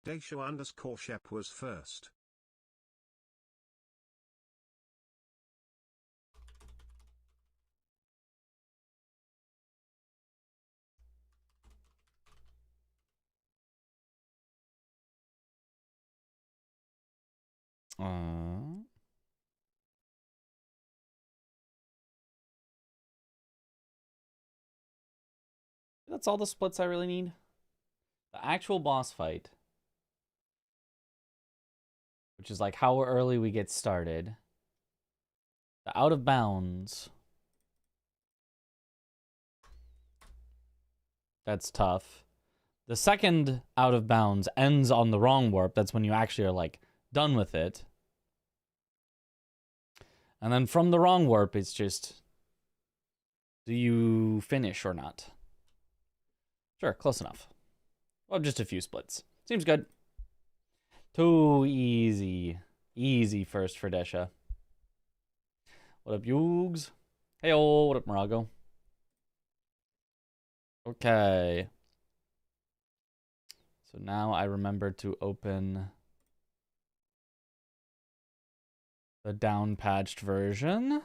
Daisho_Shep was first. That's all the splits I really need. The actual boss fight, which is like how early we get started. The out of bounds. That's tough. The second out of bounds ends on the wrong warp. That's when you actually are like done with it. And then from the wrong warp, it's just, do you finish or not? Sure, close enough. Well, just a few splits. Seems good. Too easy. Easy first for Desha. What up, Yugs? Hey, what up, Morago? Okay. So now I remember to open the down-patched version.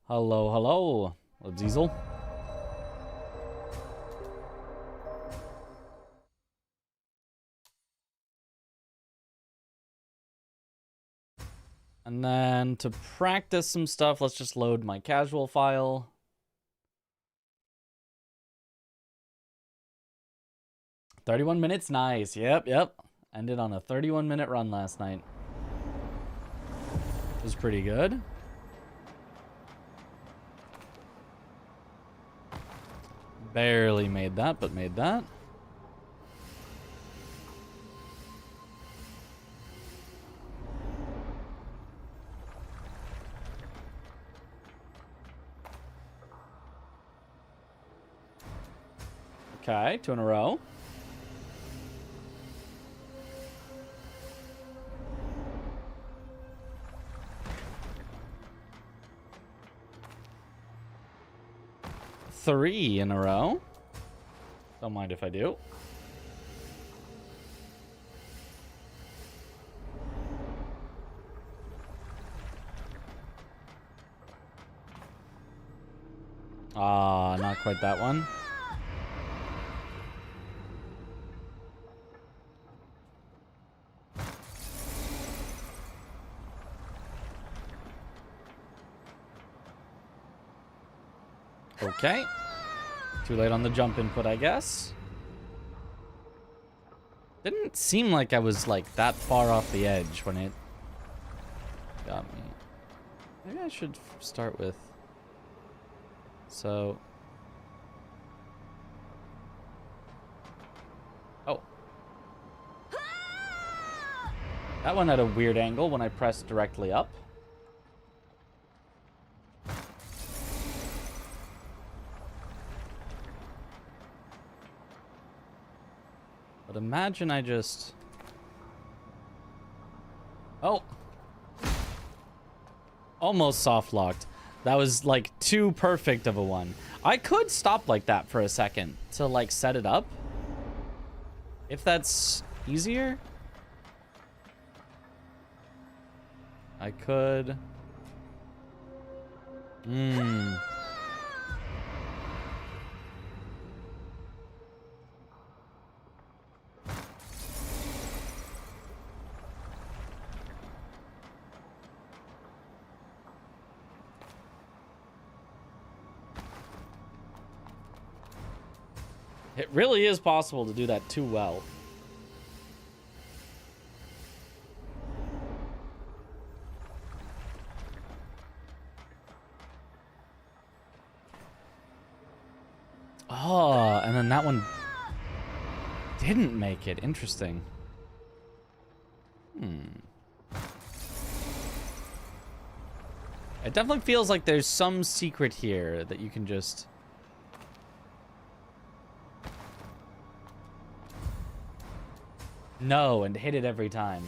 Hello, hello. Hello, Diesel. And then to practice some stuff, let's just load my casual file. "31 minutes, nice. Yep. Ended on a 31-minute run last night. It was pretty good. Barely made that, but made that. Okay, 2 in a row. Three in a row. Don't mind if I do. Not quite that one. Okay. Too late on the jump input, I guess. Didn't seem like I was like that far off the edge when it got me. Maybe I should start with... So... Oh. That one had a weird angle when I pressed directly up. But imagine I just... Oh! Almost soft locked. That was like too perfect of a one. I could stop like that for a second to like set it up. If that's easier. I could... It really is possible to do that too well. Oh, and then that one didn't make it. Interesting. It definitely feels like there's some secret here that you can just... No, and hit it every time.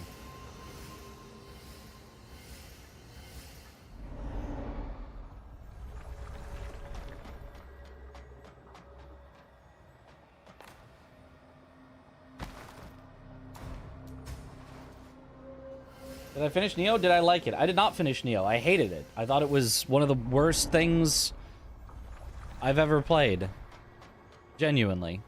Did I finish Neo? Did I like it? I did not finish Neo. I hated it. I thought it was one of the worst things I've ever played. Genuinely.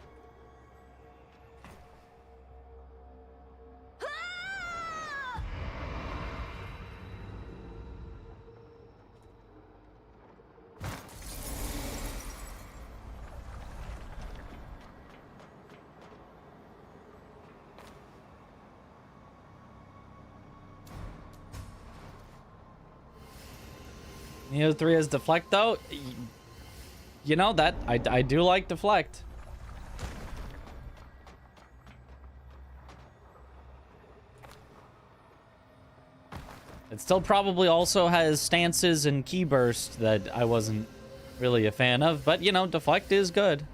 Neo 3 has deflect though. You know that I do like deflect. It still probably also has stances and key burst that I wasn't really a fan of, but you know, deflect is good.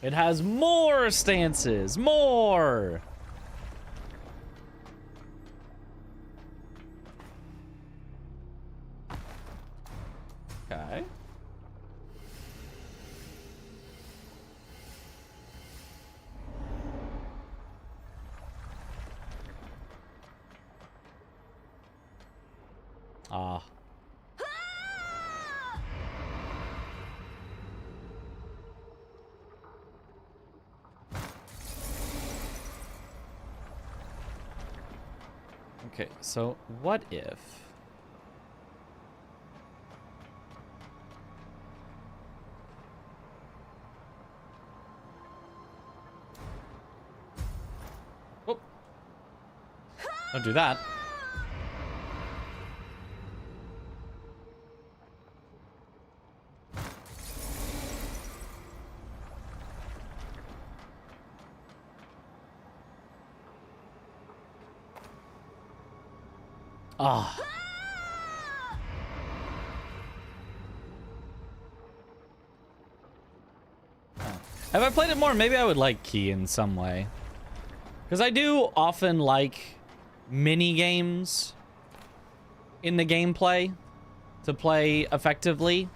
It has more stances, more. Okay. Ah. Okay, so what if... Oh. Don't do that. Ah. If I played it more, maybe I would like Key in some way. Because I do often like mini games in the gameplay to play effectively.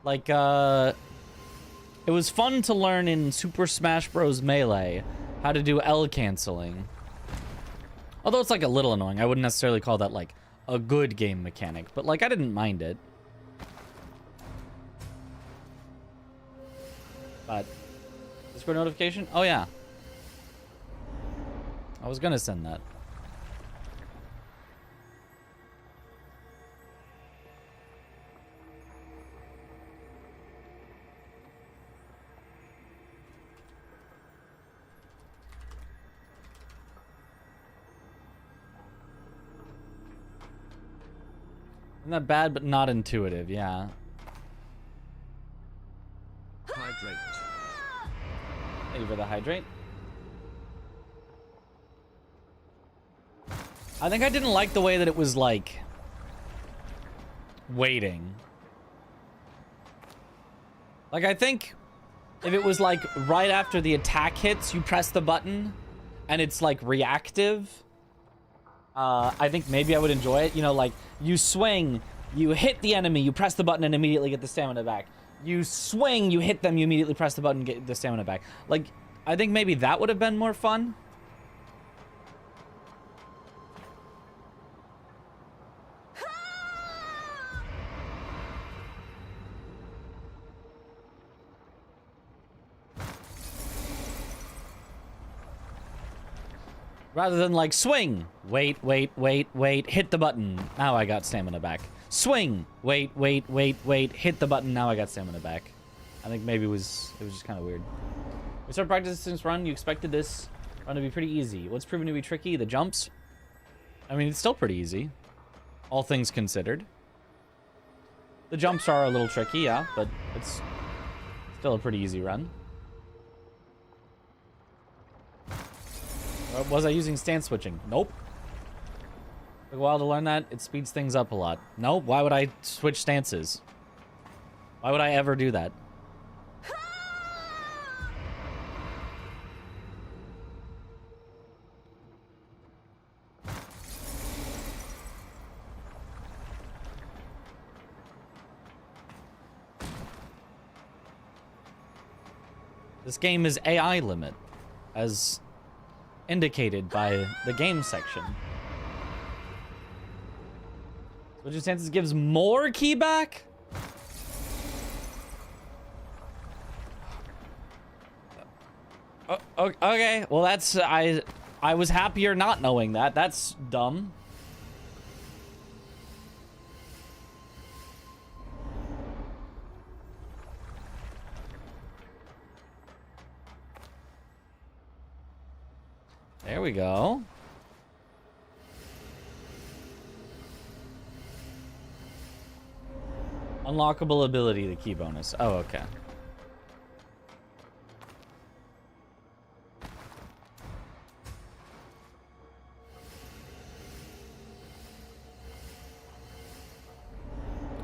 Like, it was fun to learn in Super Smash Bros. Melee how to do L canceling. Although it's like a little annoying. I wouldn't necessarily call that like a good game mechanic, but like I didn't mind it. But Discord notification? Oh yeah. I was gonna send that. Not bad, but not intuitive, yeah. Hydrate. Thank you for the hydrate. I think I didn't like the way that it was, like, waiting. Like, I think if it was, like, right after the attack hits, you press the button, and it's, like, reactive, I think maybe I would enjoy it. You know, like, you swing, you hit the enemy, you press the button, and immediately get the stamina back. You swing, you hit them, you immediately press the button and get the stamina back. Like, I think maybe that would have been more fun. Rather than like swing, wait, hit the button. Now I got stamina back. Swing, wait, hit the button. Now I got stamina back. I think maybe it was just kind of weird. We started practicing this run. You expected this run to be pretty easy. What's proven to be tricky? The jumps. I mean, it's still pretty easy, all things considered. The jumps are a little tricky, yeah, but it's still a pretty easy run. Was I using stance switching? Nope. Took a while to learn that. It speeds things up a lot. No, why would I switch stances? Why would I ever do that? This game is AI limit, as indicated by the game section. Switching stances gives more key back? Okay, well that's, I was happier not knowing that. That's dumb. There we go. Unlockable ability, the key bonus. Oh, okay.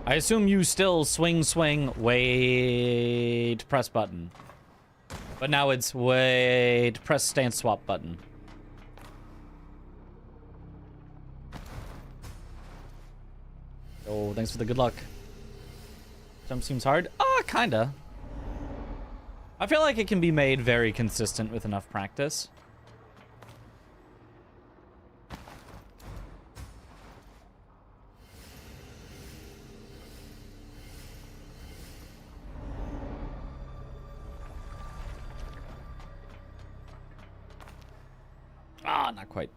I assume you still swing, wait, press button. But now it's wait, press stance swap button. Oh, thanks for the good luck. Jump seems hard. Kinda. I feel like it can be made very consistent with enough practice. Not quite.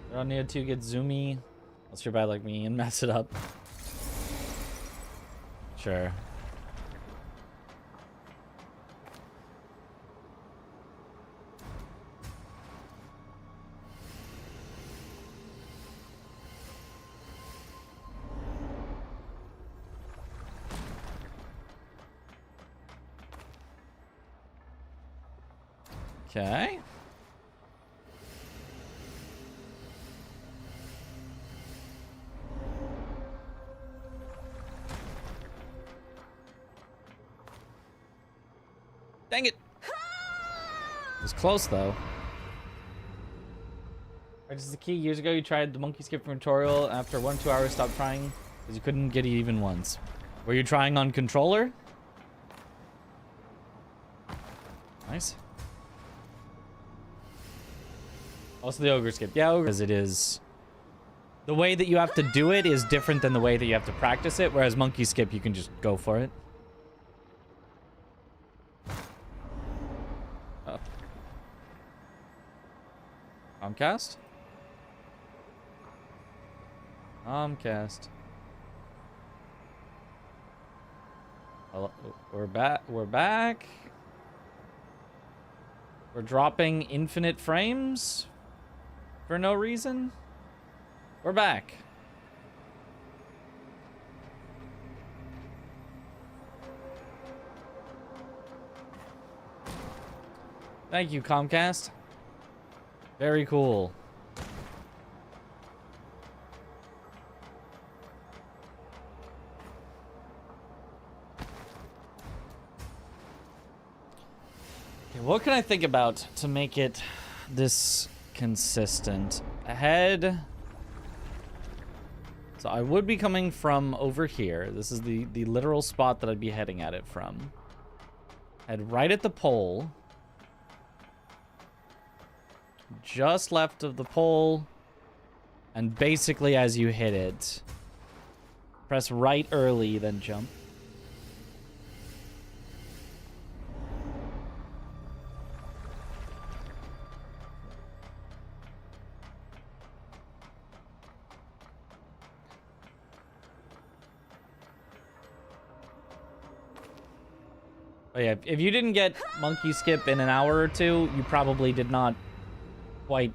I don't need to get zoomy unless you're bad like me and mess it up. Sure. Okay. Dang it. It was close, though. Right, this is the key. Years ago, you tried the monkey skip tutorial. After 1 or 2 hours, stopped trying because you couldn't get it even once. Were you trying on controller? Nice. Also the ogre skip. Yeah, ogre. Because it is... The way that you have to do it is different than the way that you have to practice it, whereas monkey skip, you can just go for it. Oh. Comcast? Comcast. Hello. We're back. We're back. We're dropping infinite frames for no reason. We're back. Thank you, Comcast. Very cool. Okay, what can I think about to make it this consistent? Ahead. So I would be coming from over here. This is the literal spot that I'd be heading at it from. Head right at the pole. Just left of the pole. And basically as you hit it, press right early, then jump. But yeah, if you didn't get monkey skip in an hour or two, you probably did not quite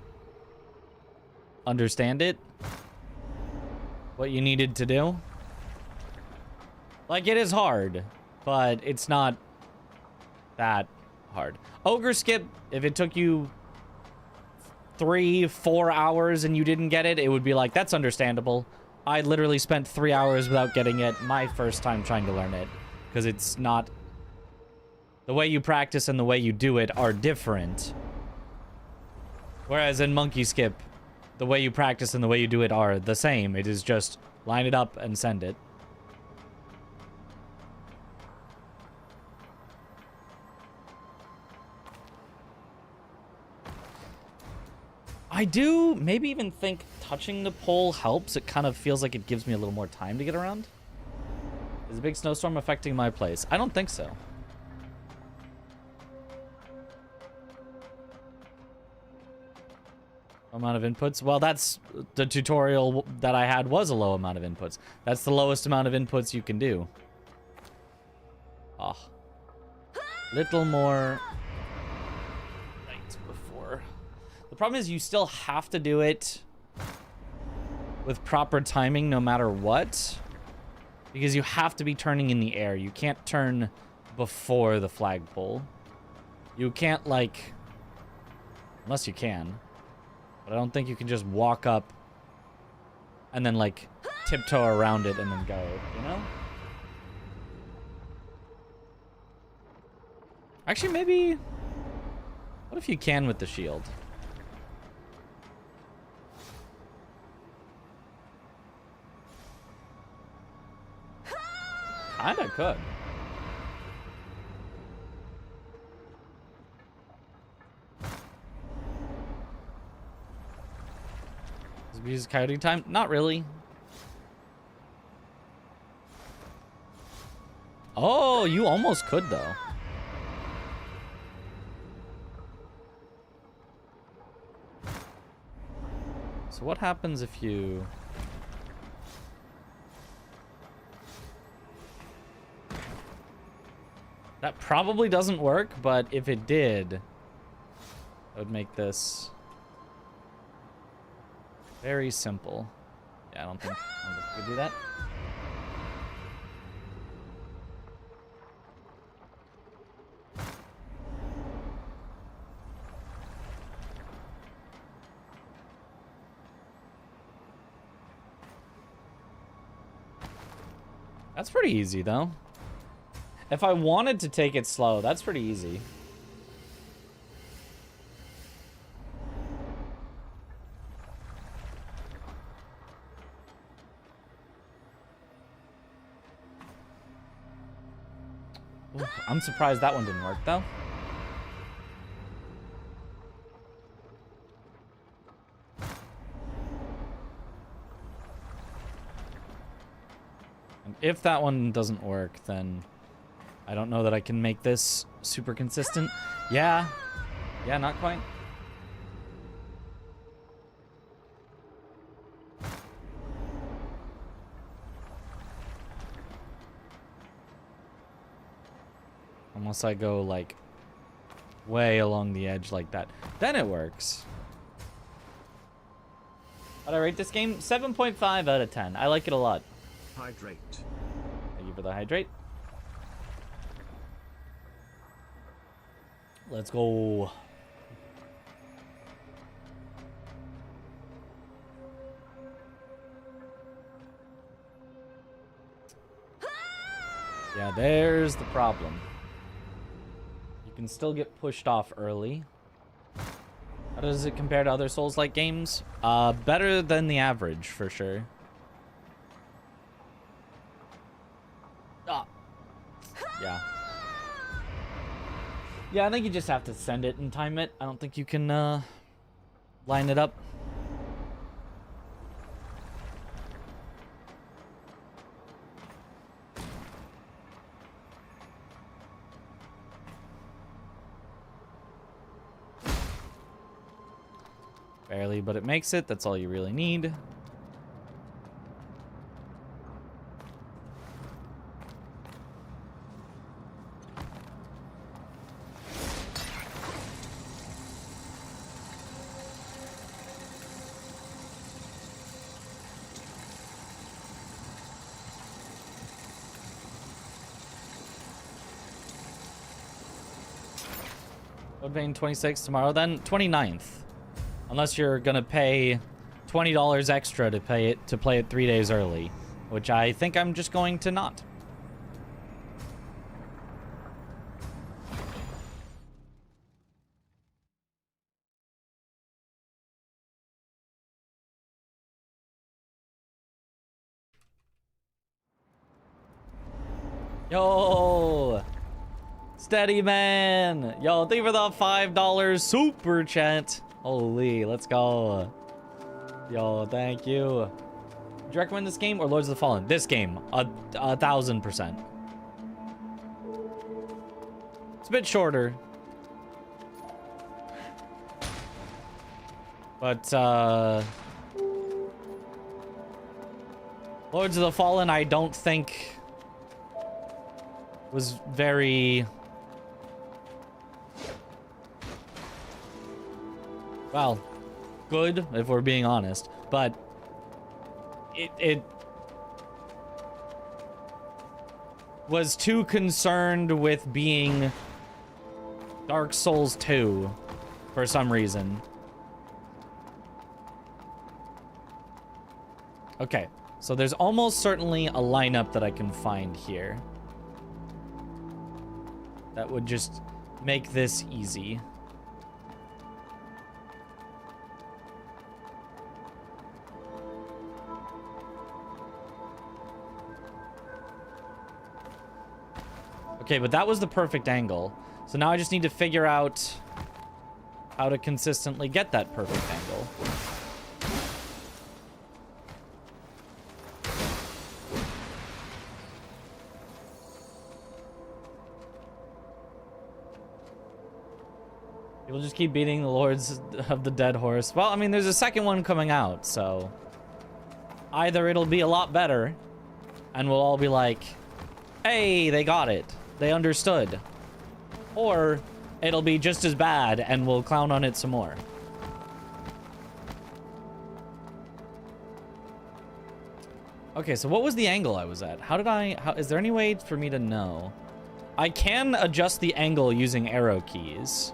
understand it. What you needed to do. Like, it is hard, but it's not that hard. Ogre skip, if it took you 3-4 hours and you didn't get it, it would be like, that's understandable. I literally spent 3 hours without getting it my first time trying to learn it. Because it's not... The way you practice and the way you do it are different. Whereas in monkey skip, the way you practice and the way you do it are the same. It is just line it up and send it. I do maybe even think touching the pole helps. It kind of feels like it gives me a little more time to get around. Is a big snowstorm affecting my place? I don't think so. Amount of inputs? Well, that's the tutorial that I had was a low amount of inputs. That's the lowest amount of inputs you can do. Oh. Little more right before. The problem is you still have to do it with proper timing no matter what. Because you have to be turning in the air. You can't turn before the flagpole. You can't, like... Unless you can. But I don't think you can just walk up and then, like, tiptoe around it and then go, you know? Actually, maybe... What if you can with the shield? Kinda could. Does it use coyote time? Not really. Oh, you almost could though. So what happens if you... That probably doesn't work, but if it did, it would make this very simple. Yeah, I don't think we could do that. That's pretty easy, though. If I wanted to take it slow, that's pretty easy. Ooh, I'm surprised that one didn't work, though. And if that one doesn't work, then... I don't know that I can make this super consistent. Yeah. Yeah, not quite. Unless I go, like, way along the edge like that. Then it works. How'd I rate this game? 7.5 out of 10. I like it a lot. Hydrate. Thank you for the hydrate. Let's go. Yeah, there's the problem. You can still get pushed off early. How does it compare to other Souls-like games? Better than the average, for sure. Ah. Yeah. Yeah, I think you just have to send it and time it. I don't think you can line it up. Barely, but it makes it. That's all you really need. Code Vein 26 tomorrow, then 29th. Unless you're gonna pay $20 extra to play it 3 days early, which I think I'm just going to not. Yo, Steady Man. Yo, thank you for the $5 super chat. Holy, let's go. Yo, thank you. Do you recommend this game or Lords of the Fallen? This game, 1000%. It's a bit shorter. But, Lords of the Fallen, I don't think was very... well, good, if we're being honest, but it was too concerned with being Dark Souls 2 for some reason. Okay, so there's almost certainly a lineup that I can find here that would just make this easy. Okay, but that was the perfect angle. So now I just need to figure out how to consistently get that perfect angle. We'll just keep beating the Lords of the Dead horse. Well, I mean, there's a second one coming out, so either it'll be a lot better and we'll all be like, hey, they got it. They understood. Or it'll be just as bad and we'll clown on it some more. Okay, so what was the angle I was at? Is there any way for me to know? I can adjust the angle using arrow keys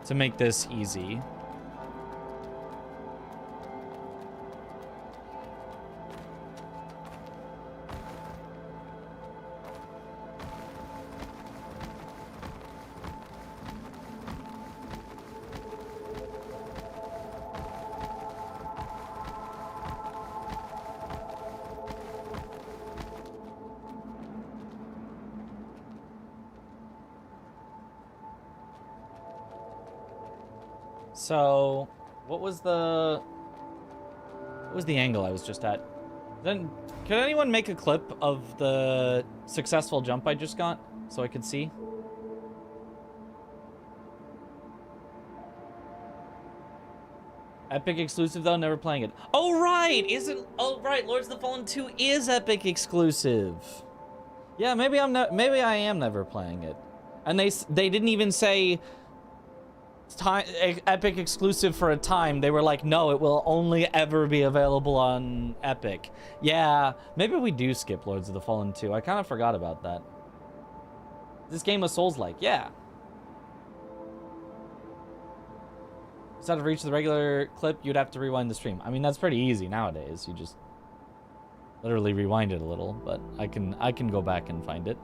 to make this easy. So, what was the angle I was just at? Then, could anyone make a clip of the successful jump I just got so I could see? Epic exclusive though, never playing it. Oh right, oh right, Lords of the Fallen 2 is Epic exclusive. Yeah, maybe I am never playing it. And they didn't even say Epic exclusive for a time. They were like, no, it will only ever be available on Epic. Yeah, maybe we do skip Lords of the Fallen 2. I kind of forgot about that. This game was Souls-like, yeah. Instead of reach the regular clip, you'd have to rewind the stream. I mean, that's pretty easy nowadays. You just literally rewind it a little, but I can go back and find it.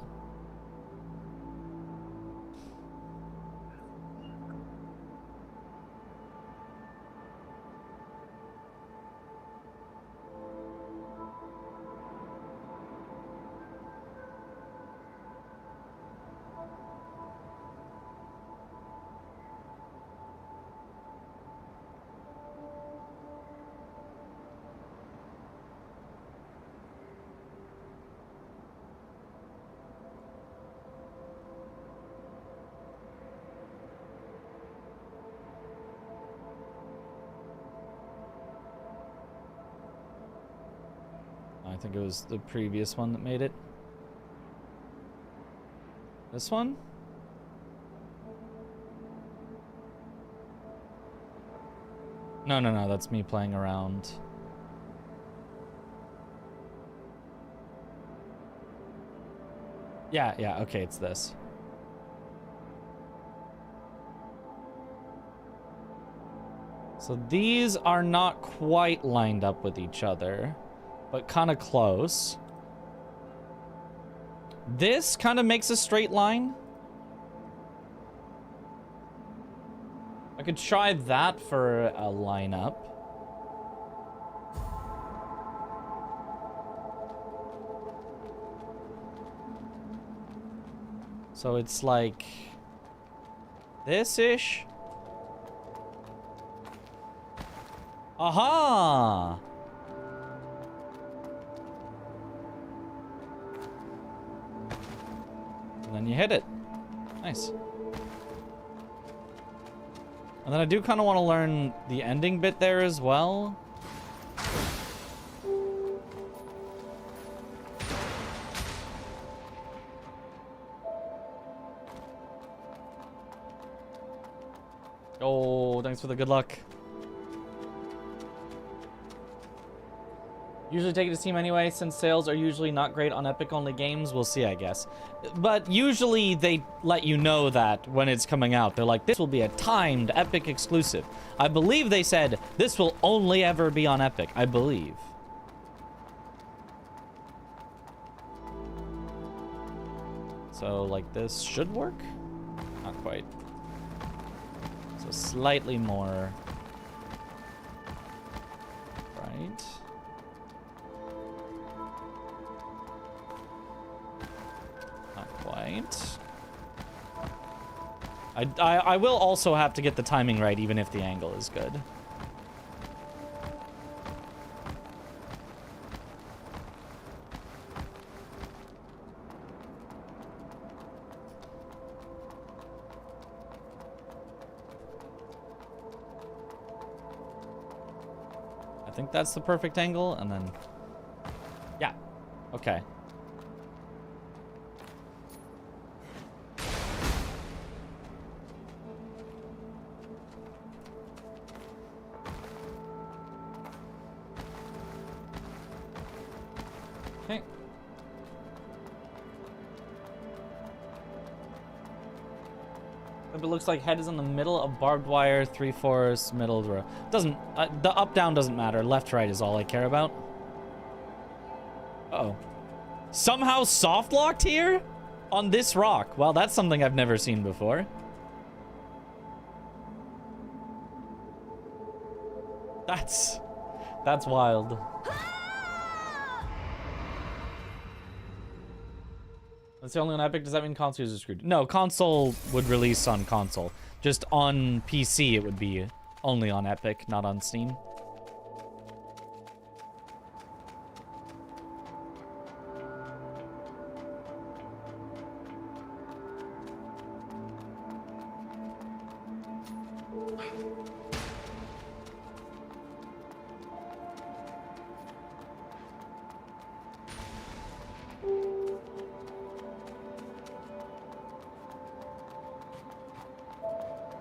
I think it was the previous one that made it. This one? No, that's me playing around. Yeah, okay, it's this. So these are not quite lined up with each other, but kind of close. This kind of makes a straight line. I could try that for a lineup. So it's like this-ish. Aha! And then you hit it. Nice. And then I do kind of want to learn the ending bit there as well. Oh, thanks for the good luck. Usually take it to Steam anyway, since sales are usually not great on Epic-only games. We'll see, I guess. But usually they let you know that when it's coming out. They're like, this will be a timed Epic exclusive. I believe they said this will only ever be on Epic. I believe. So, like, this should work? Not quite. So, slightly more. Right. Quite. I will also have to get the timing right, even if the angle is good. I think that's the perfect angle, and then... Yeah. Okay. It looks like head is in the middle of barbed wire, 3/4 middle of the row. Doesn't the up down doesn't matter. Left right is all I care about. Uh-oh. Somehow soft locked here on this rock. Well, that's something I've never seen before. That's wild. That's the only on Epic. Does that mean console users are screwed? No, console would release on console. Just on PC, it would be only on Epic, not on Steam.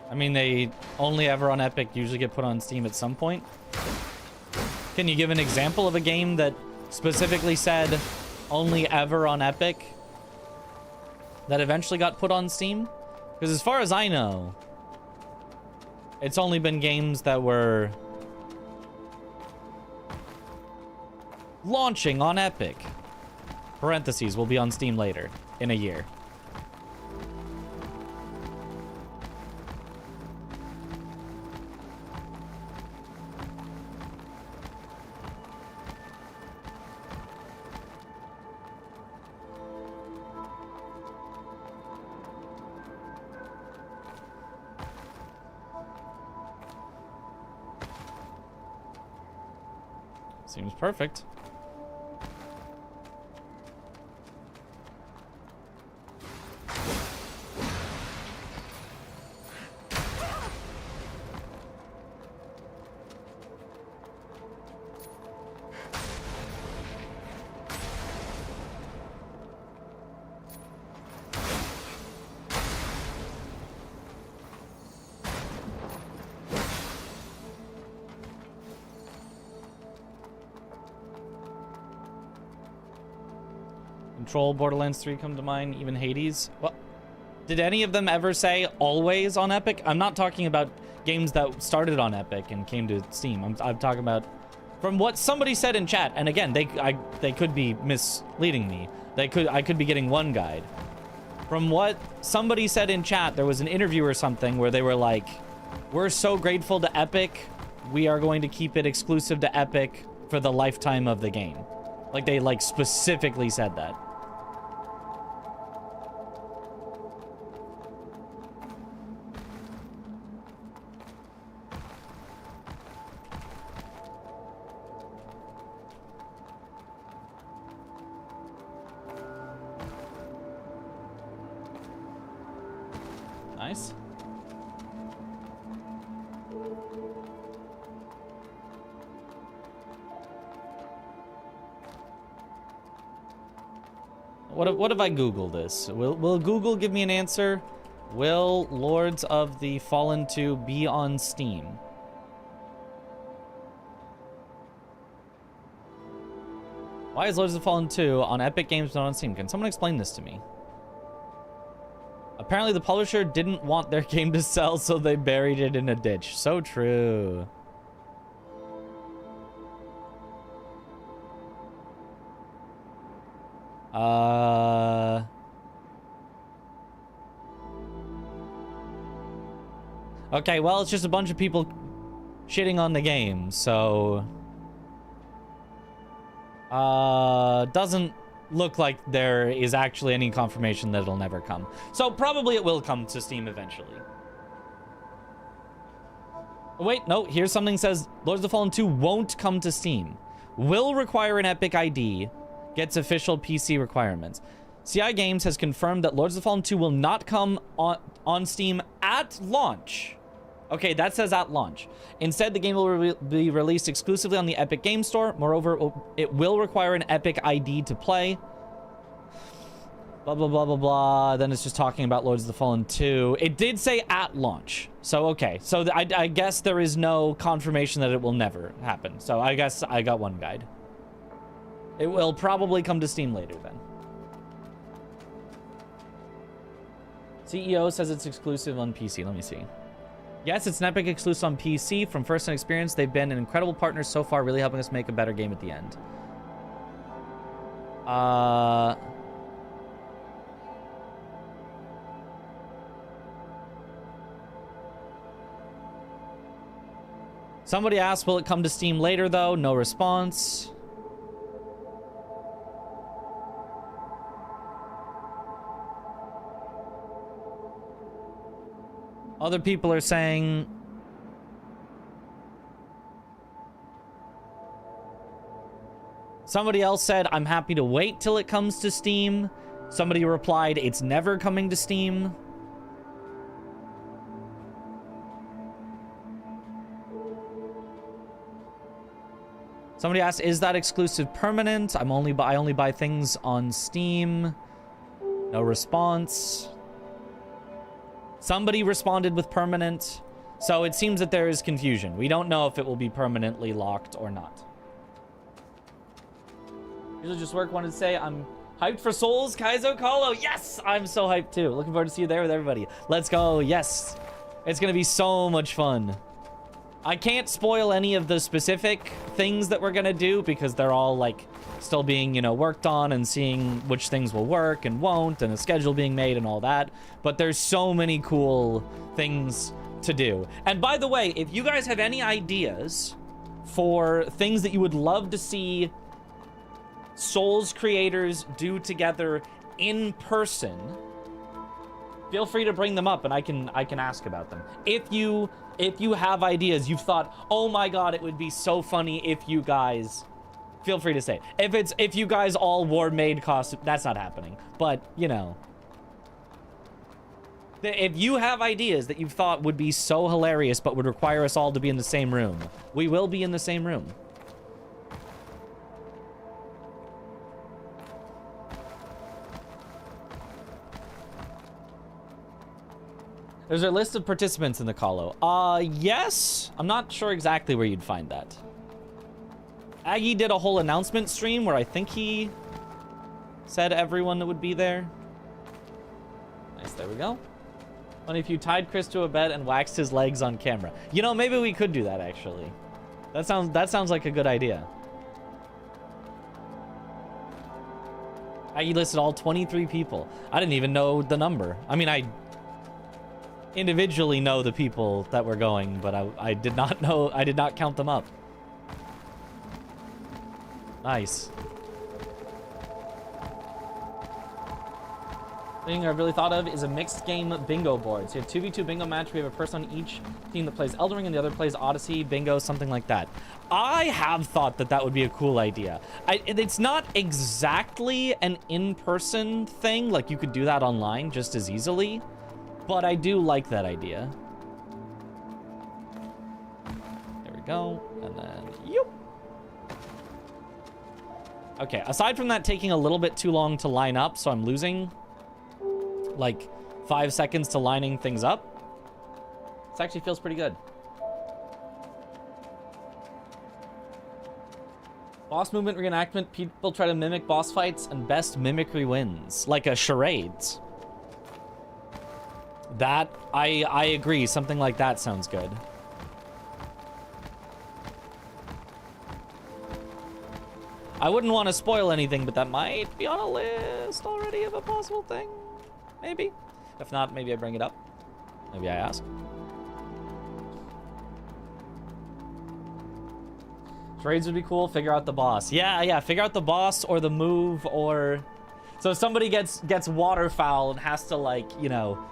I mean, they only ever on Epic usually get put on Steam at some point. Can you give an example of a game that specifically said only ever on Epic that eventually got put on Steam? Because as far as I know, it's only been games that were launching on Epic. Parentheses, will be on Steam later in a year. Seems perfect. Control, Borderlands 3 come to mind, even Hades. Well, did any of them ever say always on Epic? I'm not talking about games that started on Epic and came to Steam. I'm talking about from what somebody said in chat. And again, they could be misleading me. I could be getting one guide. From what somebody said in chat, there was an interview or something where they were like, we're so grateful to Epic, we are going to keep it exclusive to Epic for the lifetime of the game. Like, they, like, specifically said that. Nice. What if I Google this? Will Google give me an answer? Will Lords of the Fallen 2 be on Steam? Why is Lords of the Fallen 2 on Epic Games not on Steam? Can someone explain this to me? Apparently the publisher didn't want their game to sell, so they buried it in a ditch. So true. Okay, well, it's just a bunch of people shitting on the game, so... doesn't look like there is actually any confirmation that it'll never come. So probably it will come to Steam eventually. Oh, wait, no, here's something that says Lords of the Fallen 2 won't come to Steam. Will require an Epic ID, gets official PC requirements. CI Games has confirmed that Lords of the Fallen 2 will not come on Steam at launch. Okay, that says at launch. Instead, the game will be released exclusively on the Epic Game Store. Moreover, it will require an Epic ID to play. Blah, blah, blah, blah, blah. Then it's just talking about Lords of the Fallen 2. It did say at launch. So, okay. So, I guess there is no confirmation that it will never happen. So, I guess I got one guide. It will probably come to Steam later, then. CEO says it's exclusive on PC. Let me see. Yes, it's an Epic exclusive on PC. From first-hand experience, they've been an incredible partner so far, really helping us make a better game at the end. Somebody asked, will it come to Steam later, though? No response. Other people are saying... Somebody else said, I'm happy to wait till it comes to Steam. Somebody replied, it's never coming to Steam. Somebody asked, is that exclusive permanent? I only buy things on Steam. No response. Somebody responded with permanent. So it seems that there is confusion. We don't know if it will be permanently locked or not. Usually just work wanted to say I'm hyped for Souls, Kaizo Kalo. Yes, I'm so hyped too. Looking forward to see you there with everybody. Let's go. Yes. It's going to be so much fun. I can't spoil any of the specific things that we're going to do because they're all like still being, you know, worked on and seeing which things will work and won't and a schedule being made and all that. But there's so many cool things to do. And by the way, if you guys have any ideas for things that you would love to see Souls creators do together in person, feel free to bring them up and I can ask about them. If you have ideas, you've thought, oh my god, it would be so funny if you guys, feel free to say it. If you guys all wore maid costume, that's not happening. But, you know, if you have ideas that you've thought would be so hilarious but would require us all to be in the same room, we will be in the same room. There's a list of participants in the Colo. Yes. I'm not sure exactly where you'd find that. Aggie did a whole announcement stream where I think he said everyone that would be there. Nice, there we go. Funny if you tied Chris to a bed and waxed his legs on camera. You know, maybe we could do that actually. That sounds like a good idea. I listed all 23 people. I didn't even know the number. I mean, I individually know the people that were going, but I did not know, I did not count them up. Nice. Thing I've really thought of is a mixed game bingo board. So you have 2v2 bingo match. We have a person on each team that plays Elden Ring and the other plays Odyssey, bingo, something like that. I have thought that that would be a cool idea. It's not exactly an in-person thing. Like, you could do that online just as easily. But I do like that idea. There we go. And then, yoop. Okay, aside from that taking a little bit too long to line up, so I'm losing like 5 seconds to lining things up, this actually feels pretty good. Boss movement reenactment. People try to mimic boss fights and best mimicry wins. Like a charades. That, I agree. Something like that sounds good. I wouldn't want to spoil anything, but that might be on a list already of a possible thing. Maybe. If not, maybe I bring it up. Maybe I ask. Trades would be cool. Figure out the boss. Yeah, figure out the boss or the move, or... So if somebody gets waterfowl and has to, like, you know...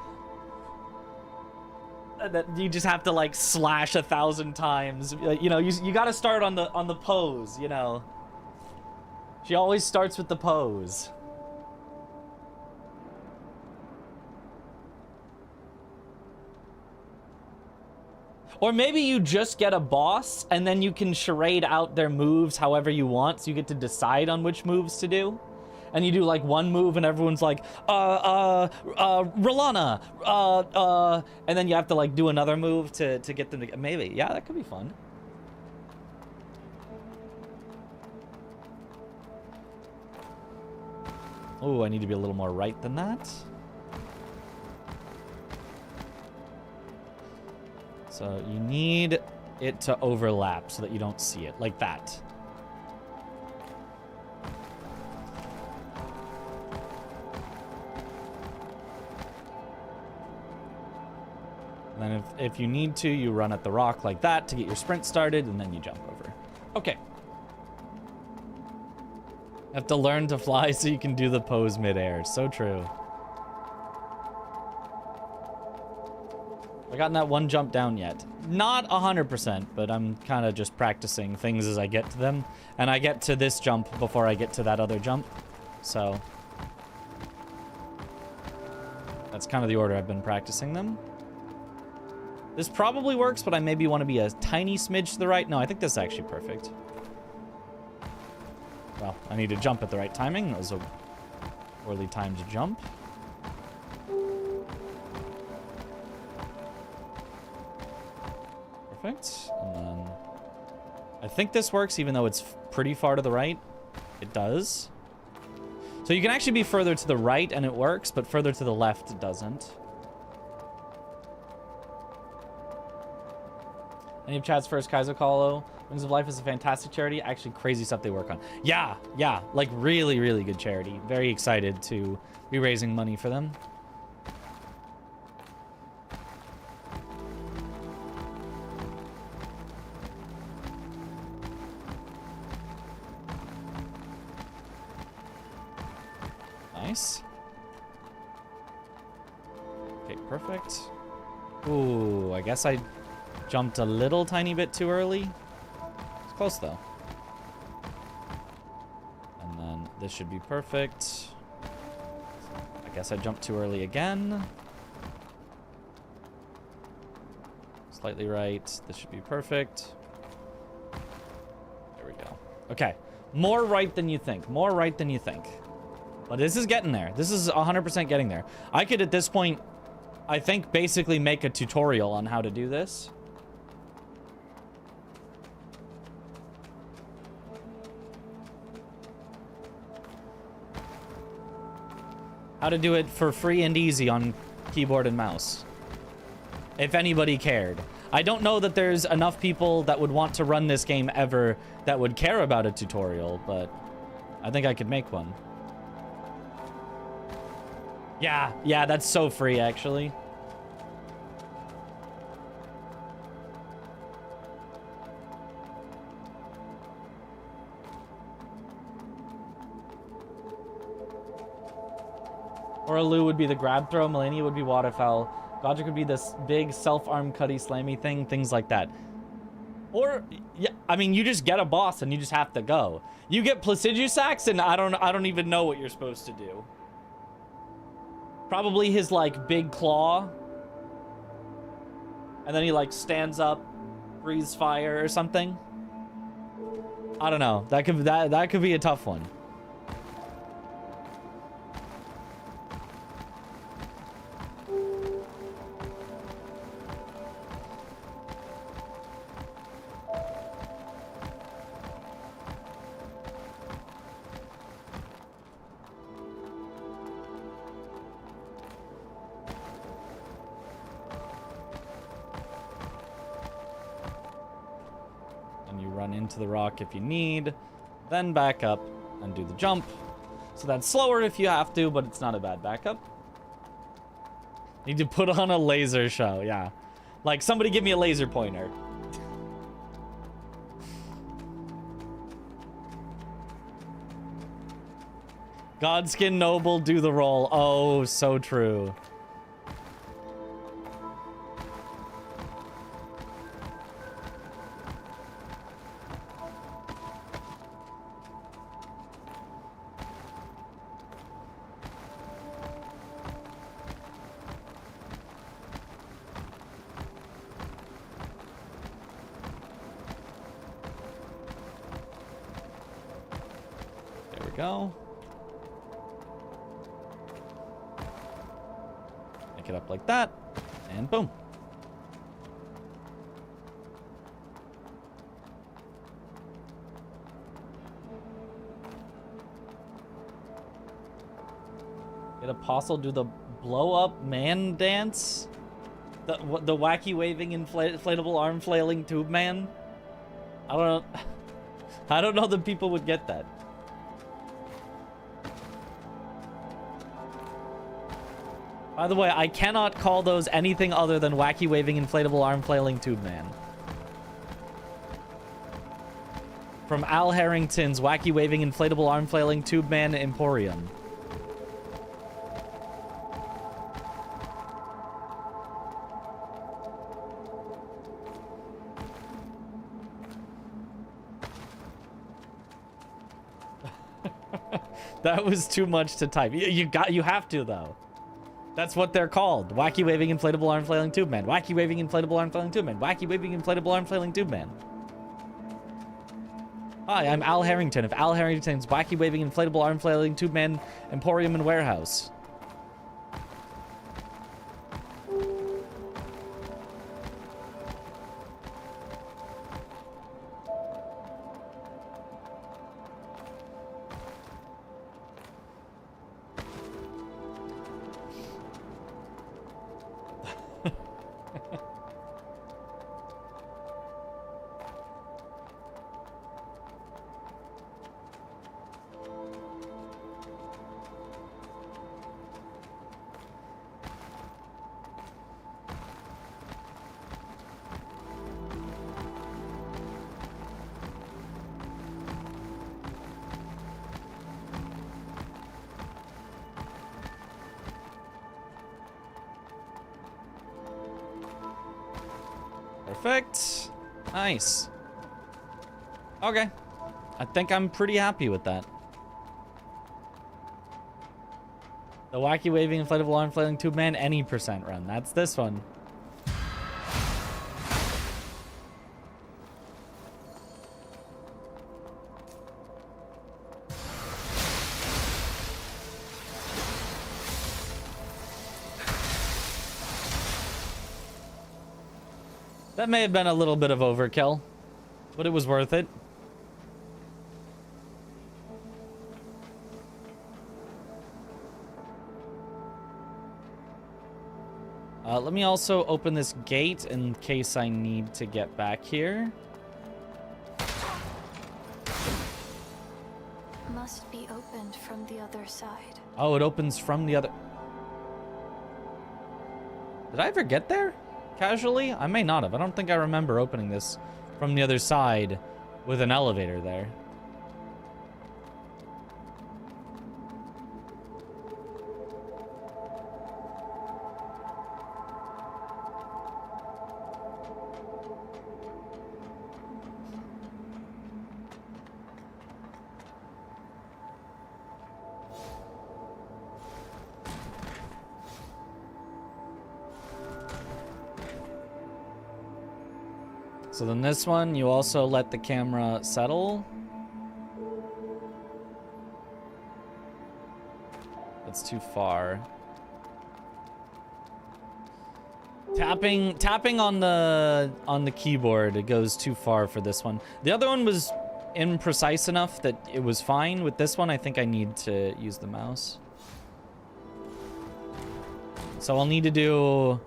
that you just have to, like, slash 1,000 times. You know, you gotta start on the pose, you know. She always starts with the pose. Or maybe you just get a boss and then you can charade out their moves however you want, so you get to decide on which moves to do. And you do like one move and everyone's like, Rolana, and then you have to like do another move to get them to, maybe, yeah, that could be fun. Oh, I need to be a little more right than that. So you need it to overlap so that you don't see it, like that. And then if you need to, you run at the rock like that to get your sprint started, and then you jump over. Okay. You have to learn to fly so you can do the pose midair. So true. I gotten that one jump down yet. Not 100%, but I'm kind of just practicing things as I get to them. And I get to this jump before I get to that other jump. So that's kind of the order I've been practicing them. This probably works, but I maybe want to be a tiny smidge to the right. No, I think this is actually perfect. Well, I need to jump at the right timing. That was a poorly timed jump. Perfect. And then I think this works even though it's pretty far to the right. It does. So you can actually be further to the right and it works, but further to the left it doesn't. Any of Chad's first Kaiser Colo. Wings of Life is a fantastic charity. Actually, crazy stuff they work on. Yeah, like really, really good charity. Very excited to be raising money for them. Nice. Okay, perfect. Ooh, I guess I jumped a little tiny bit too early. It's close though. And then this should be perfect. I guess I jumped too early again. Slightly right. This should be perfect. There we go. Okay. More right than you think. More right than you think. But this is getting there. This is 100% getting there. I could, at this point, I think, basically make a tutorial on how to do this. How to do it for free and easy on keyboard and mouse. if anybody cared. I don't know that there's enough people that would want to run this game ever that would care about a tutorial, but I think I could make one. Yeah, that's so free, actually. Oralu would be the grab throw, Melania would be waterfowl, Godric would be this big self-arm cutty slammy thing, things like that. Or, yeah, I mean, you just get a boss and you just have to go. You get Placidusax and I don't even know what you're supposed to do. Probably his, like, big claw. And then he, like, stands up, breathes fire or something. I don't know. That could be a tough one. Into the rock if you need, then back up and do the jump. So that's slower if you have to, but it's not a bad backup. Need to put on a laser show, yeah. Like, somebody give me a laser pointer. Godskin Noble, do the roll. Oh, so true. Go. Make it up like that, and boom. Get Apostle do the blow up man dance, the wacky waving inflatable arm flailing tube man. I don't know that people would get that. By the way, I cannot call those anything other than wacky waving inflatable arm flailing tube man. From Al Harrington's wacky waving inflatable arm flailing tube man Emporium. That was too much to type. You have to though. That's what they're called. Wacky waving inflatable arm flailing tube man. Wacky waving inflatable arm flailing tube man. Wacky waving inflatable arm flailing tube man. Hi, I'm Al Harrington of Al Harrington's wacky waving inflatable arm flailing tube man Emporium and Warehouse. Perfect. Nice. Okay. I think I'm pretty happy with that. The wacky waving inflatable arm flailing tube man any percent run. That's this one. That may have been a little bit of overkill, but it was worth it. Let me also open this gate in case I need to get back here. Must be opened from the other side. Oh, it opens from the other... Did I ever get there? Casually? I may not have. I don't think I remember opening this from the other side with an elevator there. So then this one, you also let the camera settle. That's too far. Tapping on the keyboard, it goes too far for this one. The other one was imprecise enough that it was fine. With this one, I think I need to use the mouse. So I'll need to do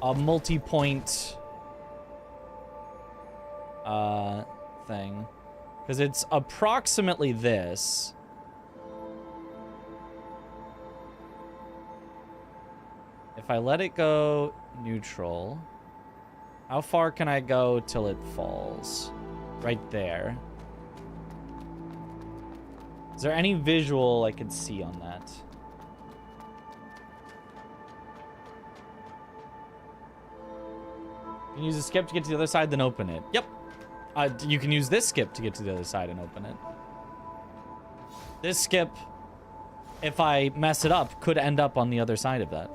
a multi-point thing, because it's approximately this. If I let it go neutral, how far can I go till it falls? Right there. Is there any visual I could see on that? You can use a skip to get to the other side, then open it. Yep. You can use this skip to get to the other side and open it. This skip, if I mess it up, could end up on the other side of that.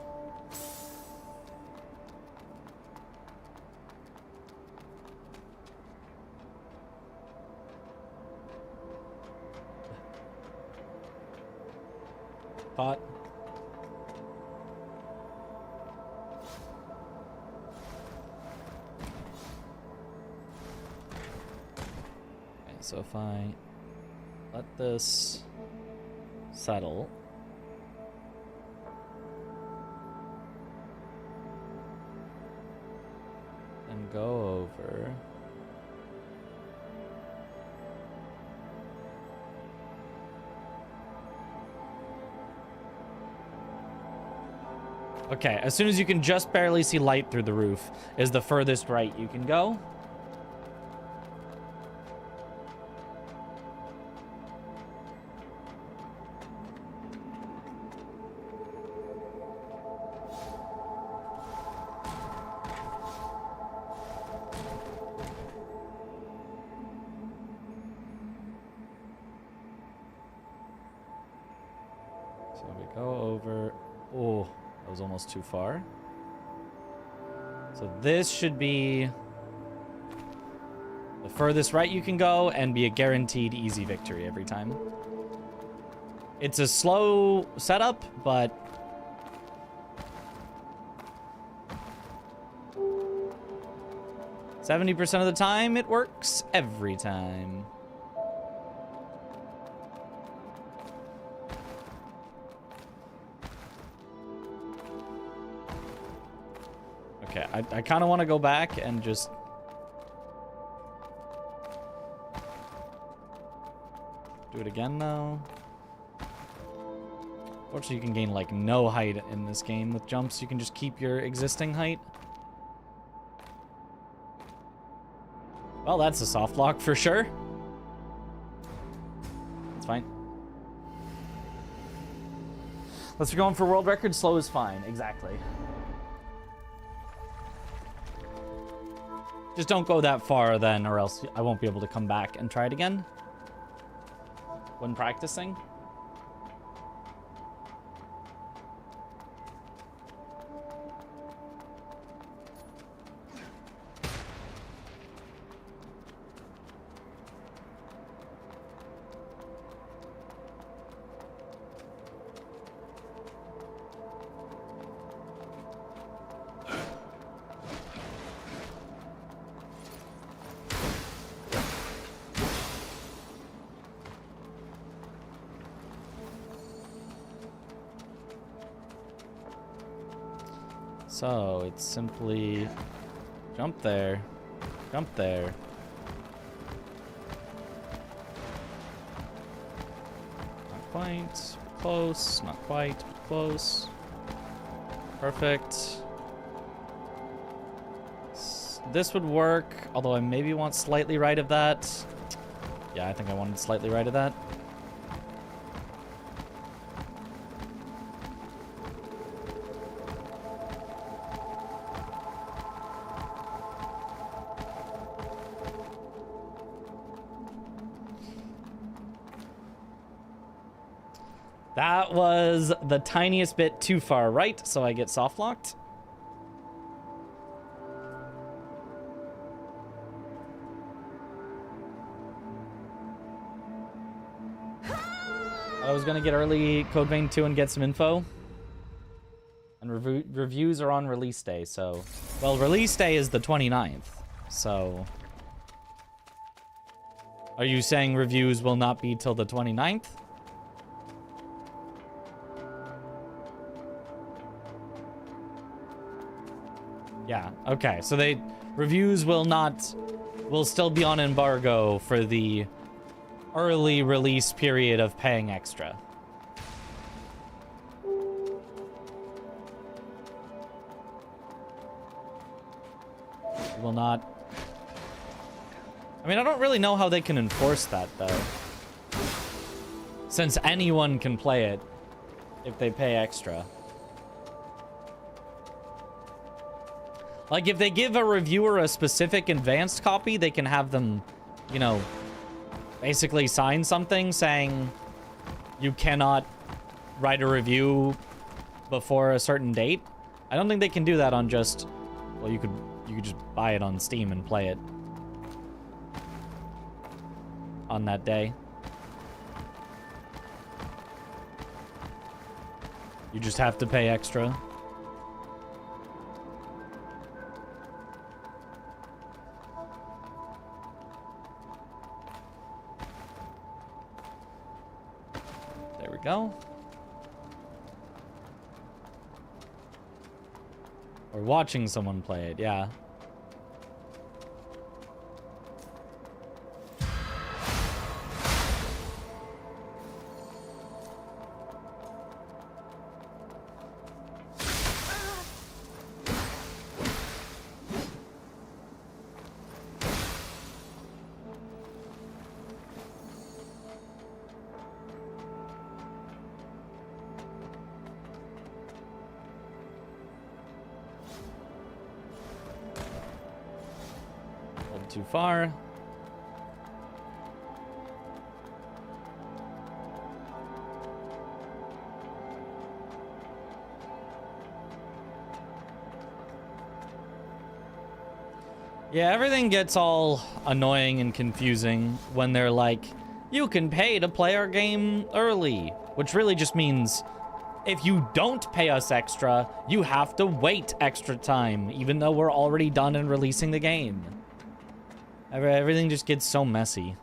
Thought. So if I let this settle, and go over, okay, as soon as you can just barely see light through the roof is the furthest right you can go. Too far. So this should be the furthest right you can go and be a guaranteed easy victory every time. It's a slow setup, but %70 of the time it works every time. Okay, I kind of want to go back and just... do it again, though. Fortunately, you can gain, like, no height in this game with jumps. You can just keep your existing height. Well, that's a soft lock for sure. It's fine. Unless you're going for world record, slow is fine. Exactly. Just don't go that far then, or else I won't be able to come back and try it again when practicing. So it's simply jump there, jump there. Not quite, close, not quite, but close. Perfect. This would work, although I maybe want slightly right of that. Yeah, I think I wanted slightly right of that. That was the tiniest bit too far right, so I get soft locked. I was gonna get early Code Vein 2 and get some info. And reviews are on release day, so... Well, release day is the 29th, so... Are you saying reviews will not be till the 29th? Yeah, okay, so reviews will still be on embargo for the early release period of paying extra. You will not... I mean, I don't really know how they can enforce that, though. Since anyone can play it if they pay extra. Like, if they give a reviewer a specific advanced copy, they can have them, you know, basically sign something saying you cannot write a review before a certain date. I don't think they can do that on just... Well, you could just buy it on Steam and play it on that day. You just have to pay extra. There we go. Or watching someone play it, yeah. Too far. Yeah, everything gets all annoying and confusing when they're like, you can pay to play our game early, which really just means if you don't pay us extra, you have to wait extra time, even though we're already done and releasing the game. Everything just gets so messy.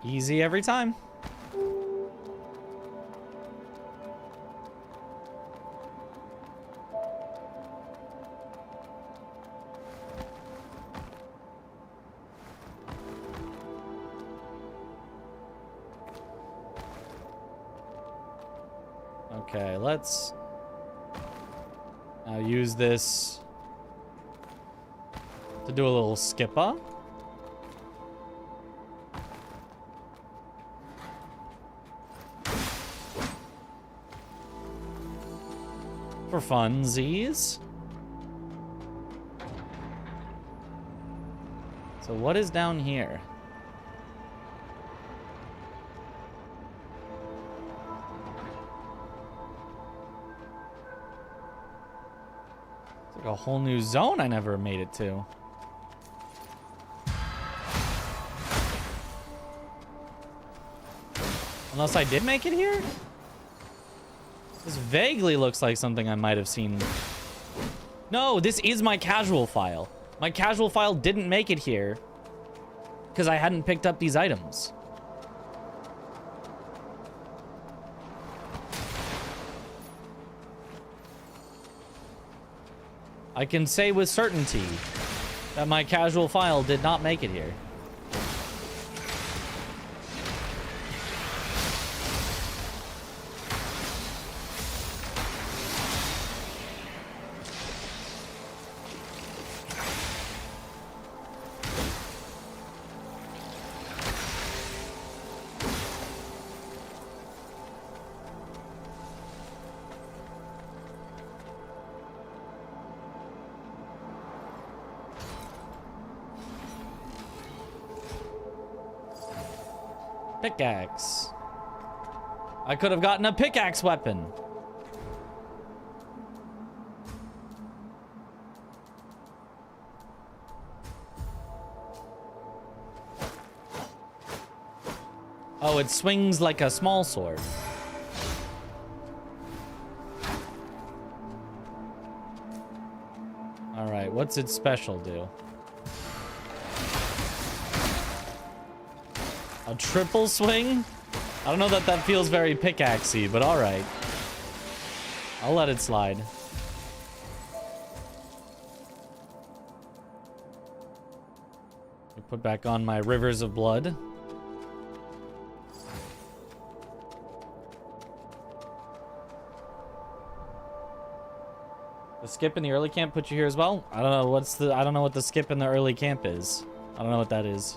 Easy every time. Okay, let's now use this to do a little skipper. For funsies. So what is down here? It's like a whole new zone I never made it to. Unless I did make it here? This vaguely looks like something I might have seen. No, this is my casual file. My casual file didn't make it here because I hadn't picked up these items. I can say with certainty that my casual file did not make it here. Pickaxe. I could have gotten a pickaxe weapon. Oh, it swings like a small sword. All right, what's its special do? A triple swing? I don't know that that feels very pickaxey, but all right. I'll let it slide. Put back on my rivers of blood. The skip in the early camp put you here as well? I don't know I don't know what the skip in the early camp is. I don't know what that is.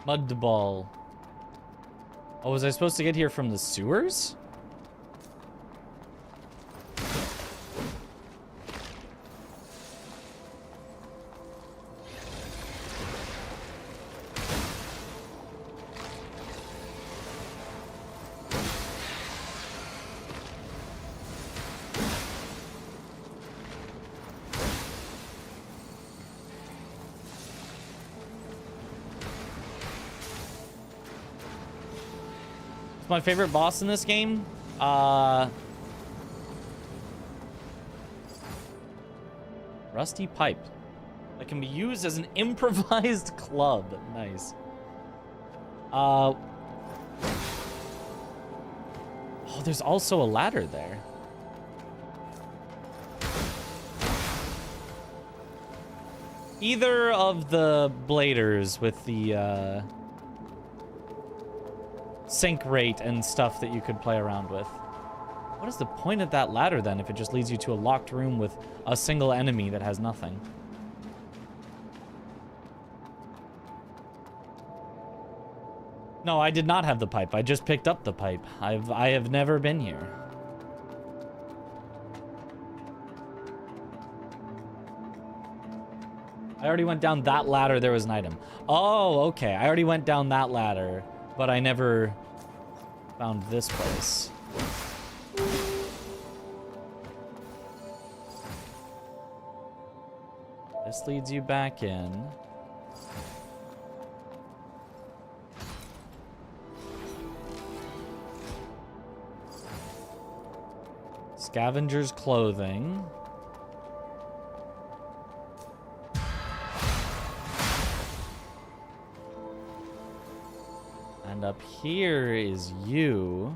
Mud ball. Oh, was I supposed to get here from the sewers? My favorite boss in this game? Rusty pipe. That can be used as an improvised club. Nice. Oh, there's also a ladder there. Either of the bladers with the, sync rate and stuff that you could play around with. What is the point of that ladder then if it just leads you to a locked room with a single enemy that has nothing? No, I did not have the pipe. I just picked up the pipe. I have never been here. I already went down that ladder. There was an item. Oh, okay. I already went down that ladder. But I never found this place. This leads you back in. Scavenger's clothing. And up here is you.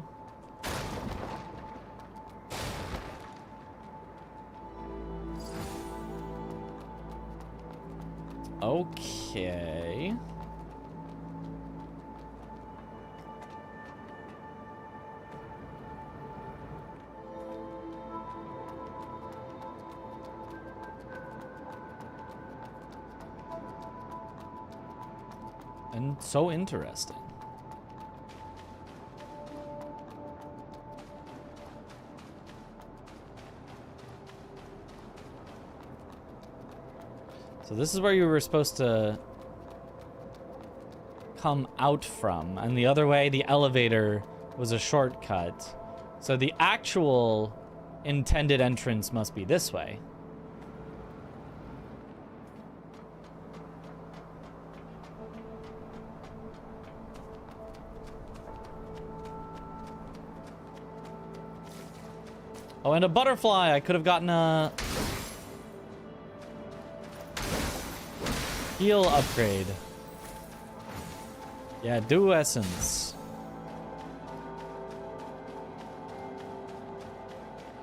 Okay. And so interesting. So this is where you were supposed to come out from, and the other way, the elevator was a shortcut. So the actual intended entrance must be this way. Oh, and a butterfly. I could have gotten a heal upgrade. Yeah, do essence.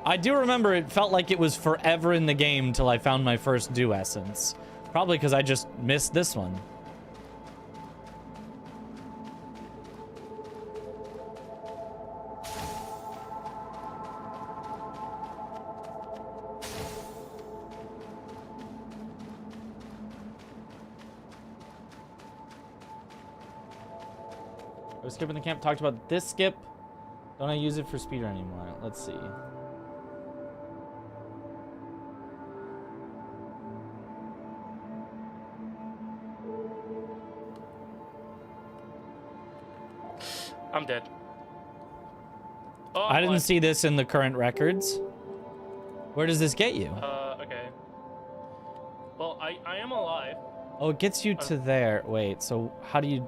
I do remember it felt like it was forever in the game till I found my first dew essence. Probably because I just missed this one. I was skipping the camp, talked about this skip. Don't I use it for speedrun anymore? Let's see. I'm dead. Oh, I didn't see this in the current records. Where does this get you? Okay. Well, I am alive. Oh, it gets you to there. Wait, so how do you...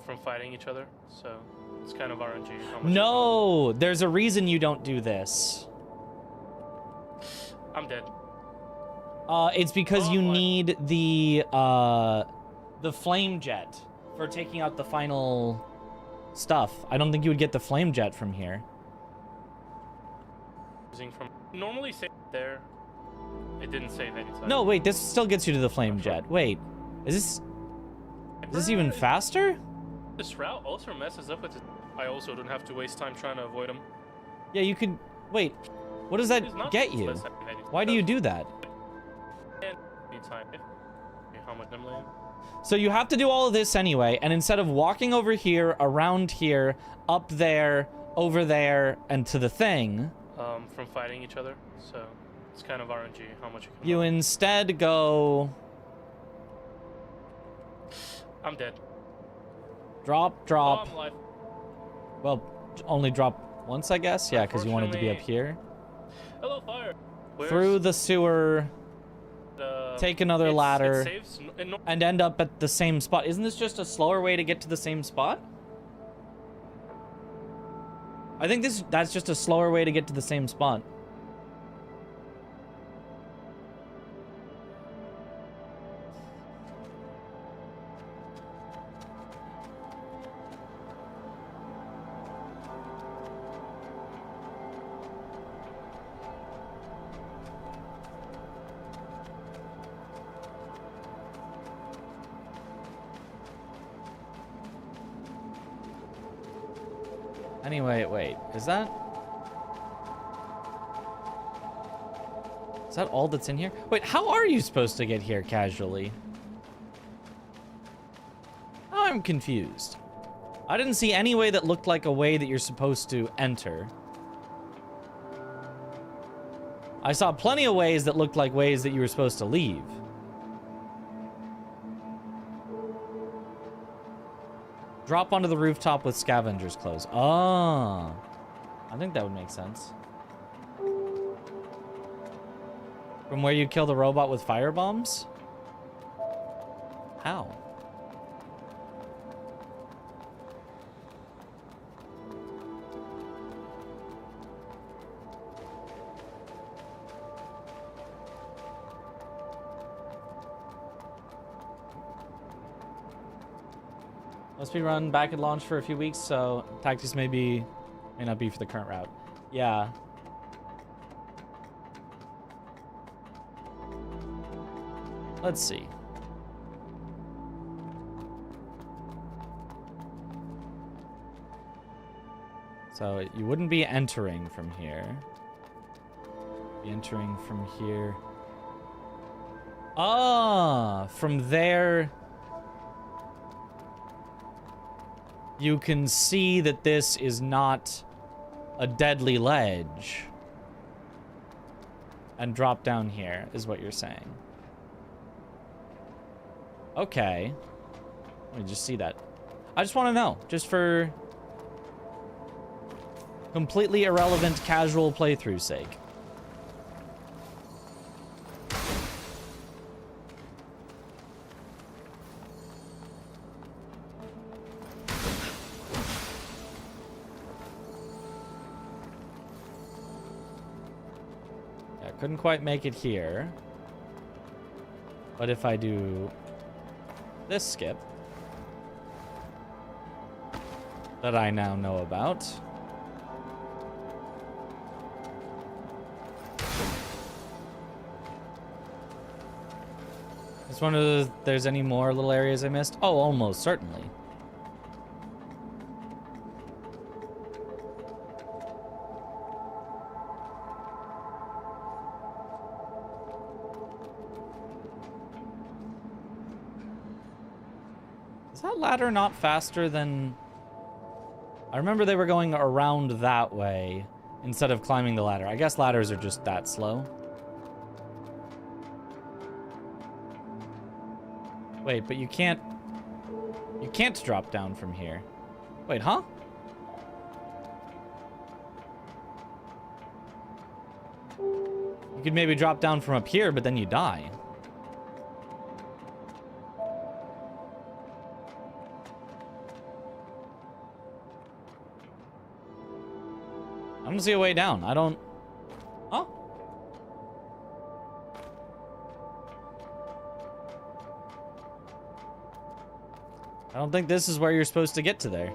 From fighting each other, so it's kind of RNG. How much No! There's a reason you don't do this. I'm dead. It's because Oh, you what? need the flame jet for taking out the final stuff. I don't think you would get the flame jet from here. Using from normally say there. It didn't save anytime. No, wait, this still gets you to the flame jet. Wait, is this even faster? This route also messes up with it. I also don't have to waste time trying to avoid them. Yeah, you could... Wait, what does that get you? Why do you do that? Anytime. How much I'm laying? So you have to do all of this anyway, and instead of walking over here, around here, up there, over there, and to the thing... From fighting each other, so it's kind of RNG how much you instead go... I'm dead. Drop. Oh, I'm alive. Well, only drop once, I guess? Yeah, because you wanted to be up here. Hello, fire. Through the sewer, take another ladder, It saves, and end up at the same spot. Isn't this just a slower way to get to the same spot? I think that's just a slower way to get to the same spot. Anyway, wait, is that all that's in here? Wait, how are you supposed to get here casually? I'm confused. I didn't see any way that looked like a way that you're supposed to enter. I saw plenty of ways that looked like ways that you were supposed to leave. Drop onto the rooftop with scavenger's clothes. Oh, I think that would make sense. From where you kill the robot with fire bombs? How? Must be run back at launch for a few weeks, so tactics may not be for the current route. Yeah. Let's see. So you wouldn't be entering from here. Be entering from here. Ah, from there. You can see that this is not a deadly ledge. And drop down here, is what you're saying. Okay. Let me just see that. I just want to know, just for completely irrelevant casual playthrough sake. Yeah, couldn't quite make it here. But if I do this skip that I now know about, just wonder if there's any more little areas I missed. Oh, almost certainly. Is that ladder not faster than... I remember they were going around that way instead of climbing the ladder. I guess ladders are just that slow. Wait, but you can't drop down from here. Wait, huh? You could maybe drop down from up here, but then you die. I don't see a way down. I don't... Huh? I don't think this is where you're supposed to get to there.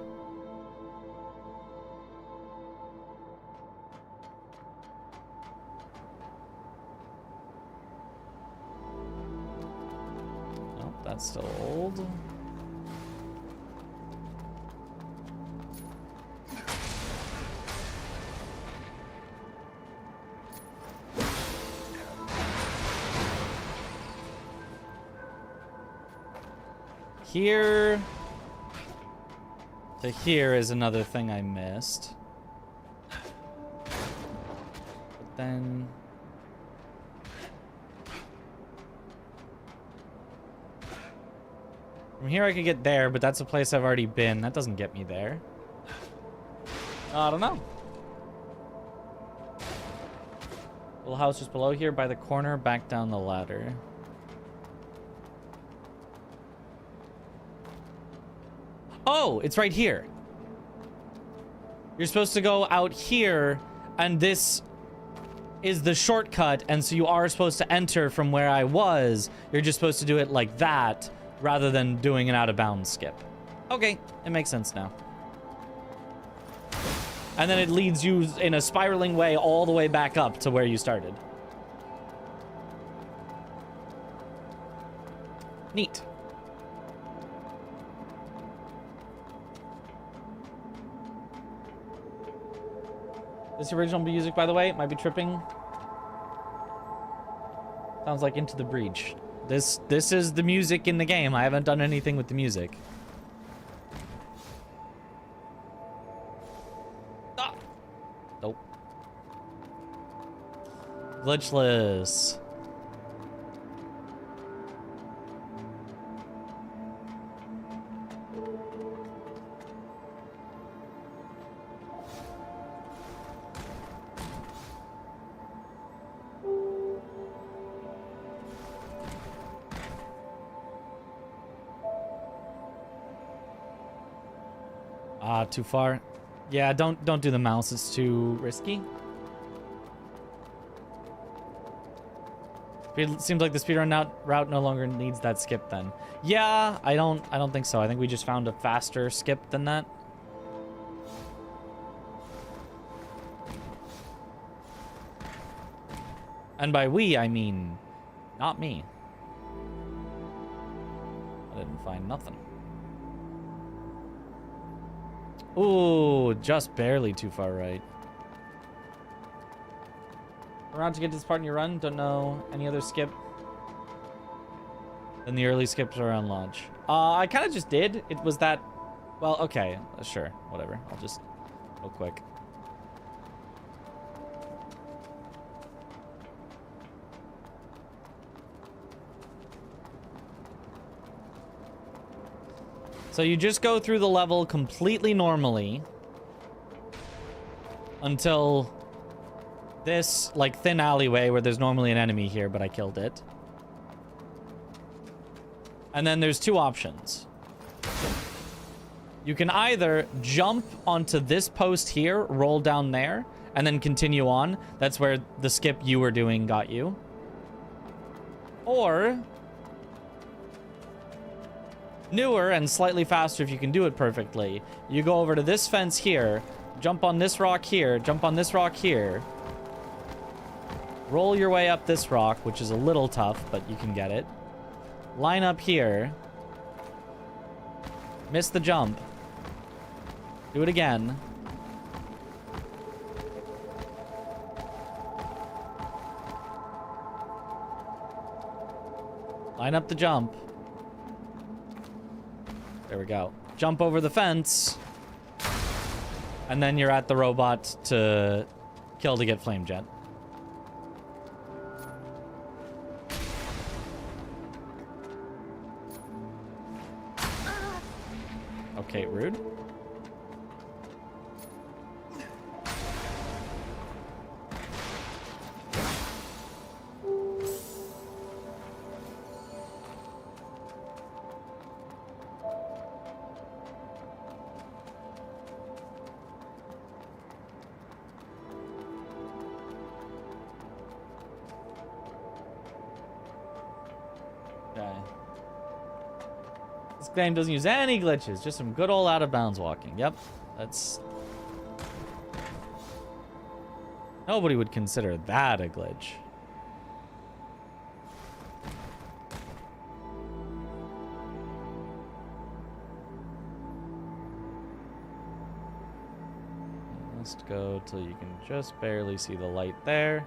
Nope, that's still old. Here to here is another thing I missed. But then... From here I could get there, but that's a place I've already been. That doesn't get me there. I don't know. Little house just below here by the corner, back down the ladder. Oh, it's right here. You're supposed to go out here, and this is the shortcut, and so you are supposed to enter from where I was. You're just supposed to do it like that, rather than doing an out-of-bounds skip. Okay, it makes sense now. And then it leads you in a spiraling way all the way back up to where you started. Neat. This original music, by the way, might be tripping. Sounds like Into the Breach. This is the music in the game. I haven't done anything with the music. Ah! Nope. Glitchless. Too far. Yeah, don't do the mouse. It's too risky. It seems like the speedrun route no longer needs that skip then. Yeah, I don't think so. I think we just found a faster skip than that. And by we, I mean not me. I didn't find nothing. Ooh, just barely too far right. Around to get to this part in your run. Don't know any other skip than the early skips around launch. I kind of just did. It was that... Well, okay. Sure. Whatever. I'll just go quick. So you just go through the level completely normally until this, like, thin alleyway where there's normally an enemy here, but I killed it. And then there's two options. You can either jump onto this post here, roll down there, and then continue on. That's where the skip you were doing got you. Or newer and slightly faster if you can do it perfectly. You go over to this fence here, jump on this rock here, jump on this rock here. Roll your way up this rock, which is a little tough, but you can get it. Line up here. Miss the jump. Do it again. Line up the jump. There we go. Jump over the fence. And then you're at the robot to kill to get flame jet. Okay, rude. Okay. This game doesn't use any glitches, just some good old out of bounds walking. Yep, that's... Nobody would consider that a glitch. Let's go till you can just barely see the light there.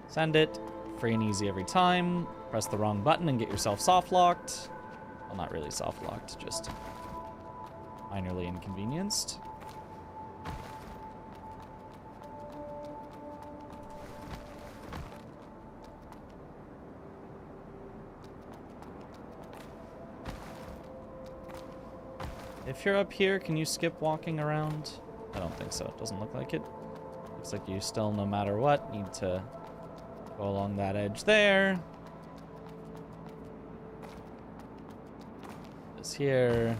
Send it. Free and easy every time. Press the wrong button and get yourself soft locked. Well, not really soft locked, just minorly inconvenienced. If you're up here, can you skip walking around? I don't think so. It doesn't look like it. Looks like you still, no matter what, need to go along that edge there. This here.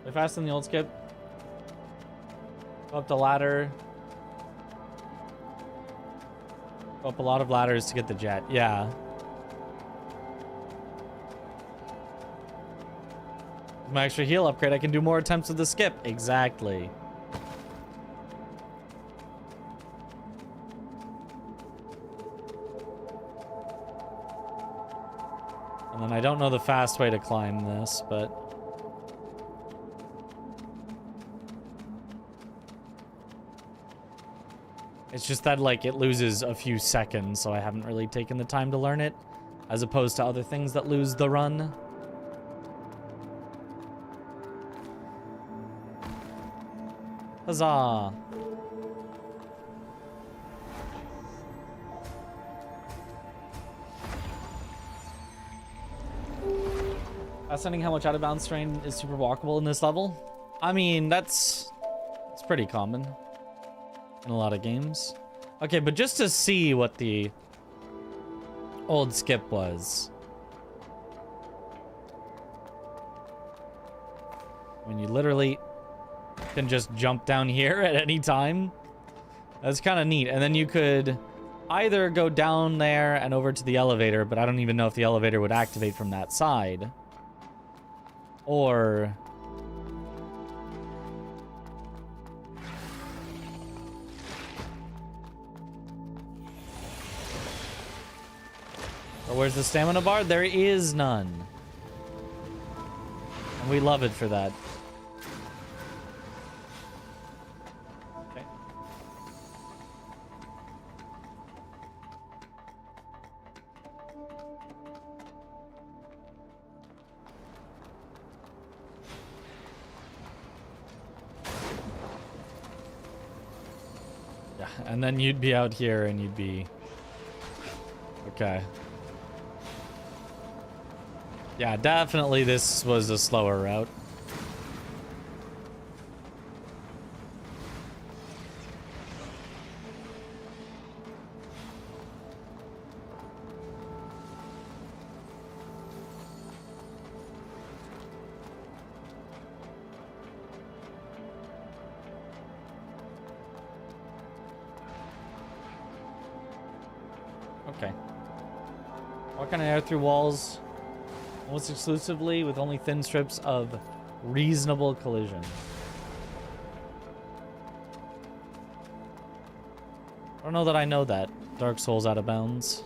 Way faster than the old skip. Go up the ladder. Go up a lot of ladders to get the jet. Yeah. With my extra heal upgrade, I can do more attempts with the skip. Exactly. And then I don't know the fast way to climb this, but... It's just that, like, it loses a few seconds, so I haven't really taken the time to learn it, as opposed to other things that lose the run. Huzzah! Fascinating how much out of bounds terrain is super walkable in this level. I mean, it's pretty common in a lot of games. Okay, but just to see what the old skip was. When you literally can just jump down here at any time. That's kind of neat. And then you could either go down there and over to the elevator, but I don't even know if the elevator would activate from that side. Or... But where's the stamina bar? There is none. And we love it for that. Okay. And then you'd be out here and you'd be... Okay. Yeah, definitely this was a slower route. Okay. Walking air through walls almost exclusively with only thin strips of reasonable collision. I don't know that I know that. Dark Souls out of bounds.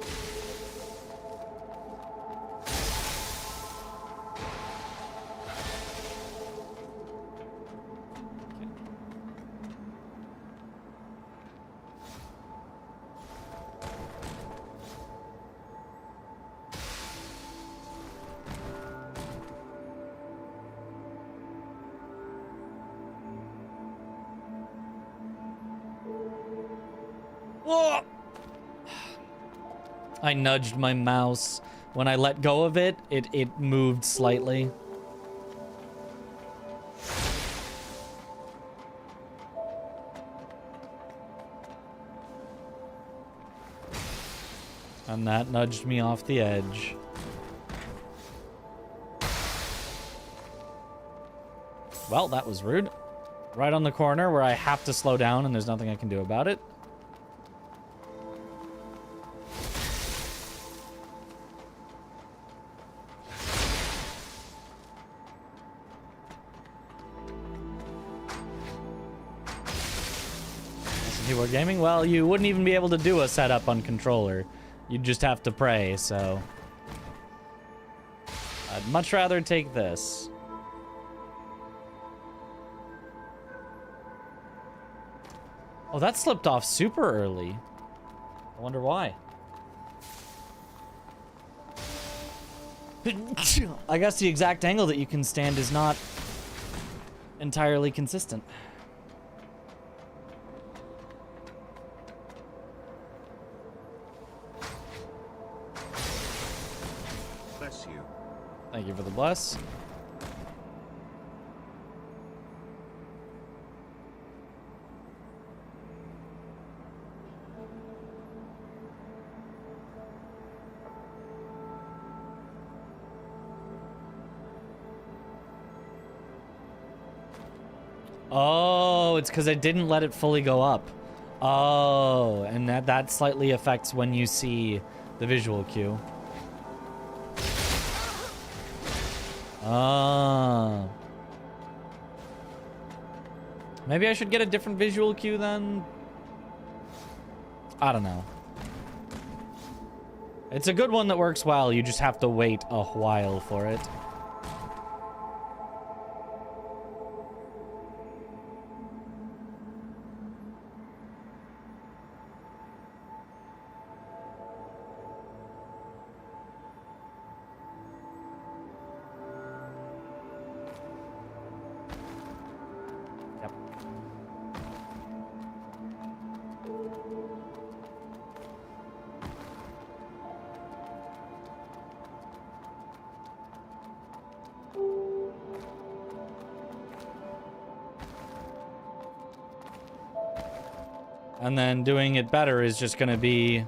Whoa! I nudged my mouse. When I let go of it, it moved slightly. And that nudged me off the edge. Well, that was rude. Right on the corner where I have to slow down and there's nothing I can do about it. Keyboard gaming? Well, you wouldn't even be able to do a setup on controller. You'd just have to pray, so... I'd much rather take this. Oh, that slipped off super early. I wonder why. I guess the exact angle that you can stand is not entirely consistent. Bless you. Thank you for the bless. Oh, it's because I didn't let it fully go up. Oh, and that slightly affects when you see the visual cue. Ah. Maybe I should get a different visual cue then? I don't know. It's a good one that works well. You just have to wait a while for it. And then doing it better is just going to be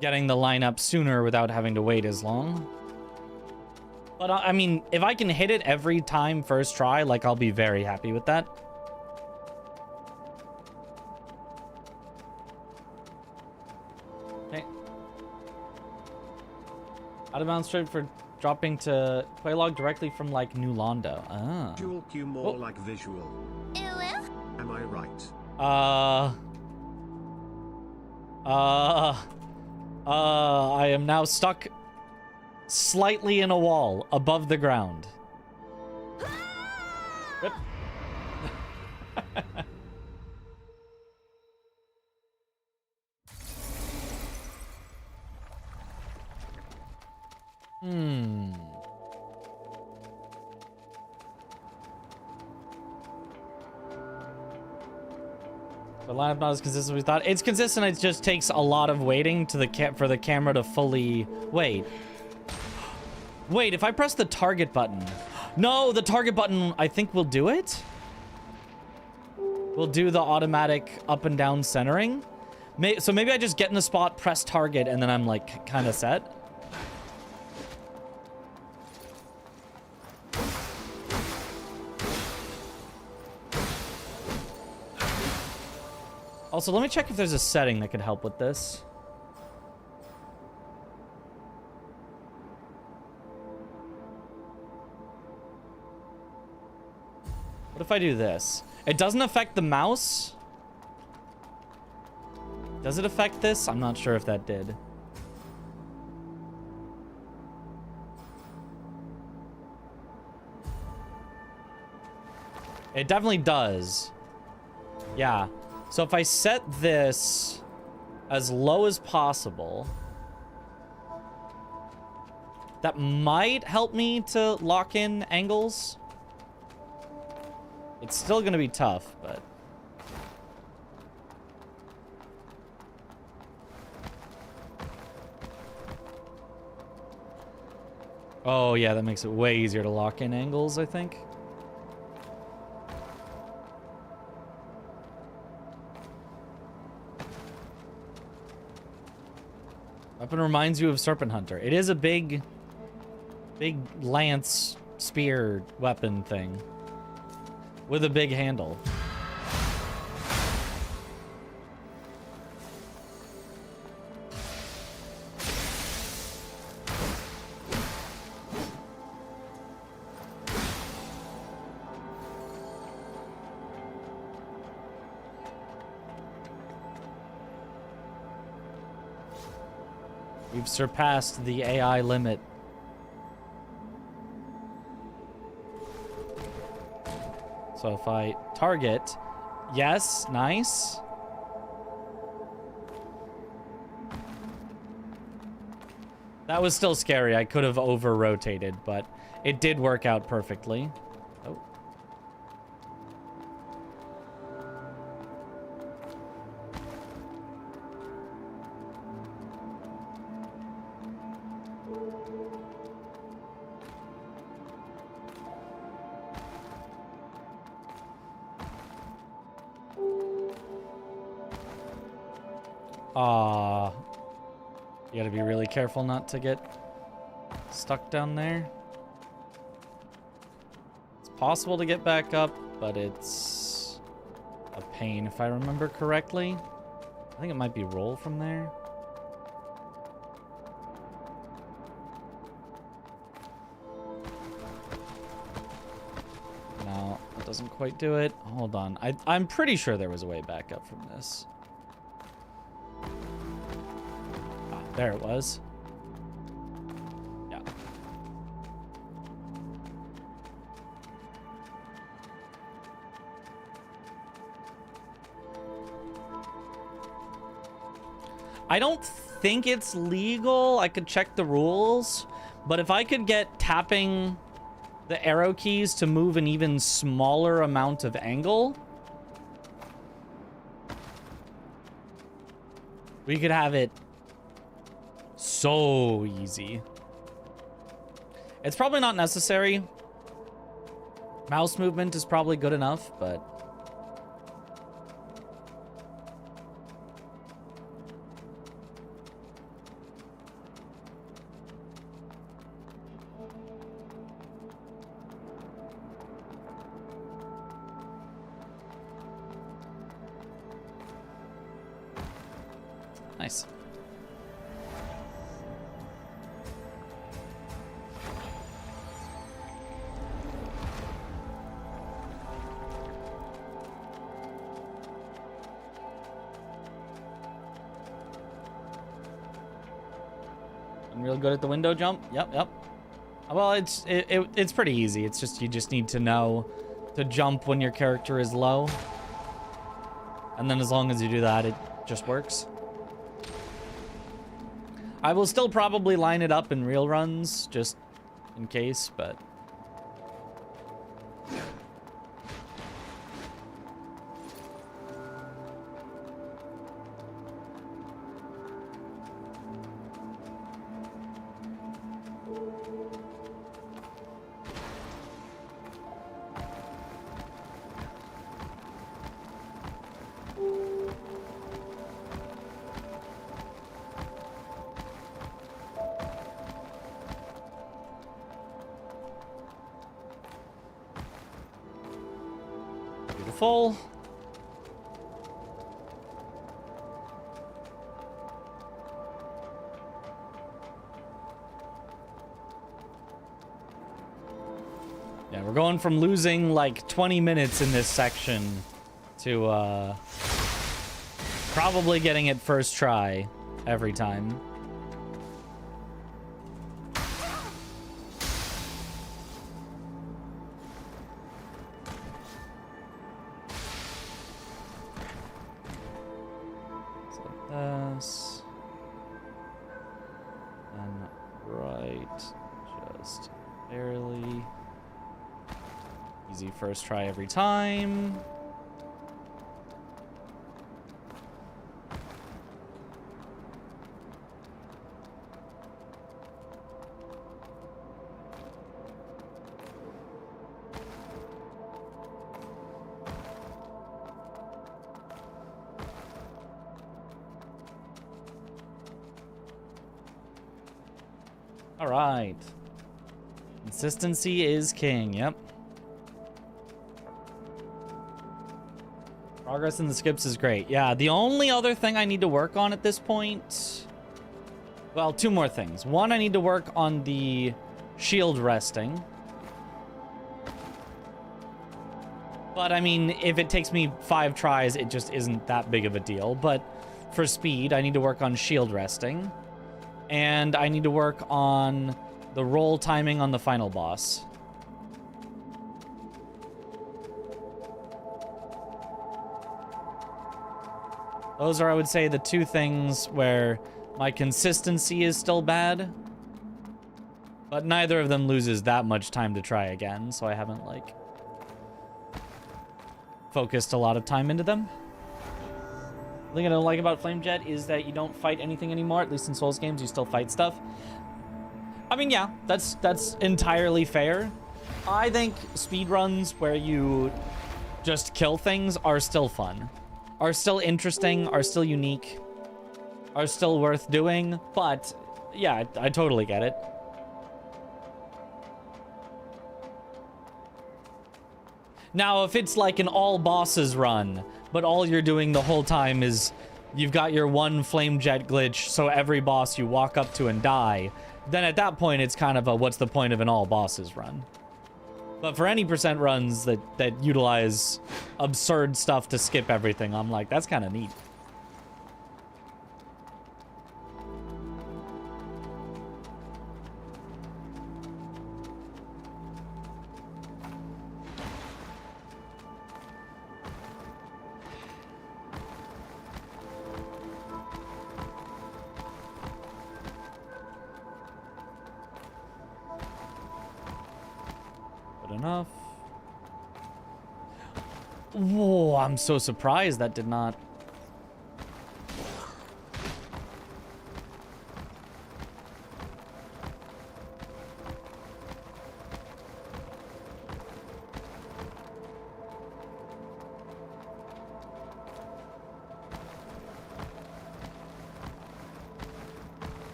getting the lineup sooner without having to wait as long. But I mean, if I can hit it every time first try, like, I'll be very happy with that. Okay. Out of bounds straight for dropping to Quaylog directly from, like, New Londo. Ah. Dual cue more like visual. Am I right? I am now stuck slightly in a wall above the ground. Rip. The lineup not as consistent as we thought. It's consistent. It just takes a lot of waiting to for the camera to fully wait. Wait, if I press the target button. No, the target button, I think will do it. We'll do the automatic up and down centering. So maybe I just get in the spot, press target, and then I'm like kind of set. Also, let me check if there's a setting that could help with this. What if I do this? It doesn't affect the mouse. Does it affect this? I'm not sure if that did. It definitely does. Yeah. So if I set this as low as possible, that might help me to lock in angles. It's still going to be tough, but... Oh, yeah, that makes it way easier to lock in angles, I think. Weapon reminds you of Serpent Hunter. It is a big lance spear weapon thing. With a big handle. We've surpassed the AI limit. So if I target, yes, nice. That was still scary. I could have over-rotated, but it did work out perfectly. Oh. You gotta be really careful not to get stuck down there. It's possible to get back up, but it's a pain if I remember correctly. I think it might be roll from there. No, that doesn't quite do it. Hold on. I'm pretty sure there was a way back up from this. There it was. Yeah. I don't think it's legal. I could check the rules, but if I could get tapping the arrow keys to move an even smaller amount of angle, we could have it so easy. It's probably not necessary. Mouse movement is probably good enough, but... Nice. I'm real good at the window jump. Yep. Well, it's pretty easy. It's just you just need to know to jump when your character is low. And then as long as you do that, it just works. I will still probably line it up in real runs, just in case, but... full. Yeah, we're going from losing like 20 minutes in this section to probably getting it first try every time. So this and right, just barely. Easy first try every time. All right. Consistency is king. Yep. Progress in the skips is great. Yeah, the only other thing I need to work on at this point... Well, two more things. One, I need to work on the shield resting. But, I mean, if it takes me 5 tries, it just isn't that big of a deal. But for speed, I need to work on shield resting. And I need to work on the roll timing on the final boss. Those are, I would say, the two things where my consistency is still bad. But neither of them loses that much time to try again, so I haven't, like, focused a lot of time into them. The thing I don't like about Flame Jet is that you don't fight anything anymore. At least in Souls games, you still fight stuff. I mean, yeah, that's entirely fair. I think speedruns where you just kill things are still fun. Are still interesting, are still unique, are still worth doing, but yeah, I totally get it. Now, if it's like an all bosses run, but all you're doing the whole time is you've got your one flame jet glitch, so every boss you walk up to and die, then at that point it's kind of a what's the point of an all bosses run. But for any percent runs that utilize absurd stuff to skip everything, I'm like, that's kind of neat. Enough. Whoa, I'm so surprised that did not.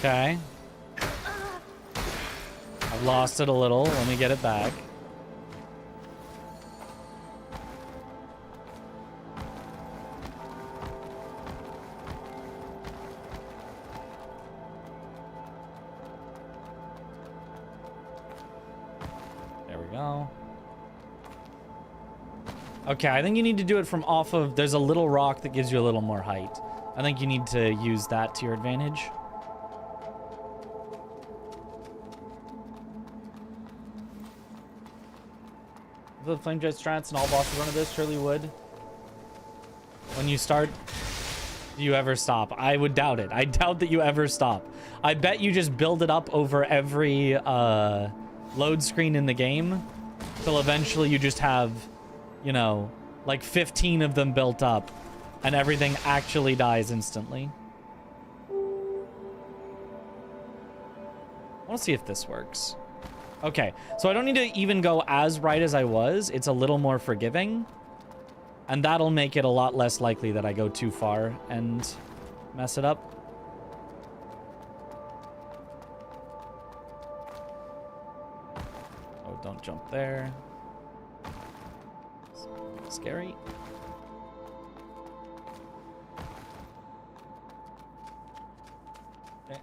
Okay. I've lost it a little. Let me get it back. There we go. Okay, I think you need to do it from off of... There's a little rock that gives you a little more height. I think you need to use that to your advantage. The Flame Jet strats and all bosses run of this surely would. When you start, do you ever stop? I would doubt it. I doubt that you ever stop. I bet you just build it up over every load screen in the game till eventually you just have, you know, like 15 of them built up and everything actually dies instantly. I want to see if this works. Okay, so I don't need to even go as right as I was. It's a little more forgiving. And that'll make it a lot less likely that I go too far and mess it up. Oh, don't jump there. Scary. Okay.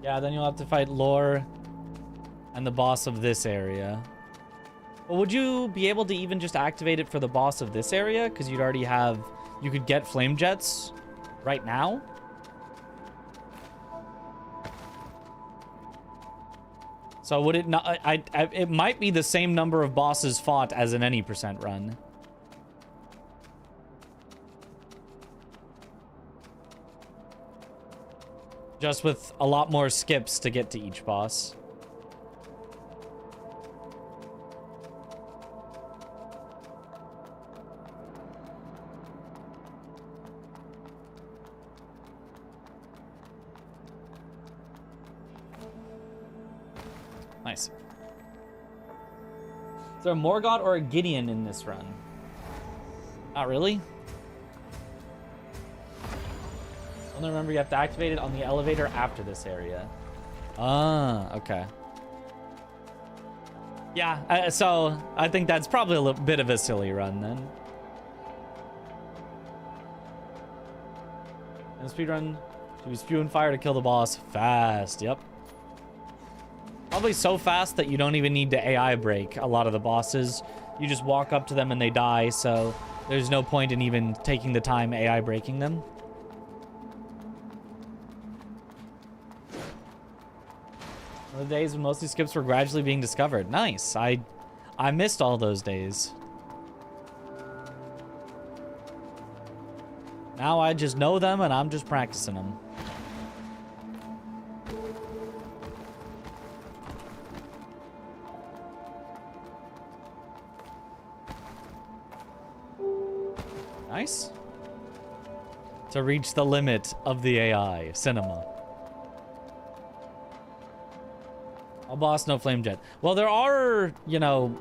Yeah, then you'll have to fight Lore and the boss of this area. Well, would you be able to even just activate it for the boss of this area? Because you'd already have... You could get flame jets right now? So would it not... it might be the same number of bosses fought as in any percent run. Just with a lot more skips to get to each boss. Nice. Is there a Morgoth or a Gideon in this run? Not really. Only remember you have to activate it on the elevator after this area. Ah, okay. Yeah, so I think that's probably a little bit of a silly run then. And speedrun, use spew and fire to kill the boss fast. Yep. Probably so fast that you don't even need to AI break a lot of the bosses. You just walk up to them and they die, so there's no point in even taking the time AI breaking them. One of the days when most of these skips were gradually being discovered. Nice. I missed all those days. Now I just know them and I'm just practicing them. Nice. To reach the limit of the AI. Cinema. A boss, no flame jet. Well, there are, you know,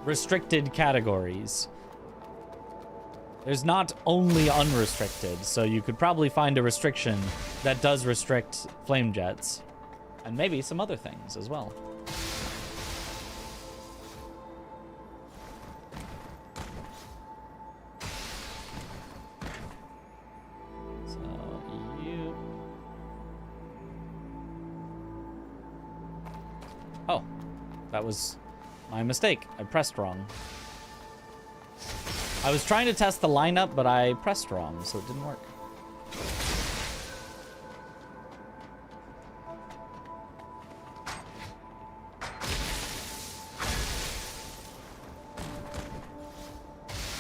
restricted categories. There's not only unrestricted, so you could probably find a restriction that does restrict flame jets. And maybe some other things as well. Oh, that was my mistake. I pressed wrong. I was trying to test the lineup, but I pressed wrong, so it didn't work.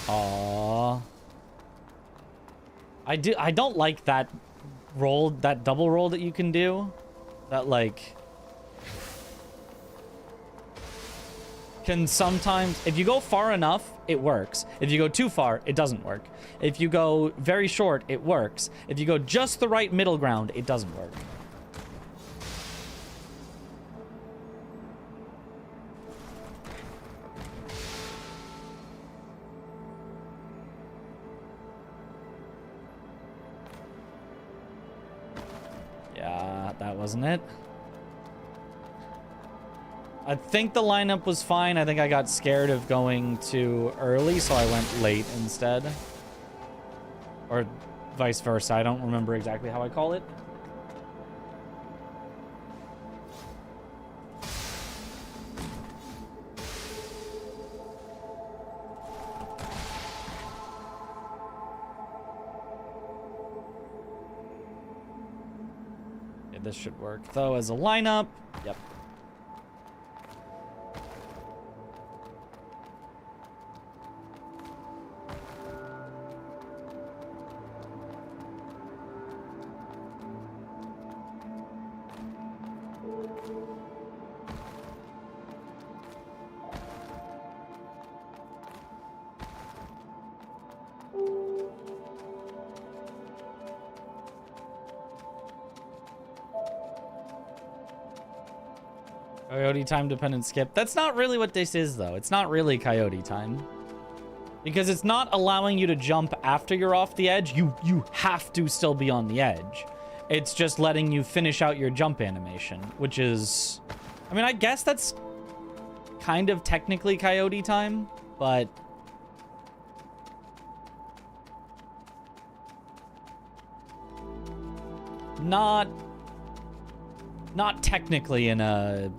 Aww. I don't like that roll, that double roll that you can do. That, like... can sometimes, if you go far enough, it works. If you go too far, it doesn't work. If you go very short, it works. If you go just the right middle ground, it doesn't work. Yeah, that wasn't it. I think the lineup was fine. I think I got scared of going too early, so I went late instead. Or vice versa. I don't remember exactly how I call it. Yeah, this should work, though, as a lineup. Yep. Coyote time dependent skip. That's not really what this is, though. It's not really coyote time. Because it's not allowing you to jump after you're off the edge. You have to still be on the edge. It's just letting you finish out your jump animation, which is... I mean, I guess that's kind of technically coyote time, but... Not technically in a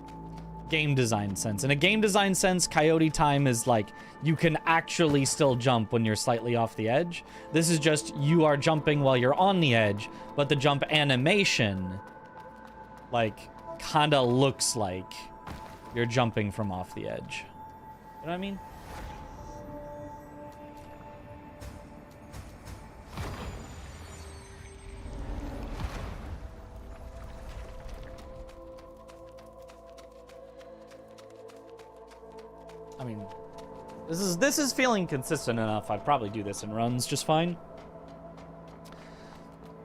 game design sense. In a game design sense, coyote time is like you can actually still jump when you're slightly off the edge. This is just you are jumping while you're on the edge, but the jump animation like kind of looks like you're jumping from off the edge. You know what I mean? I mean, this is feeling consistent enough. I'd probably do this in runs just fine.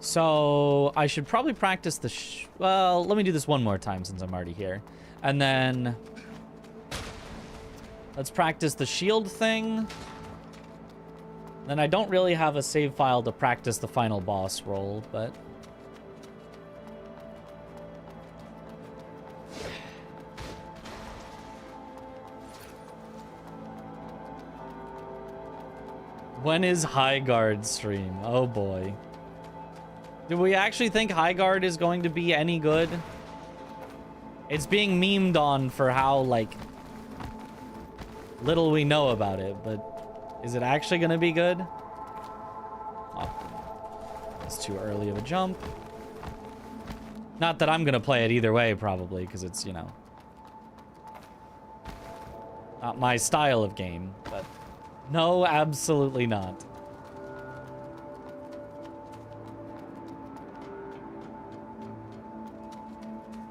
So I should probably practice the... well, let me do this one more time since I'm already here. And then... let's practice the shield thing. Then I don't really have a save file to practice the final boss roll, but... when is High Guard stream? Oh boy. Do we actually think High Guard is going to be any good? It's being memed on for how, like, little we know about it, but is it actually going to be good? Oh, it's too early of a jump. Not that I'm going to play it either way, probably, because it's, you know, not my style of game, but... no, absolutely not.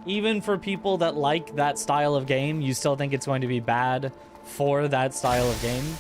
Even for people that like that style of game, you still think it's going to be bad for that style of game?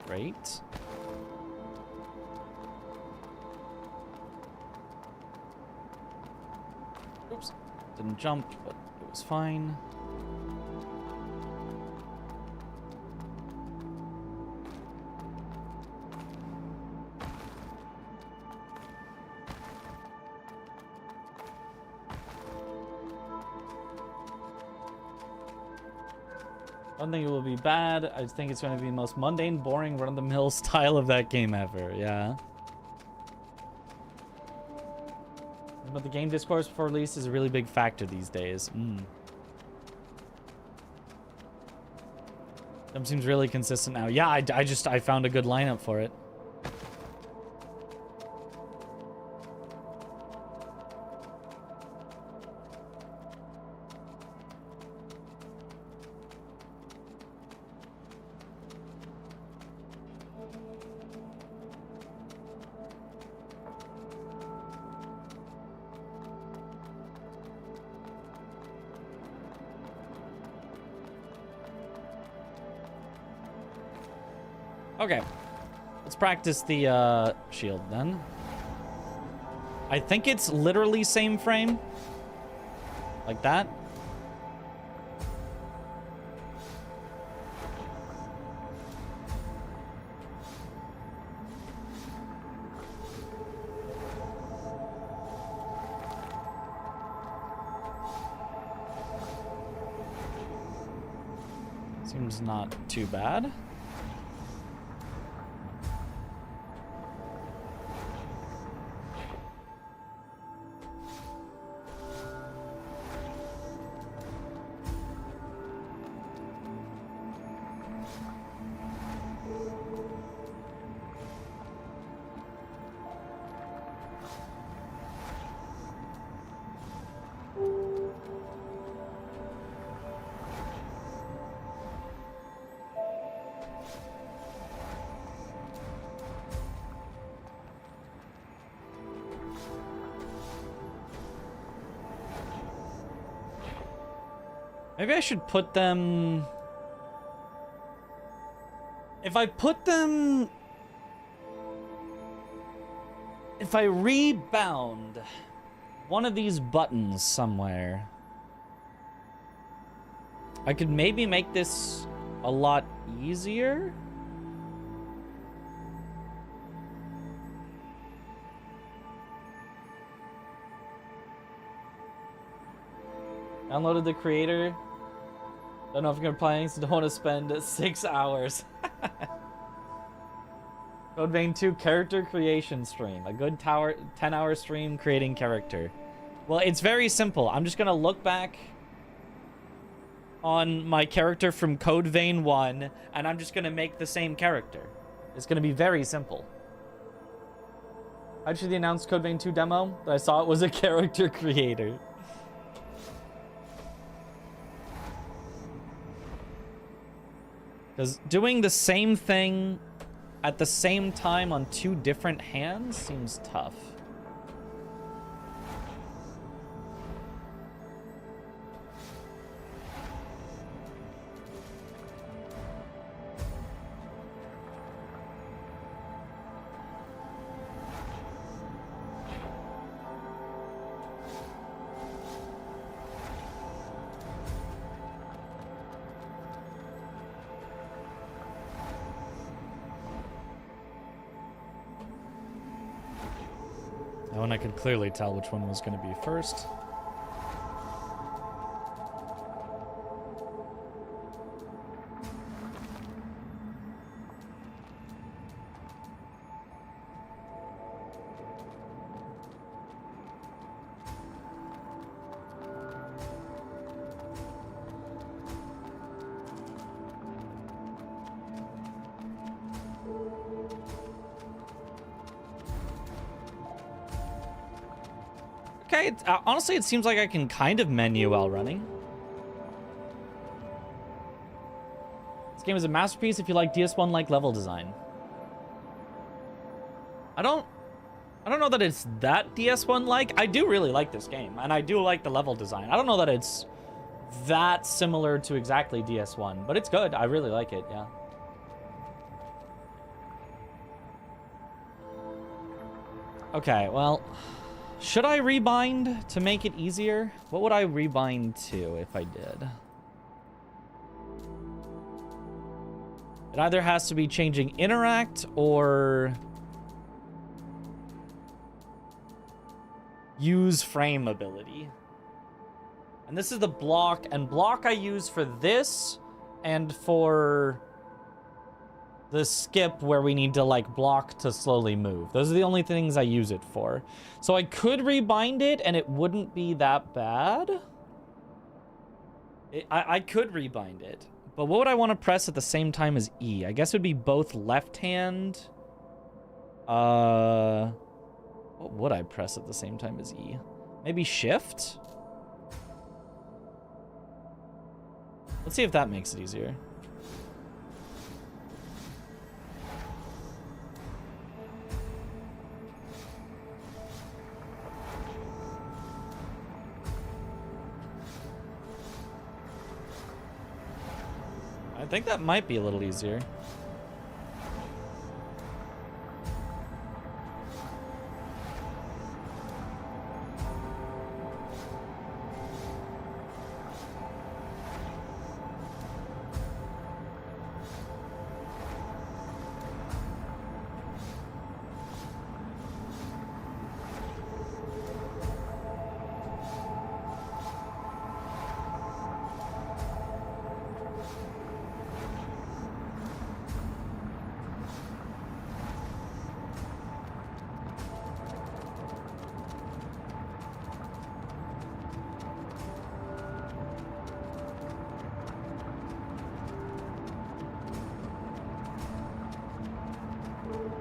Great. Oops. Didn't jump, but it was fine. I don't think it will be bad. I just think it's going to be the most mundane, boring, run-of-the-mill style of that game ever. Yeah. But the game discourse before release is a really big factor these days. Them seems really consistent now. Yeah, I found a good lineup for it. Okay, let's practice the shield then. I think it's literally same frame. Like that. Seems not too bad. Maybe I should put them... If I put them... If I rebound one of these buttons somewhere, I could maybe make this a lot easier. Downloaded the creator. Don't know if I'm gonna play, so don't want to spend 6 hours. Code Vein 2 character creation stream. A good 10-hour stream creating character. Well, it's very simple. I'm just gonna look back on my character from Code Vein 1, and I'm just gonna make the same character. It's gonna be very simple. Actually, the announced Code Vein 2 demo that I saw, it was a character creator. Because doing the same thing at the same time on 2 different hands seems tough. That one I could clearly tell which one was going to be first. Okay, honestly, it seems like I can kind of menu while running. This game is a masterpiece if you like DS1-like level design. I don't know that it's that DS1-like. I do really like this game, and I do like the level design. I don't know that it's that similar to exactly DS1, but it's good. I really like it, yeah. Okay, well... Should I rebind to make it easier? What would I rebind to if I did? It either has to be changing interact or use frame ability. And this is the block, and block I use for this and for the skip where we need to like block to slowly move. Those are the only things I use it for. So I could rebind it and it wouldn't be that bad. I could rebind it. But what would I want to press at the same time as E? I guess it would be both left hand. What would I press at the same time as E? Maybe shift? Let's see if that makes it easier. I think that might be a little easier.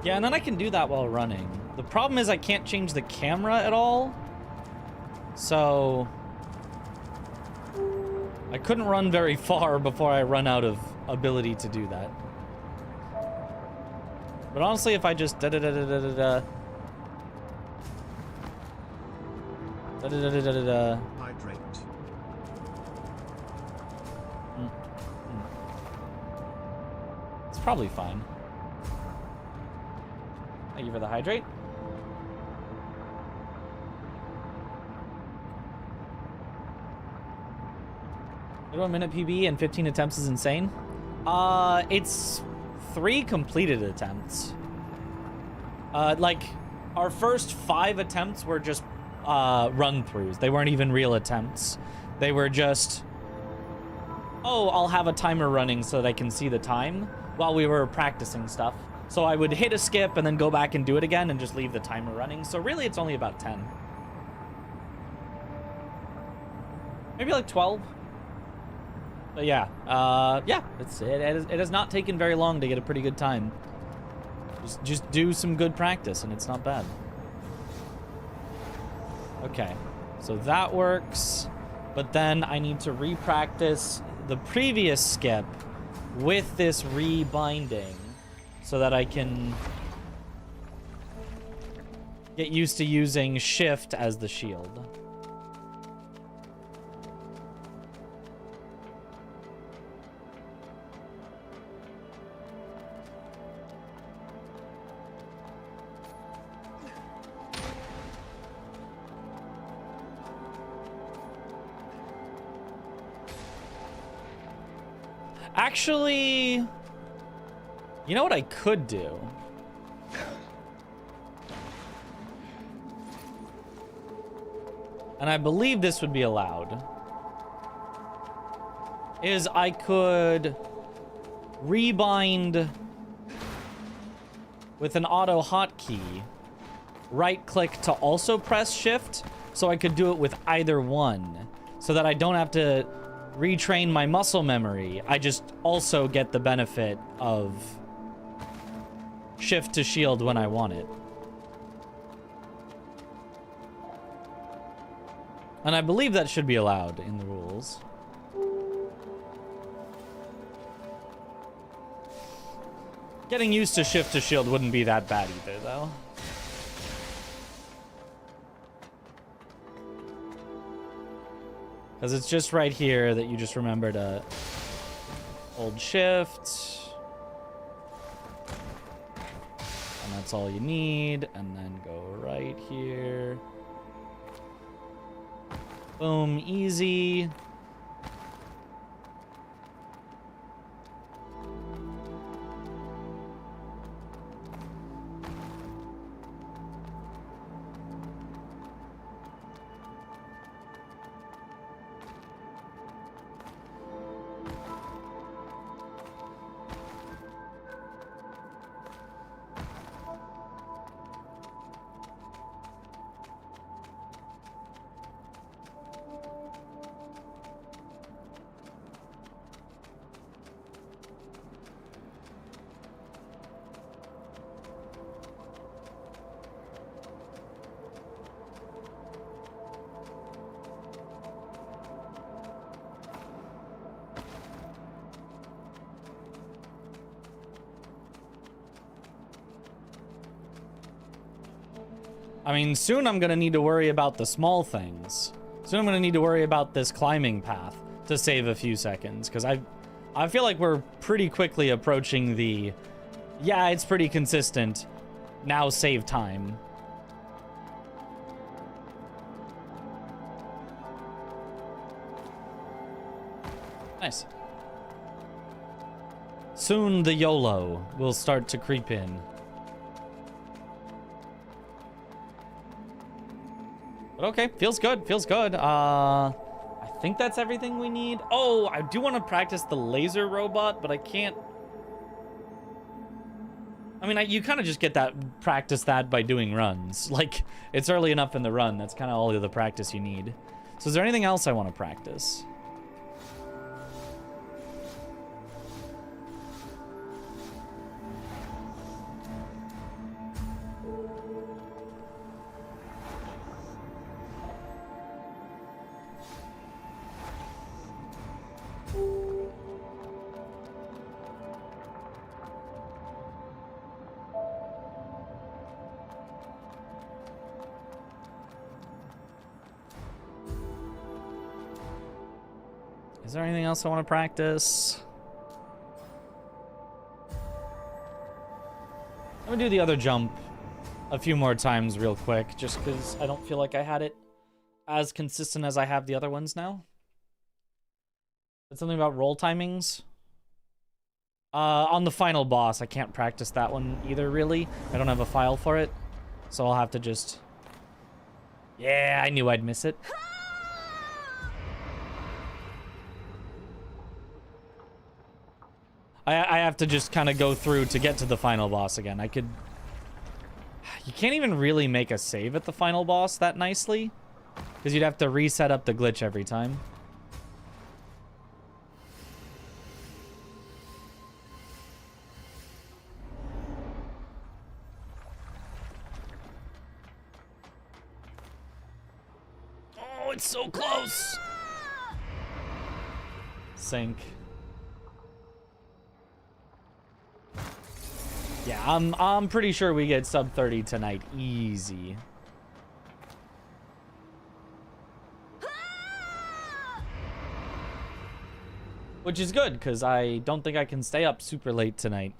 Yeah, and then I can do that while running. The problem is I can't change the camera at all. So I couldn't run very far before I run out of ability to do that. But honestly, if I just da-da-da-da-da-da-da... Da-da-da-da-da-da-da... Hydrate. probably fine. Thank you for the hydrate. A minute PB and 15 attempts is insane. It's 3 completed attempts. Like, our first 5 attempts were just run-throughs. They weren't even real attempts. They were just, oh, I'll have a timer running so that I can see the time while we were practicing stuff. So I would hit a skip and then go back and do it again and just leave the timer running. So really, it's only about 10. Maybe like 12. But yeah, yeah, it has not taken very long to get a pretty good time. Just do some good practice and it's not bad. Okay, so that works. But then I need to re-practice the previous skip with this rebinding so that I can get used to using shift as the shield. Actually, you know what I could do? And I believe this would be allowed. Is I could rebind with an auto hotkey, right click to also press shift, so I could do it with either one, so that I don't have to retrain my muscle memory. I just also get the benefit of shift to shield when I want it. And I believe that should be allowed in the rules. Getting used to shift to shield wouldn't be that bad either, though. Because it's just right here that you just remember to hold shift. And that's all you need. And then go right here. Boom, easy. I mean, soon I'm gonna need to worry about the small things. Soon I'm gonna need to worry about this climbing path to save a few seconds, because I feel like we're pretty quickly approaching the, yeah, it's pretty consistent, now save time. Nice. Soon the YOLO will start to creep in. But okay, feels good, feels good. I think that's everything we need. Oh, I do want to practice the laser robot, but I can't. I mean, you kind of just get that, practice that by doing runs. Like, it's early enough in the run, that's kind of all of the practice you need. So is there anything else I want to practice? Is there anything else I want to practice? I'm gonna do the other jump a few more times real quick, just because I don't feel like I had it as consistent as I have the other ones now. But something about roll timings. On the final boss, I can't practice that one either, really. I don't have a file for it, so I'll have to just... Yeah, I knew I'd miss it. I have to just kind of go through to get to the final boss again. I could... You can't even really make a save at the final boss that nicely, because you'd have to reset up the glitch every time. Oh, it's so close! Sync. Yeah, I'm pretty sure we get sub 30 tonight. Easy. Which is good, because I don't think I can stay up super late tonight.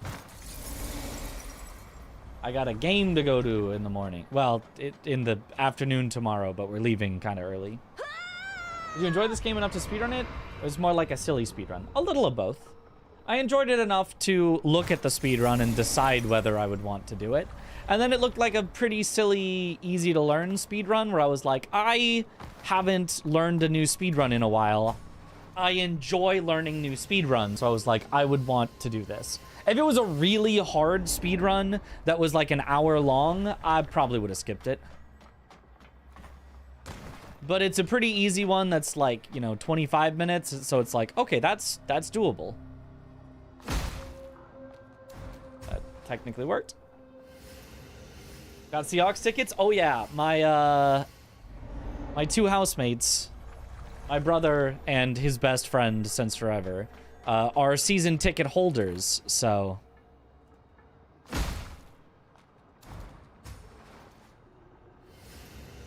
I got a game to go to in the morning. Well, in the afternoon tomorrow, but we're leaving kind of early. Did you enjoy this game enough to speedrun it? It was more like a silly speedrun. A little of both. I enjoyed it enough to look at the speedrun and decide whether I would want to do it. And then it looked like a pretty silly, easy to learn speedrun where I was like, I haven't learned a new speedrun in a while. I enjoy learning new speedruns, so I was like, I would want to do this. If it was a really hard speedrun that was like an hour long, I probably would have skipped it. But it's a pretty easy one that's like, you know, 25 minutes, so it's like, okay, that's doable. That technically worked. Got Seahawks tickets? Oh yeah, my two housemates, my brother and his best friend since forever, are season ticket holders, so...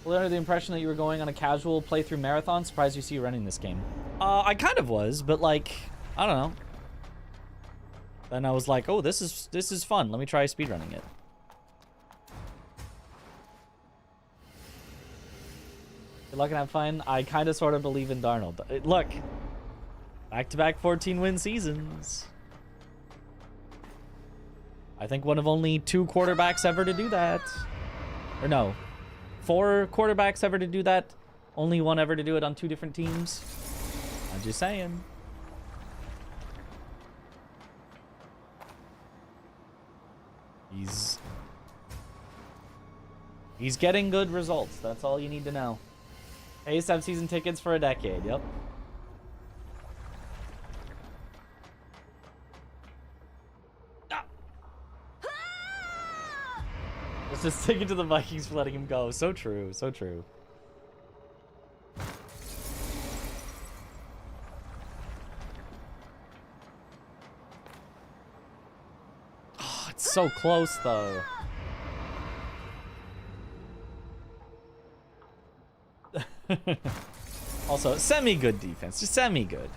Well, under the impression that you were going on a casual playthrough marathon. Surprised you see you running this game. I kind of was, but like, I don't know. Then I was like, oh, this is fun. Let me try speedrunning it. Good luck and have fun. I kind of sort of believe in Darnold. Look, back-to-back 14-win seasons. I think one of only 2 quarterbacks ever to do that. Or no. 4 quarterbacks ever to do that. Only one ever to do it on 2 different teams. I'm just saying. He's getting good results. That's all you need to know. I used to have season tickets for a decade. Yep. Let's just stick it to the Vikings for letting him go. So true. So true. Oh, it's so close, though. Also, semi-good defense. Just semi-good.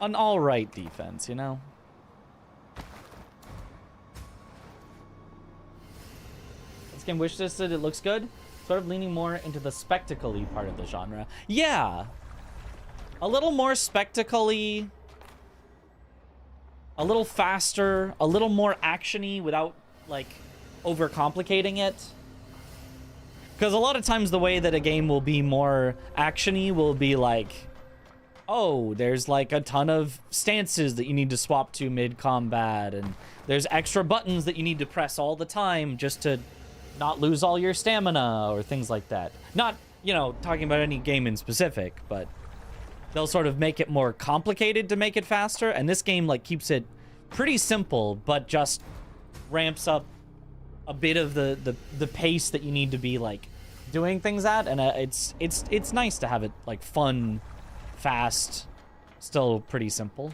An all-right defense, you know? This game wishlisted, it looks good. Sort of leaning more into the spectacle-y part of the genre. Yeah! A little more spectacle-y. A little faster. A little more action-y without, like, overcomplicating it. Because a lot of times the way that a game will be more action-y will be like, oh, there's like a ton of stances that you need to swap to mid-combat, and there's extra buttons that you need to press all the time just to not lose all your stamina, or things like that. Not, you know, talking about any game in specific, but they'll sort of make it more complicated to make it faster, and this game, like, keeps it pretty simple, but just ramps up a bit of the pace that you need to be like doing things at, and it's nice to have it like fun, fast, still pretty simple.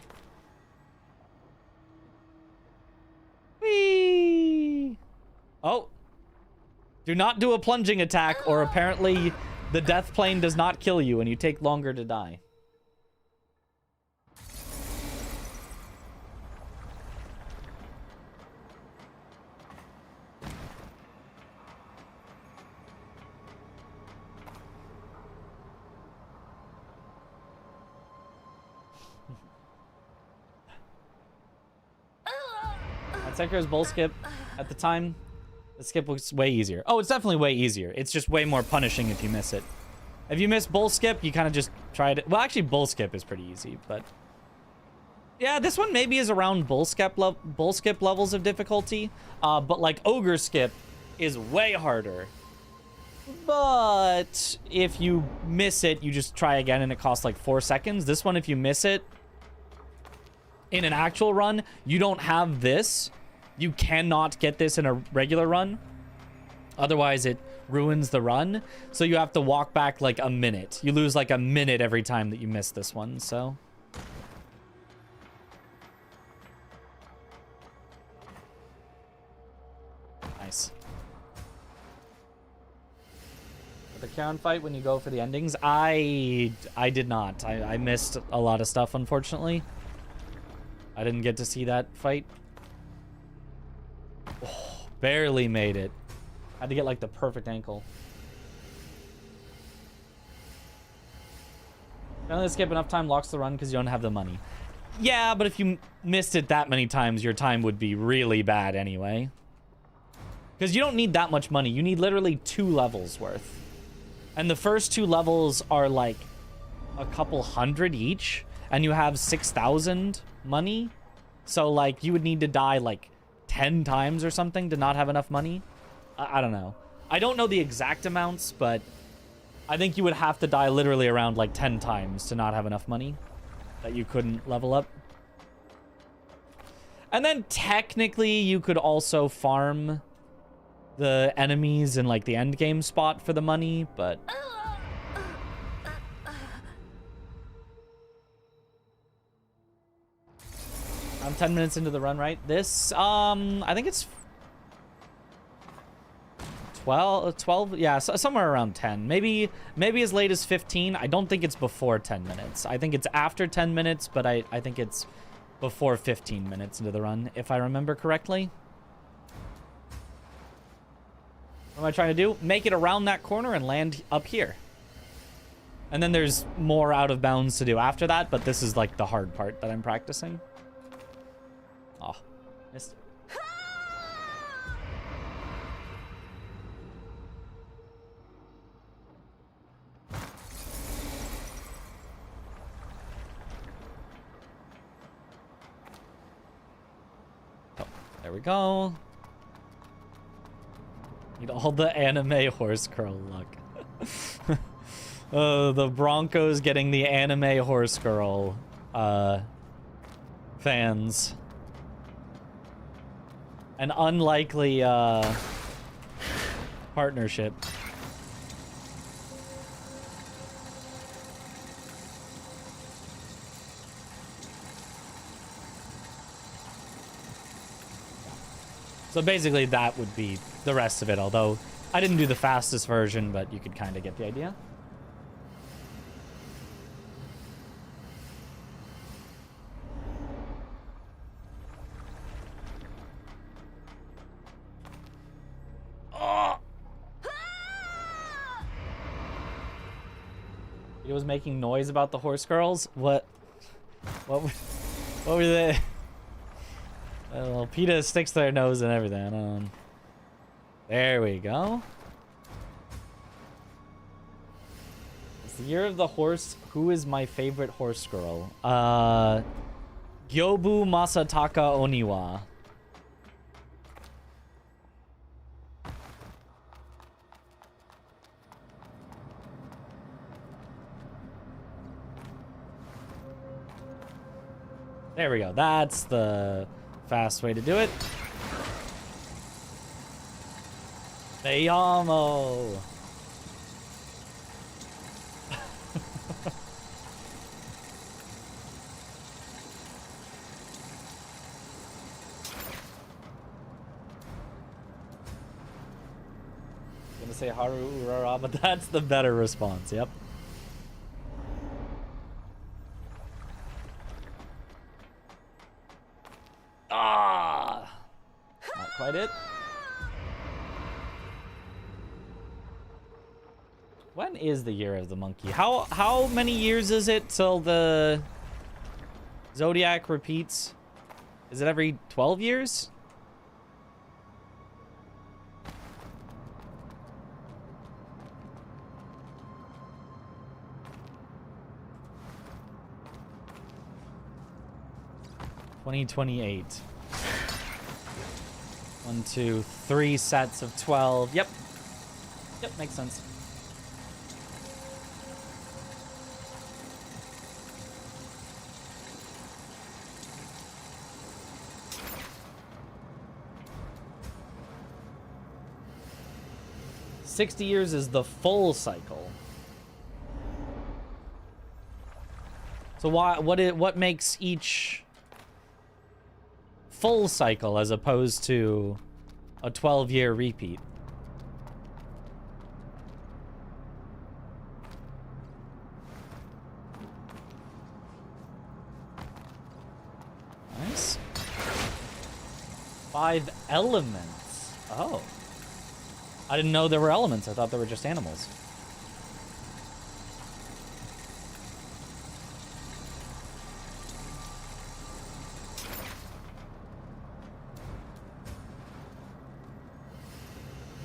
Whee! Oh, do not do a plunging attack, or apparently the death plane does not kill you and you take longer to die. Sekiro's bowl skip at the time, the skip was way easier. Oh, it's definitely way easier. It's just way more punishing if you miss it. If you miss bowl skip, you kind of just try it. Well, actually, bowl skip is pretty easy, but yeah, this one maybe is around bowl skip levels of difficulty. But like ogre skip is way harder. But if you miss it, you just try again, and it costs like 4 seconds. This one, if you miss it in an actual run, you don't have this. You cannot get this in a regular run. Otherwise, it ruins the run. So you have to walk back like a minute. You lose like a minute every time that you miss this one, so. Nice. The Karen fight when you go for the endings? I did not. I missed a lot of stuff, unfortunately. I didn't get to see that fight. Oh, barely made it. Had to get like the perfect ankle. Only skip enough time locks the run because you don't have the money. Yeah, but if you missed it that many times, your time would be really bad anyway. Because you don't need that much money. You need literally 2 levels worth. And the first 2 levels are like a couple hundred each. And you have 6,000 money. So like you would need to die like 10 times or something to not have enough money. I don't know. I don't know the exact amounts, but I think you would have to die literally around like 10 times to not have enough money that you couldn't level up. And then technically you could also farm the enemies in like the end game spot for the money, but I'm 10 minutes into the run, right? This I think it's 12, yeah, so somewhere around 10, maybe as late as 15. I don't think it's before 10 minutes. I think it's after 10 minutes, but I think it's before 15 minutes into the run, if I remember correctly. What am I trying to do? Make it around that corner and land up here. And then there's more out of bounds to do after that, but this is like the hard part that I'm practicing. Oh, missed it. Oh, there we go. Need all the anime horse girl luck. The Broncos getting the anime horse girl fans. An unlikely partnership. So basically that would be the rest of it, although I didn't do the fastest version, but you could kind of get the idea. Oh! He was making noise about the horse girls? What were they? Well, PETA sticks their nose in everything. There we go. It's the year of the horse. Who is my favorite horse girl? Gyobu Masataka Oniwa. There we go. That's the fast way to do it. Deyamo. Gonna say Haru Urara, but that's the better response. Yep. Ah, not quite it. When is the year of the monkey? How many years is it till the Zodiac repeats? Is it every 12 years? 2028. 1, 2, 3 sets of 12. Yep. Yep, makes sense. $60 is the full cycle. So what makes each full cycle as opposed to a 12-year repeat? Nice. 5 elements. Oh. I didn't know there were elements. I thought they were just animals.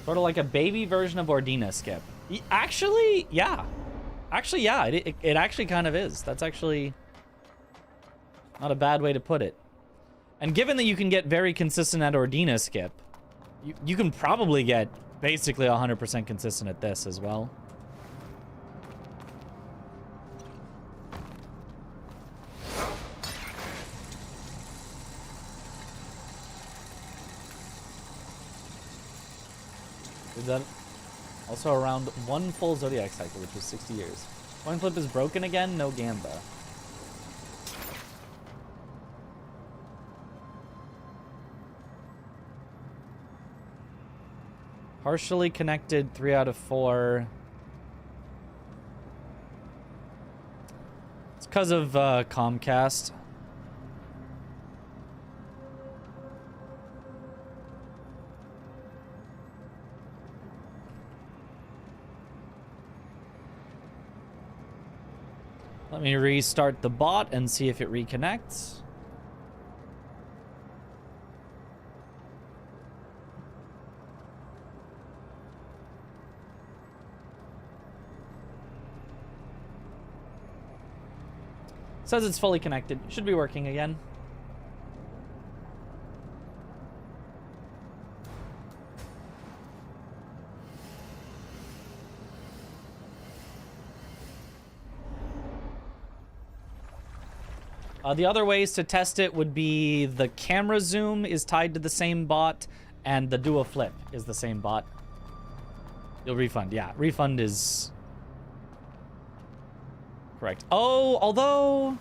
Sort of like a baby version of Ordina skip. Actually, yeah. Actually, yeah. It actually kind of is. That's actually not a bad way to put it. And given that you can get very consistent at Ordina skip, you can probably get basically 100% consistent at this as well. Is that also around 1 full Zodiac cycle, which was 60 years. Coin flip is broken again, no Gamba. Partially connected, 3 out of 4. It's because of Comcast. Let me restart the bot and see if it reconnects. Says it's fully connected. Should be working again. The other ways to test it would be the camera zoom is tied to the same bot, and the do a flip is the same bot. You'll refund. Yeah, refund is correct. Oh, although...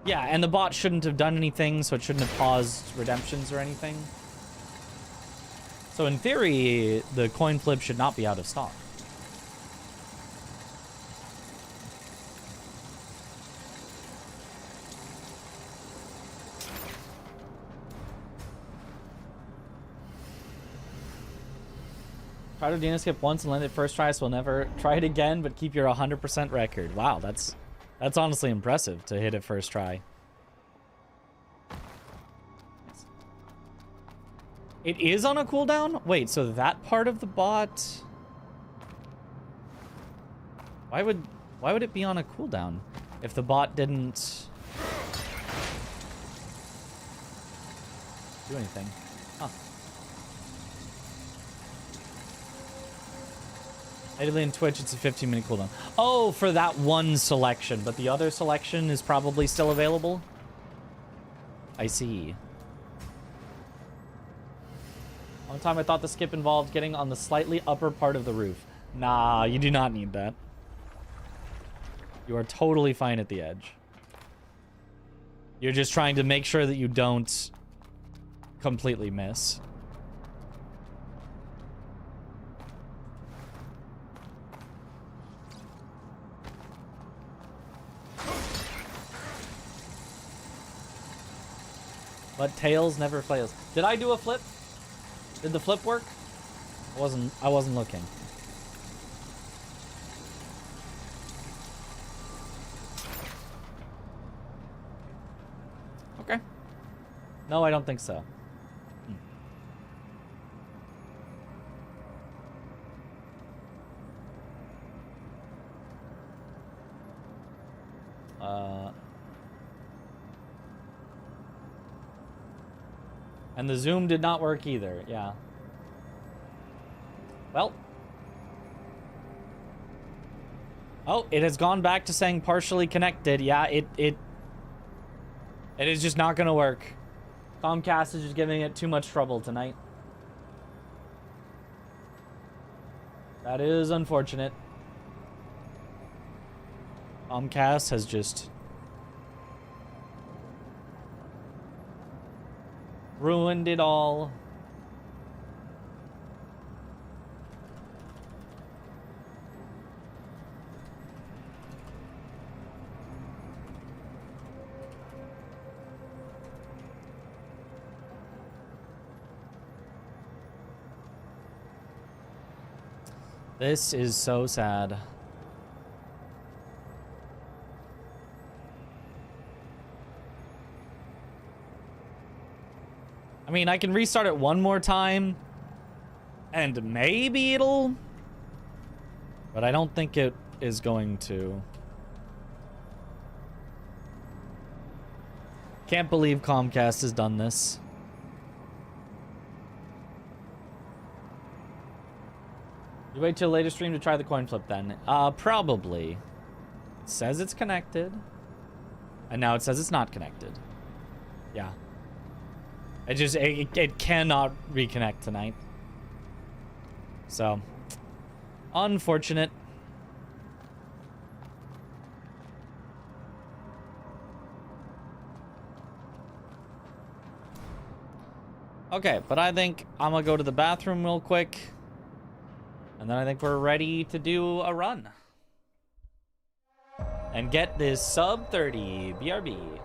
yeah, and the bot shouldn't have done anything, so it shouldn't have paused redemptions or anything. So in theory, the coin flip should not be out of stock. Try to Dina skip once and land it first try, so we'll never try it again, but keep your 100% record. Wow, that's honestly impressive to hit it first try. It is on a cooldown? Wait, so that part of the bot... Why would it be on a cooldown if the bot didn't do anything? Huh. Natively in Twitch, it's a 15-minute cooldown. Oh, for that one selection, but the other selection is probably still available? I see. One time I thought the skip involved getting on the slightly upper part of the roof. Nah, you do not need that. You are totally fine at the edge. You're just trying to make sure that you don't completely miss. But tails never fails. Did I do a flip? Did the flip work? I wasn't looking. Okay. No, I don't think so. And the Zoom did not work either, yeah. Well. Oh, it has gone back to saying partially connected. Yeah, it is just not gonna work. Comcast is just giving it too much trouble tonight. That is unfortunate. Comcast has just ruined it all. This is so sad. I mean, I can restart it one more time, and maybe it'll... But I don't think it is going to. Can't believe Comcast has done this. You wait till later stream to try the coin flip then. Probably. It says it's connected. And now it says it's not connected. Yeah. It cannot reconnect tonight. So, unfortunate. Okay, but I think I'm gonna go to the bathroom real quick. And then I think we're ready to do a run. And get this sub 30 BRB.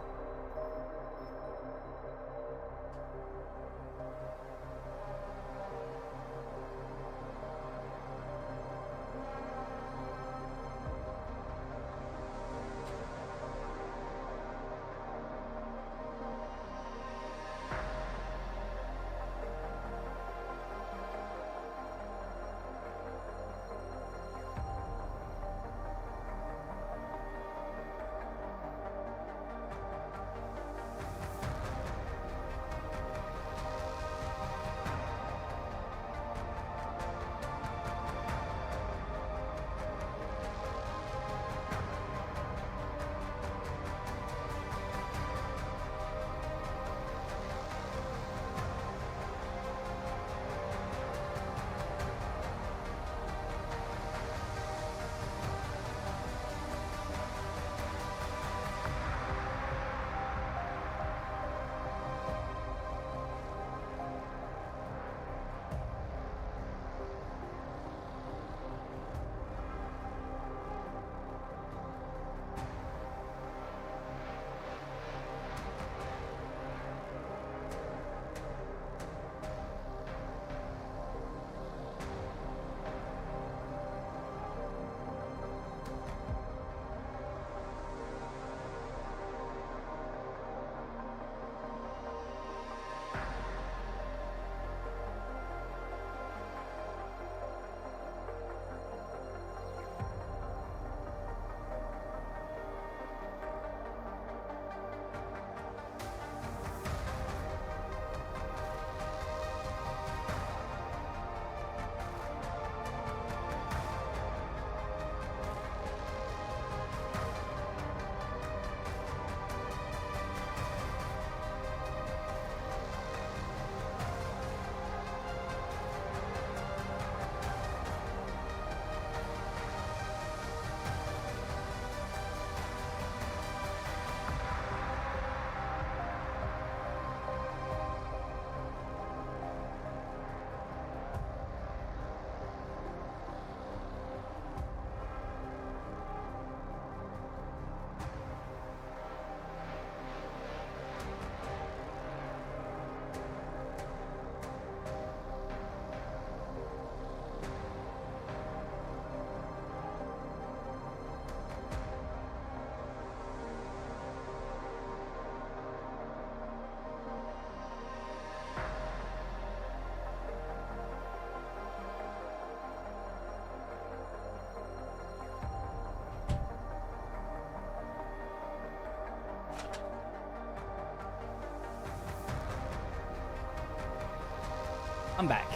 I'm back.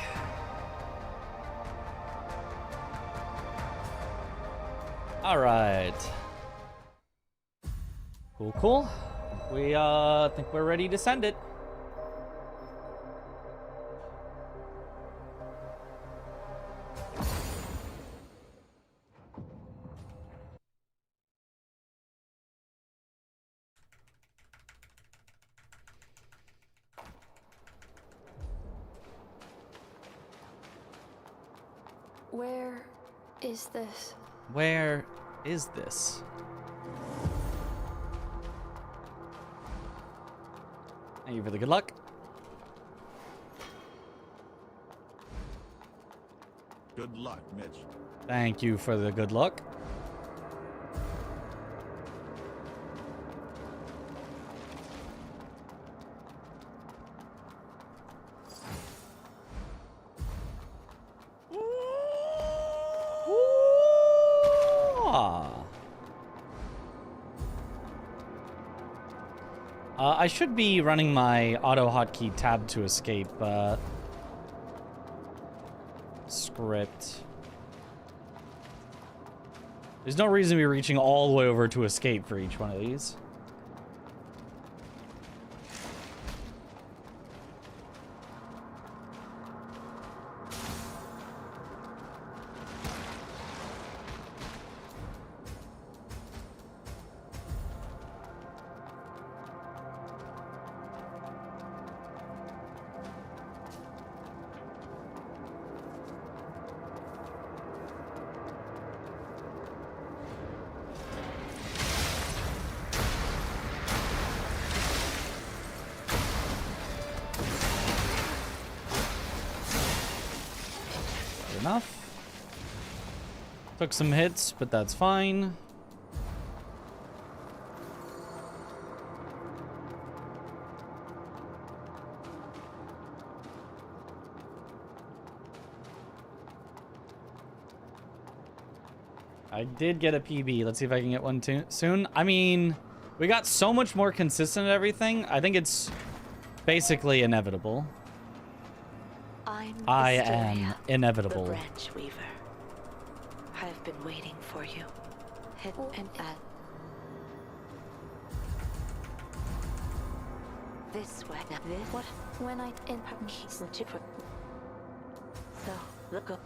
All right. Cool, cool. We think we're ready to send it. Where is this? Where is this? Thank you for the good luck. Good luck, Mitch. Thank you for the good luck. I should be running my auto hotkey tab to escape script. There's no reason to be reaching all the way over to escape for each one of these. Enough. Took some hits, but that's fine. I did get a PB. Let's see if I can get one soon. I mean, we got so much more consistent at everything. I think it's basically inevitable. I am inevitable. The branch weaver. I've been waiting for you. Hit and add. This way. This. What? When I in So look up.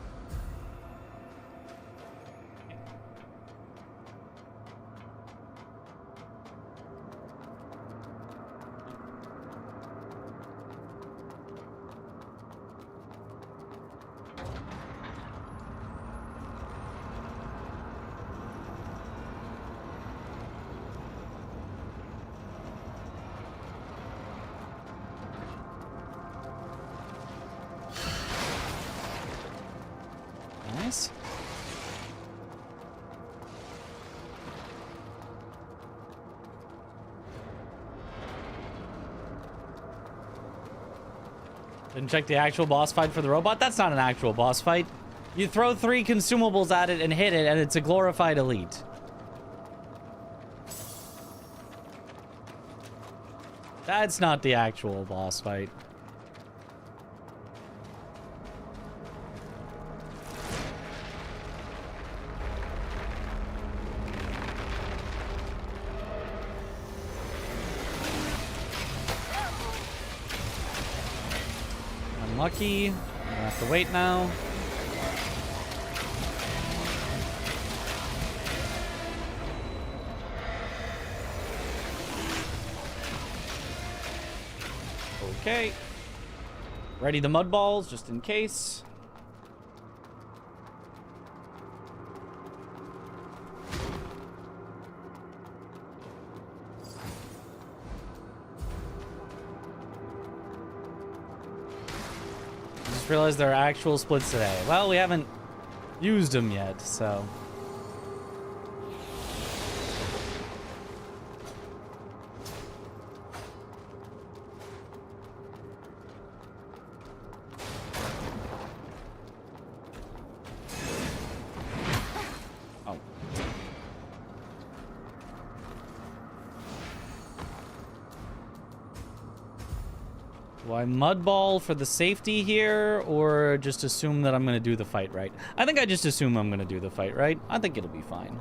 Nice. Didn't check the actual boss fight for the robot. That's not an actual boss fight. You throw 3 consumables at it and hit it, and it's a glorified elite. That's not the actual boss fight. Unlucky. I have to wait now. Okay. Ready the mud balls just in case. Just realized there are actual splits today. Well, we haven't used them yet, so. Do I mudball for the safety here, or just assume that I'm gonna do the fight right? I think I just assume I'm gonna do the fight right. I think it'll be fine.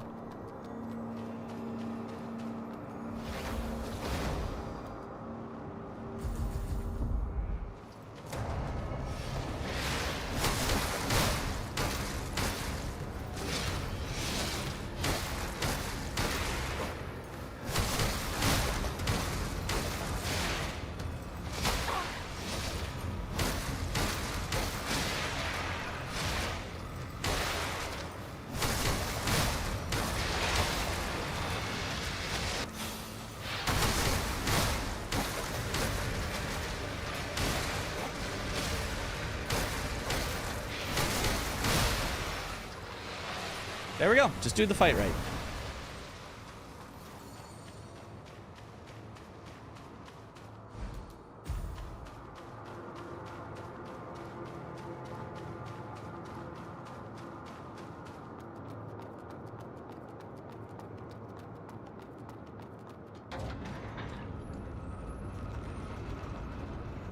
There we go. Just do the fight right.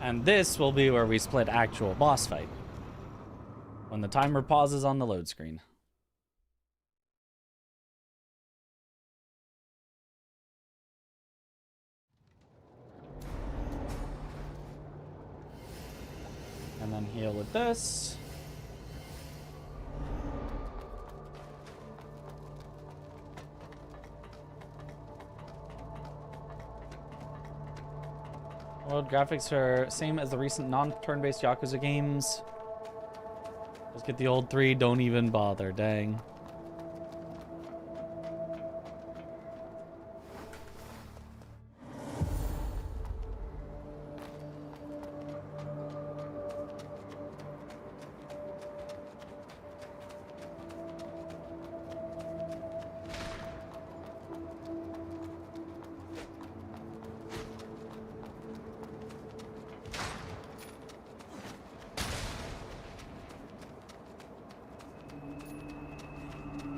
And this will be where we split actual boss fight. When the timer pauses on the load screen. And then heal with this. World graphics are same as the recent non-turn-based Yakuza games. Just get the old 3, don't even bother, dang.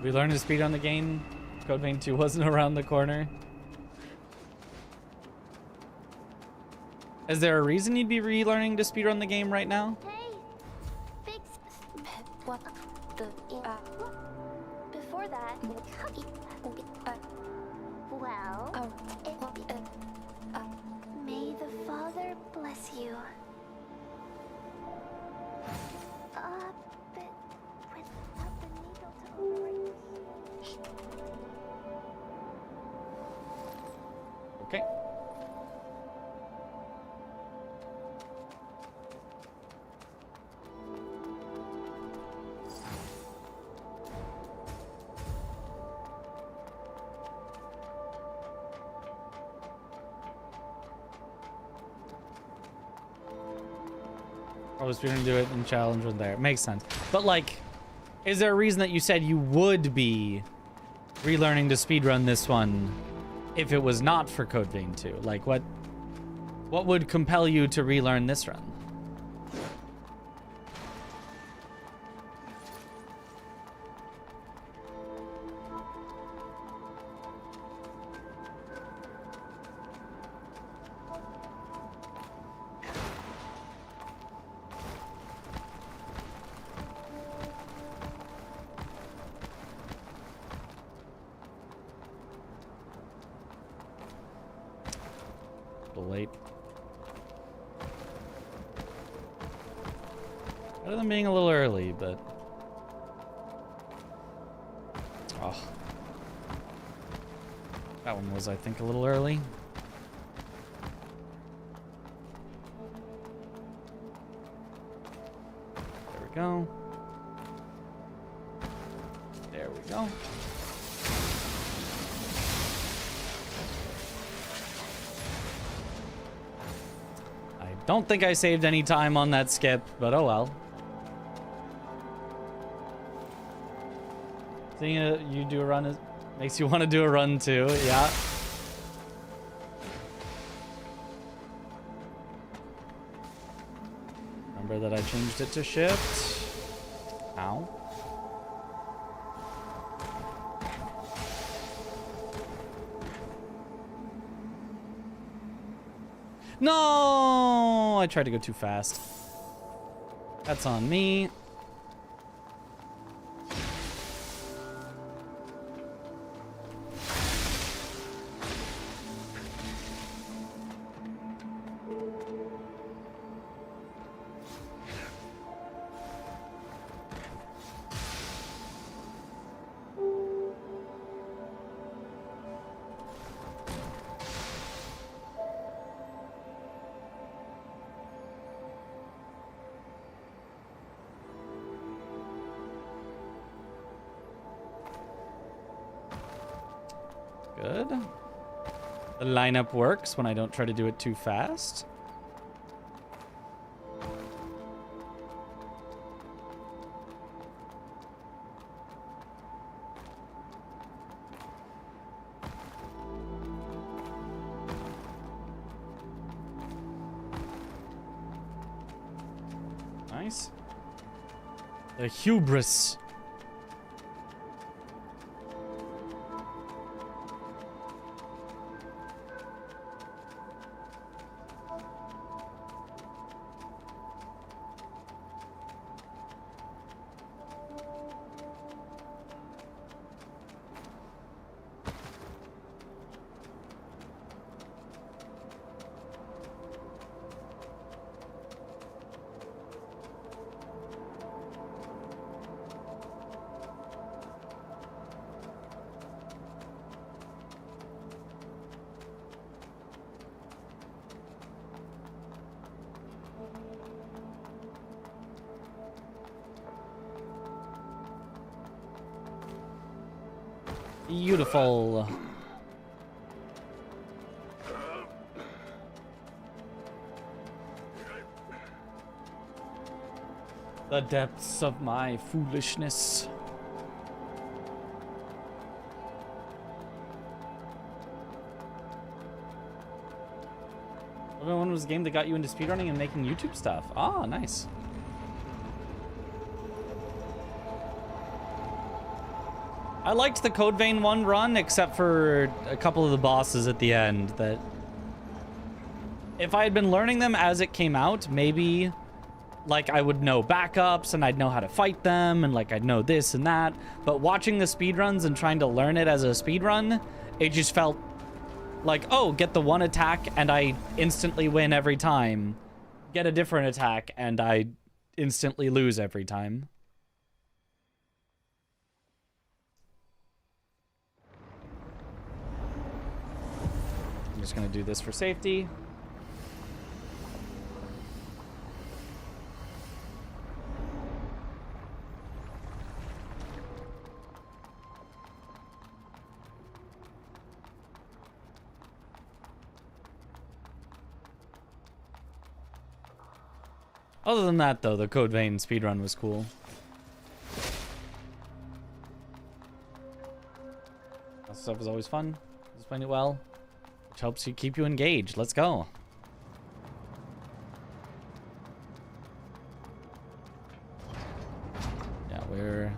We learned to speed on the game. Code Vein 2 wasn't around the corner. Is there a reason you'd be relearning to speedrun the game right now? Hey, big. What the? Before that. Well. May the Father bless you. But without the needle to overwrite. Okay. I was going to do it in challenge with there. Makes sense. But like, is there a reason that you said you would be relearning to speedrun this one if it was not for Code Vein 2? Like, what would compel you to relearn this run? Late. Better than being a little early, but oh, that one was, I think, a little early. There we go. There we go. Don't think I saved any time on that skip, but oh well. Seeing you do a run makes you want to do a run too, yeah. Remember that I changed it to shift. Ow. No, Oh, I tried to go too fast. That's on me. Good. The lineup works when I don't try to do it too fast. Nice. The hubris. Beautiful. The depths of my foolishness. When was the game that got you into speedrunning and making YouTube stuff? Ah, nice. I liked the Code Vein 1 run, except for a couple of the bosses at the end that... If I had been learning them as it came out, maybe, like, I would know backups and I'd know how to fight them and, like, I'd know this and that. But watching the speedruns and trying to learn it as a speedrun, it just felt like, oh, get the one attack and I instantly win every time. Get a different attack and I instantly lose every time. I'm just gonna do this for safety. Other than that, though, the Code Vein speedrun was cool. That stuff is always fun. Just playing it well. Which helps you keep you engaged. Let's go. Yeah, we're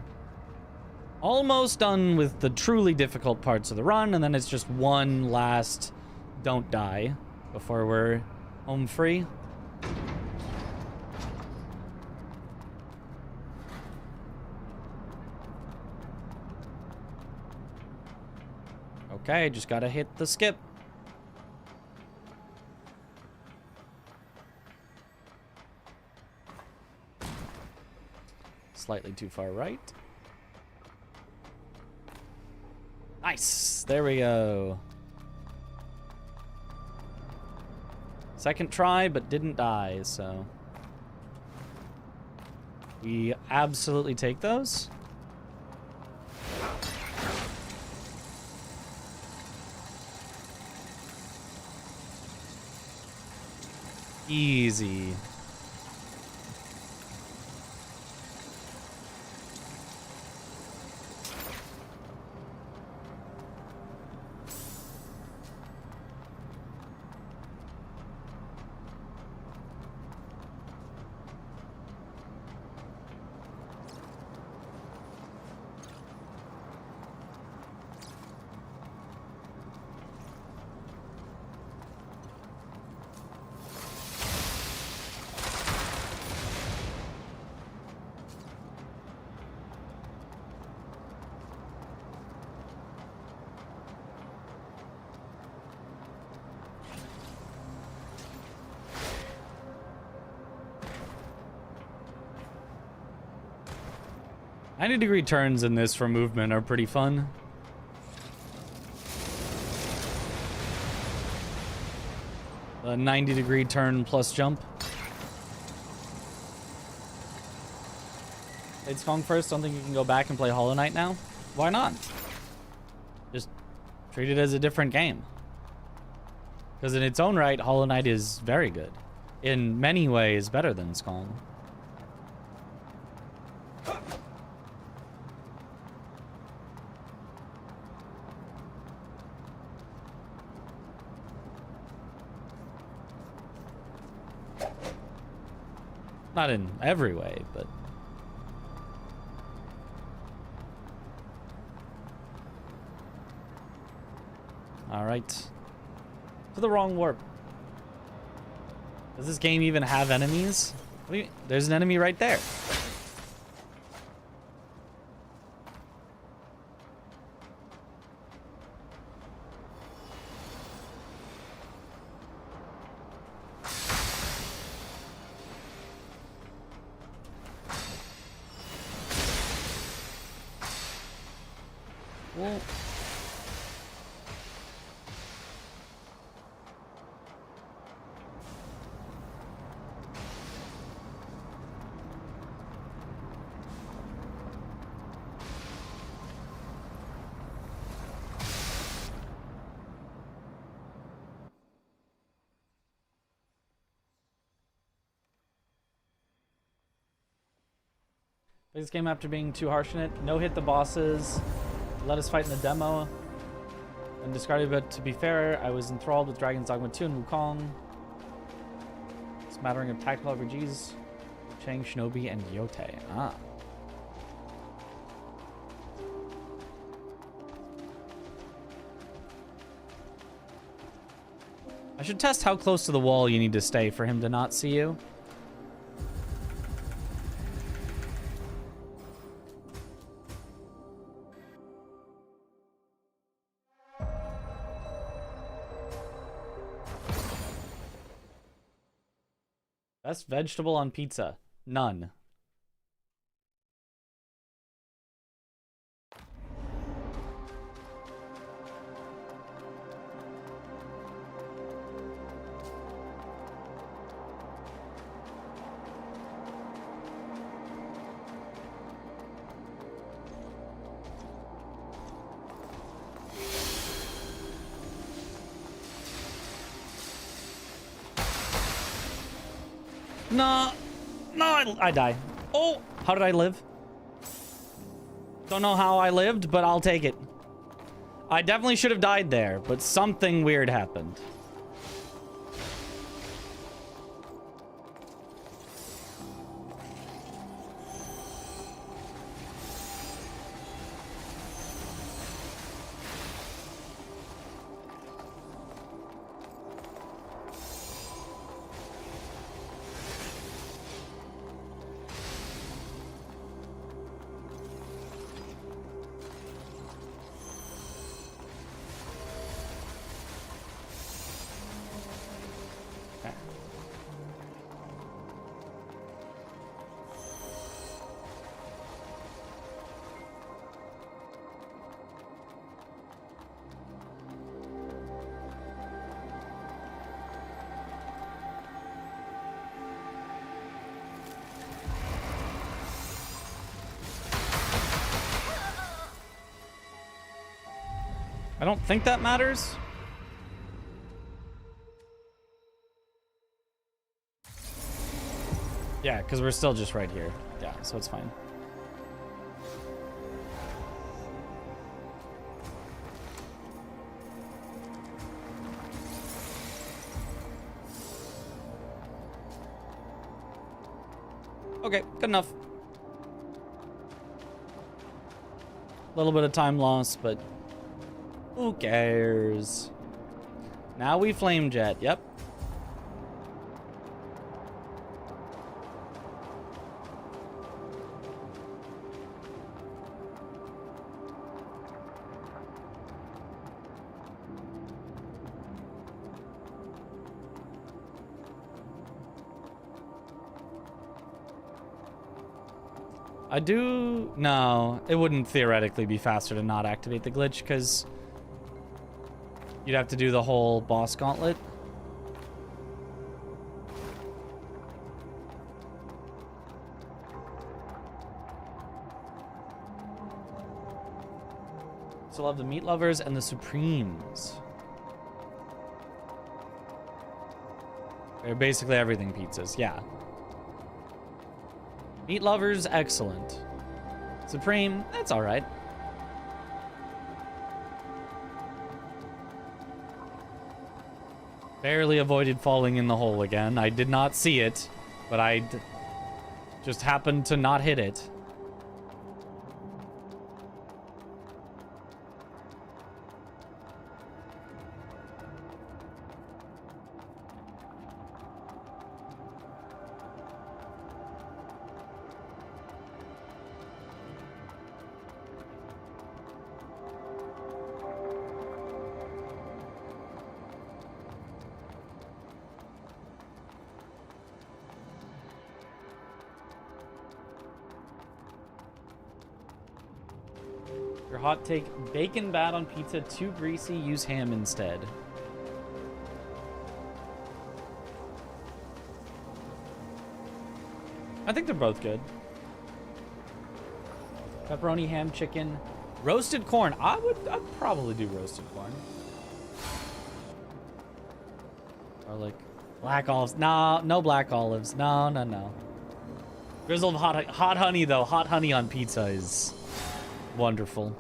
almost done with the truly difficult parts of the run, and then it's just one last don't die before we're home free. Okay, just gotta hit the skip. Slightly too far right. Nice. There we go. Second try, but didn't die, so... We absolutely take those. Easy. 90-degree turns in this for movement are pretty fun. A 90-degree turn plus jump. Played Skong first. Don't think you can go back and play Hollow Knight now. Why not? Just treat it as a different game. Because in its own right, Hollow Knight is very good. In many ways, better than Skong. Not in every way, but... Alright. To the wrong warp. Does this game even have enemies? There's an enemy right there. Well, play this game after being too harsh in it. No hit the bosses. Let us fight in the demo. And discarded, but to be fair, I was enthralled with Dragon's Dogma 2 and Wukong. Smattering of tactical RPGs. Chang, Shinobi, and Yote. Ah. I should test how close to the wall you need to stay for him to not see you. Best vegetable on pizza? None. No, I die. Oh, how did I live? Don't know how I lived, but I'll take it. I definitely should have died there, but something weird happened. I don't think that matters. Yeah, because we're still just right here. Yeah, so it's fine. Okay, good enough. A little bit of time loss, but who cares? Now we flame jet. Yep. I do... No, it wouldn't theoretically be faster to not activate the glitch, because you'd have to do the whole boss gauntlet. Still have the meat lovers and the supremes. They're basically everything pizzas, yeah. Meat lovers, excellent. Supreme, that's all right. Barely avoided falling in the hole again. I did not see it, but I just happened to not hit it. Your hot take, bacon bad on pizza, too greasy, use ham instead. I think they're both good. Pepperoni, ham, chicken, roasted corn. I'd probably do roasted corn. Or like black olives. No, no black olives. No, no, no. Grizzled hot honey though. Hot honey on pizza is wonderful.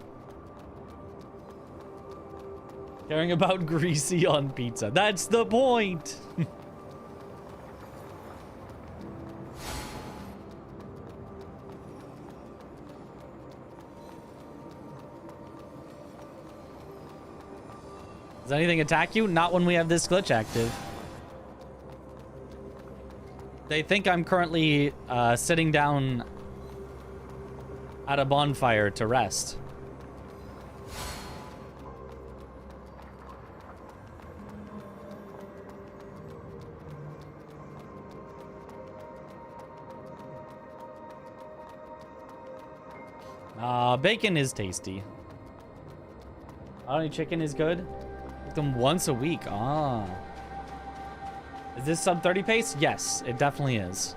Caring about greasy on pizza. That's the point. Does anything attack you? Not when we have this glitch active. They think I'm currently sitting down at a bonfire to rest. Bacon is tasty. Honey chicken is good. Eat them once a week. Ah. Is this sub 30 pace? Yes, it definitely is.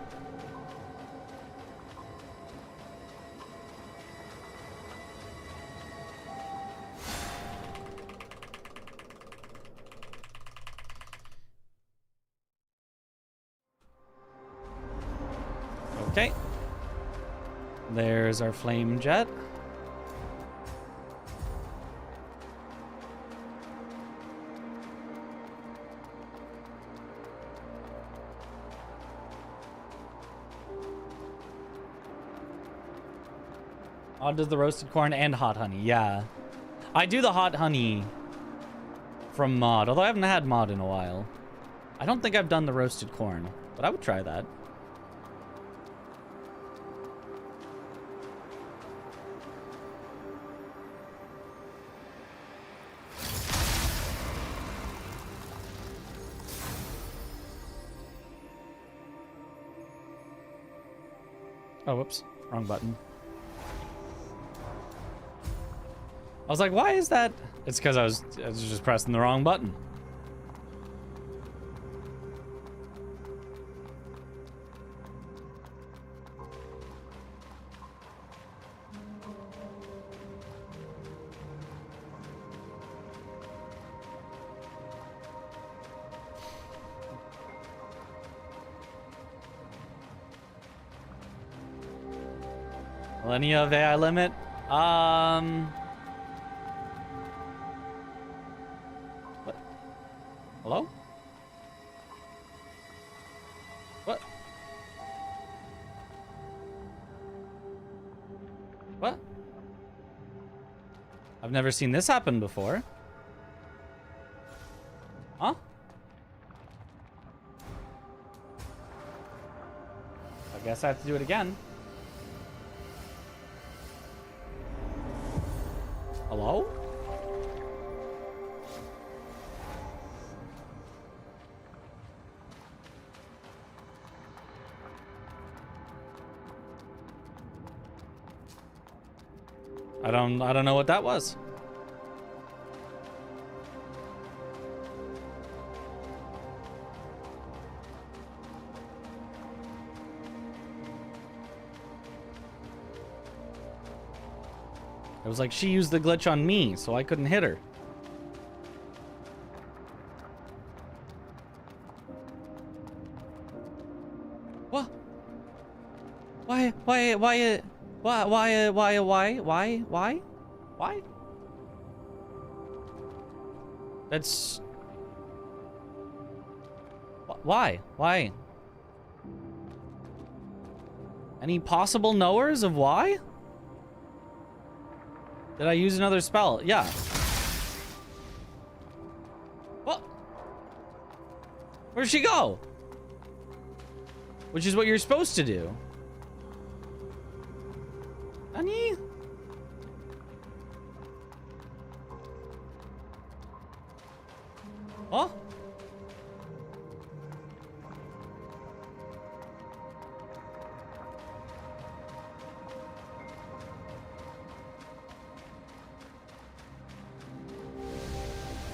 Okay. There's our flame jet. Odd does the roasted corn and hot honey. Yeah. I do the hot honey from mod, although I haven't had mod in a while. I don't think I've done the roasted corn, but I would try that. Oh, whoops. Wrong button. I was like, why is that? It's because I was just pressing the wrong button. Millennia of AI limit? What? Hello? What? What? I've never seen this happen before. Huh? I guess I have to do it again. Hello? I don't know what that was. It was like she used the glitch on me, so I couldn't hit her. What? Why? That's... Why? Any possible knowers of why? Did I use another spell? Yeah. What? Where'd she go? Which is what you're supposed to do. Nani? Huh?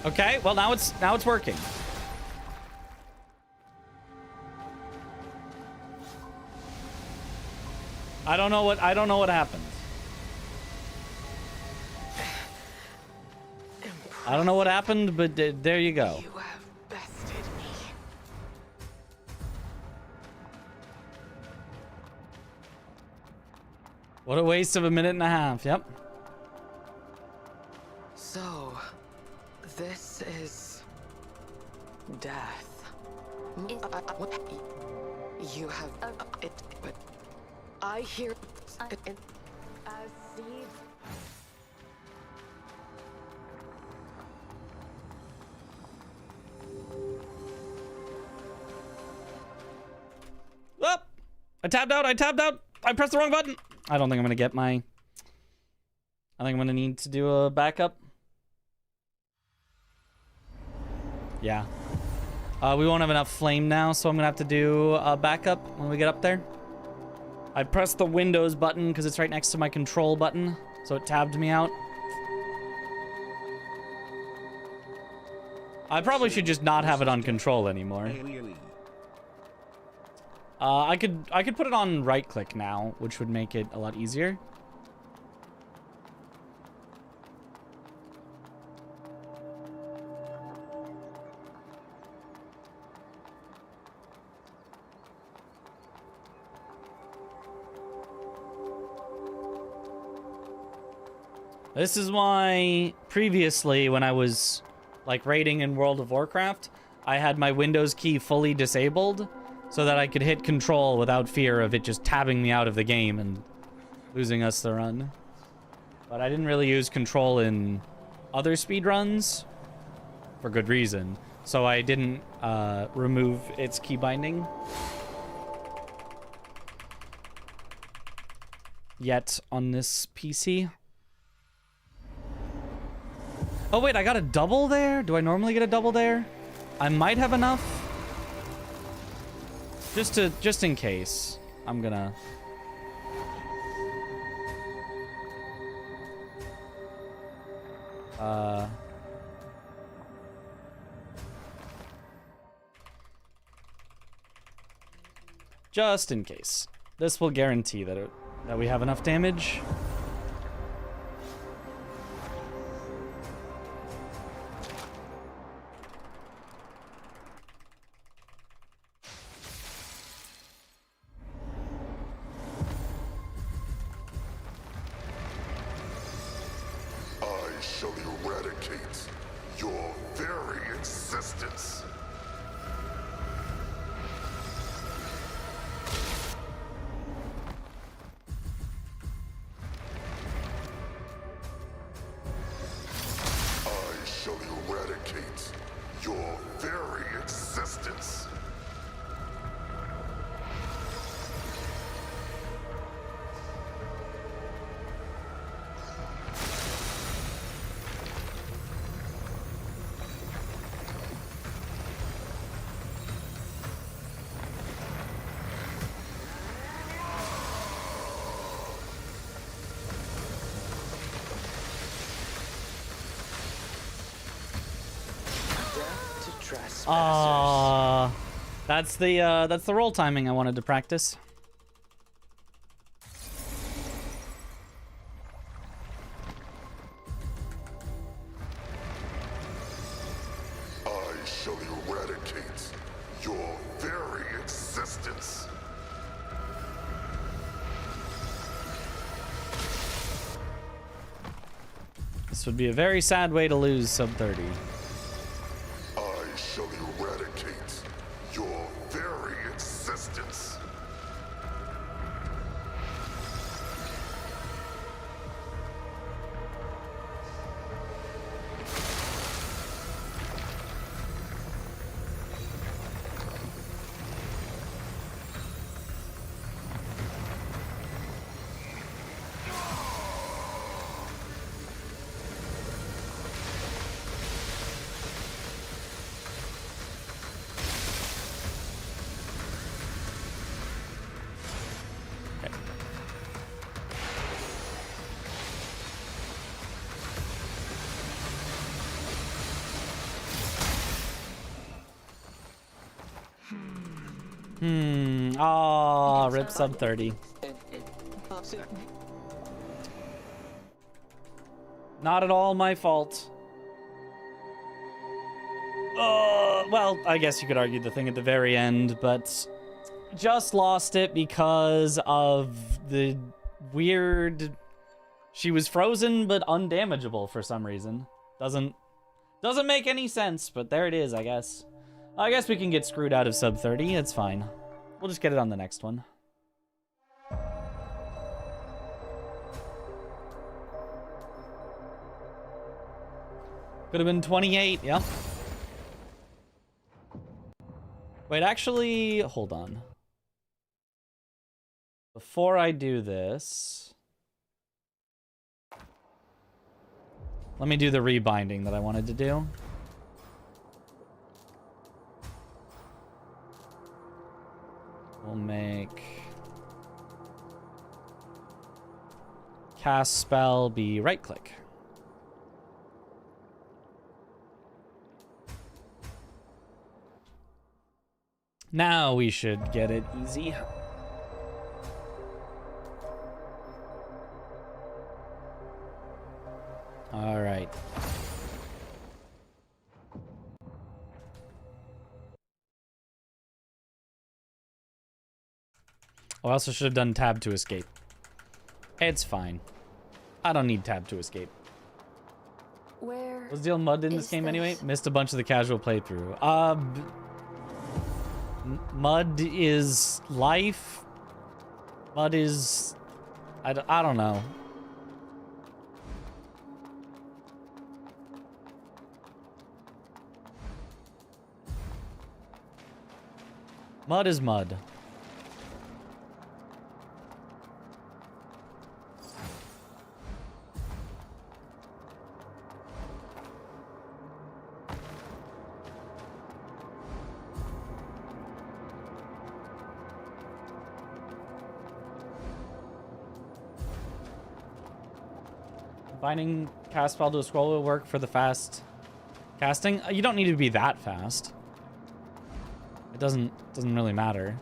Okay, well now it's working. I don't know what happened. I don't know what happened, but there you go. You have bested me. What a waste of a minute and a half. Yep. So, this is death. You have it, but I hear it as seeds. Oh, I tapped out. I pressed the wrong button. I don't think I'm gonna get my... I think I'm gonna need to do a backup. Yeah. We won't have enough flame now, so I'm gonna have to do a backup when we get up there. I pressed the Windows button because it's right next to my control button, so it tabbed me out. I probably should just not have it on control anymore. I could put it on right click now, which would make it a lot easier. This is why previously when I was like raiding in World of Warcraft, I had my Windows key fully disabled so that I could hit control without fear of it just tabbing me out of the game and losing us the run. But I didn't really use control in other speedruns for good reason, so I didn't remove its key binding yet on this PC. Oh wait, I got a double there? Do I normally get a double there? I might have enough. Just in case. I'm gonna... just in case. This will guarantee that we have enough damage. I shall eradicate your very existence. I shall eradicate your very existence. Ah, that's the roll timing I wanted to practice. I shall eradicate your very existence. This would be a very sad way to lose sub 30. I shall eradicate your very existence. Rip sub 30. Not at all my fault. Well, I guess you could argue the thing at the very end, but just lost it because of the weird... She was frozen but undamageable for some reason. Doesn't make any sense, but there it is, I guess. I guess we can get screwed out of sub 30. It's fine. We'll just get it on the next one. Could have been 28, yeah. Wait, actually, hold on. Before I do this, let me do the rebinding that I wanted to do. We'll make cast spell be right click. Now we should get it easy. All right. Oh, I also should have done tab to escape. It's fine. I don't need tab to escape. Where What's the deal mud in this game anyway? Missed a bunch of the casual playthrough. Mud is life. Mud is... I don't know. Mud is mud. Binding cast spell to a scroll will work for the fast casting. You don't need to be that fast. It doesn't really matter.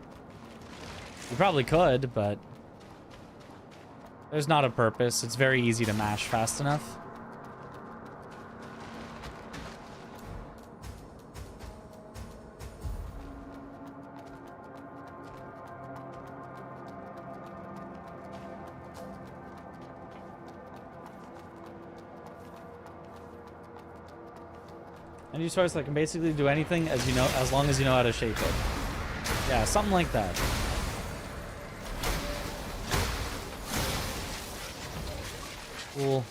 You probably could, but there's not a purpose. It's very easy to mash fast enough. And you source that can basically do anything as long as you know how to shape it. Yeah, something like that. Cool.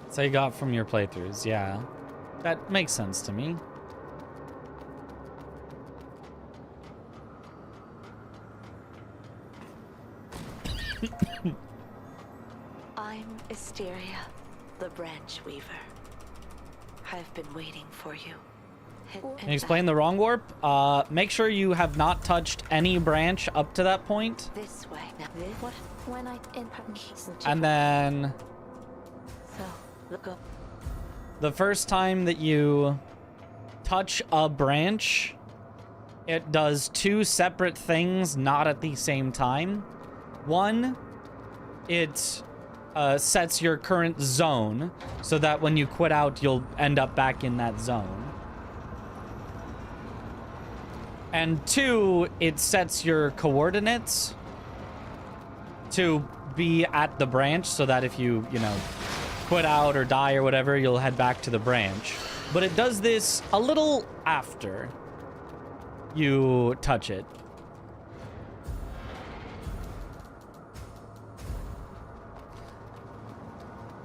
That's how you got from your playthroughs, yeah. That makes sense to me. I'm Asteria, the branch weaver. I've been waiting for you, Can you explain the wrong warp? Make sure you have not touched any branch up to that point. This way. Now this what? When I in And then So look up. the first time that you touch a branch, it does two separate things, not at the same time. One, it sets your current zone so that when you quit out, you'll end up back in that zone. And two, it sets your coordinates to be at the branch so that if you quit out or die or whatever, you'll head back to the branch. But it does this a little after you touch it.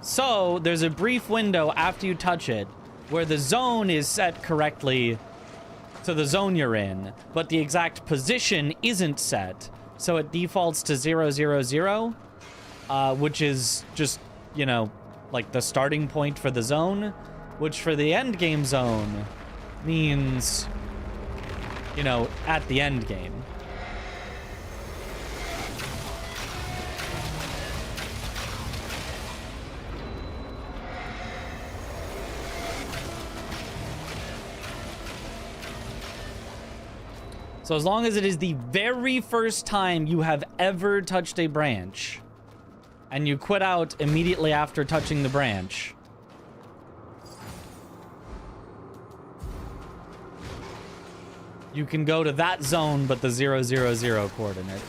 So there's a brief window after you touch it where the zone is set correctly to the zone you're in, but the exact position isn't set. So it defaults to 000, which is just, like the starting point for the zone, which for the end game zone means, at the end game. So as long as it is the very first time you have ever touched a branch, and you quit out immediately after touching the branch, you can go to that zone, but the 000 coordinate.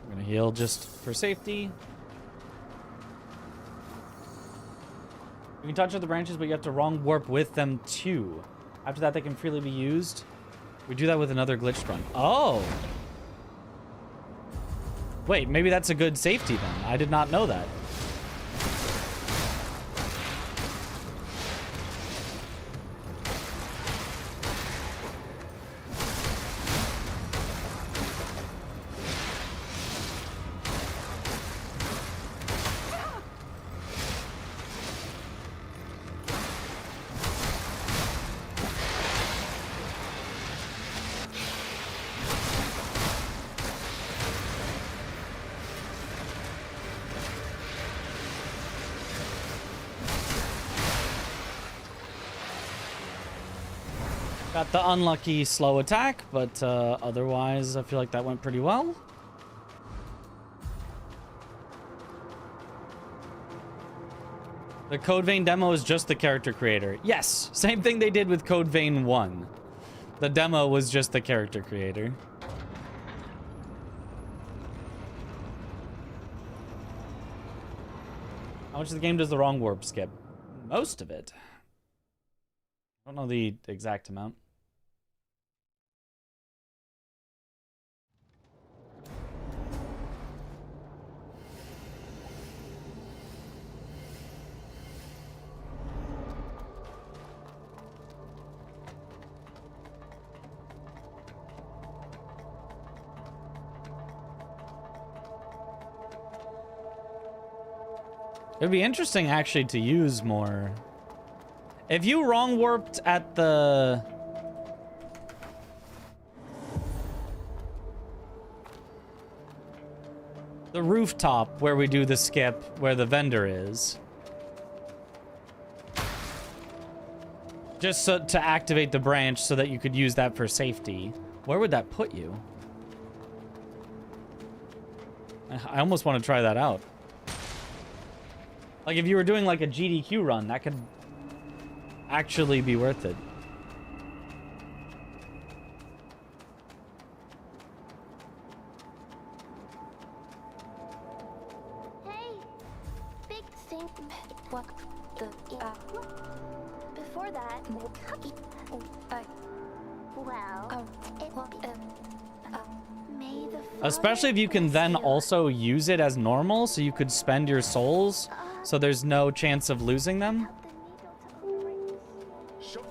I'm gonna heal just for safety. You can touch other branches, but you have to wrong warp with them too. After that, they can freely be used. We do that with another glitched run. Oh! Wait, maybe that's a good safety then. I did not know that. Got the unlucky slow attack, but otherwise I feel like that went pretty well. The Code Vein demo is just the character creator. Yes, same thing they did with Code Vein 1. The demo was just the character creator. How much of the game does the wrong warp skip? Most of it. I don't know the exact amount. It'd be interesting actually to use more. If you wrong warped at the rooftop where we do the skip, where the vendor is, just so, to activate the branch so that you could use that for safety, where would that put you? I almost want to try that out. Like if you were doing like a GDQ run, that could actually be worth it. Hey, big thing. What the? Before that, well, it may the Especially if you can then also use it as normal, so you could spend your souls, so there's no chance of losing them. The needle to operate this. Sure.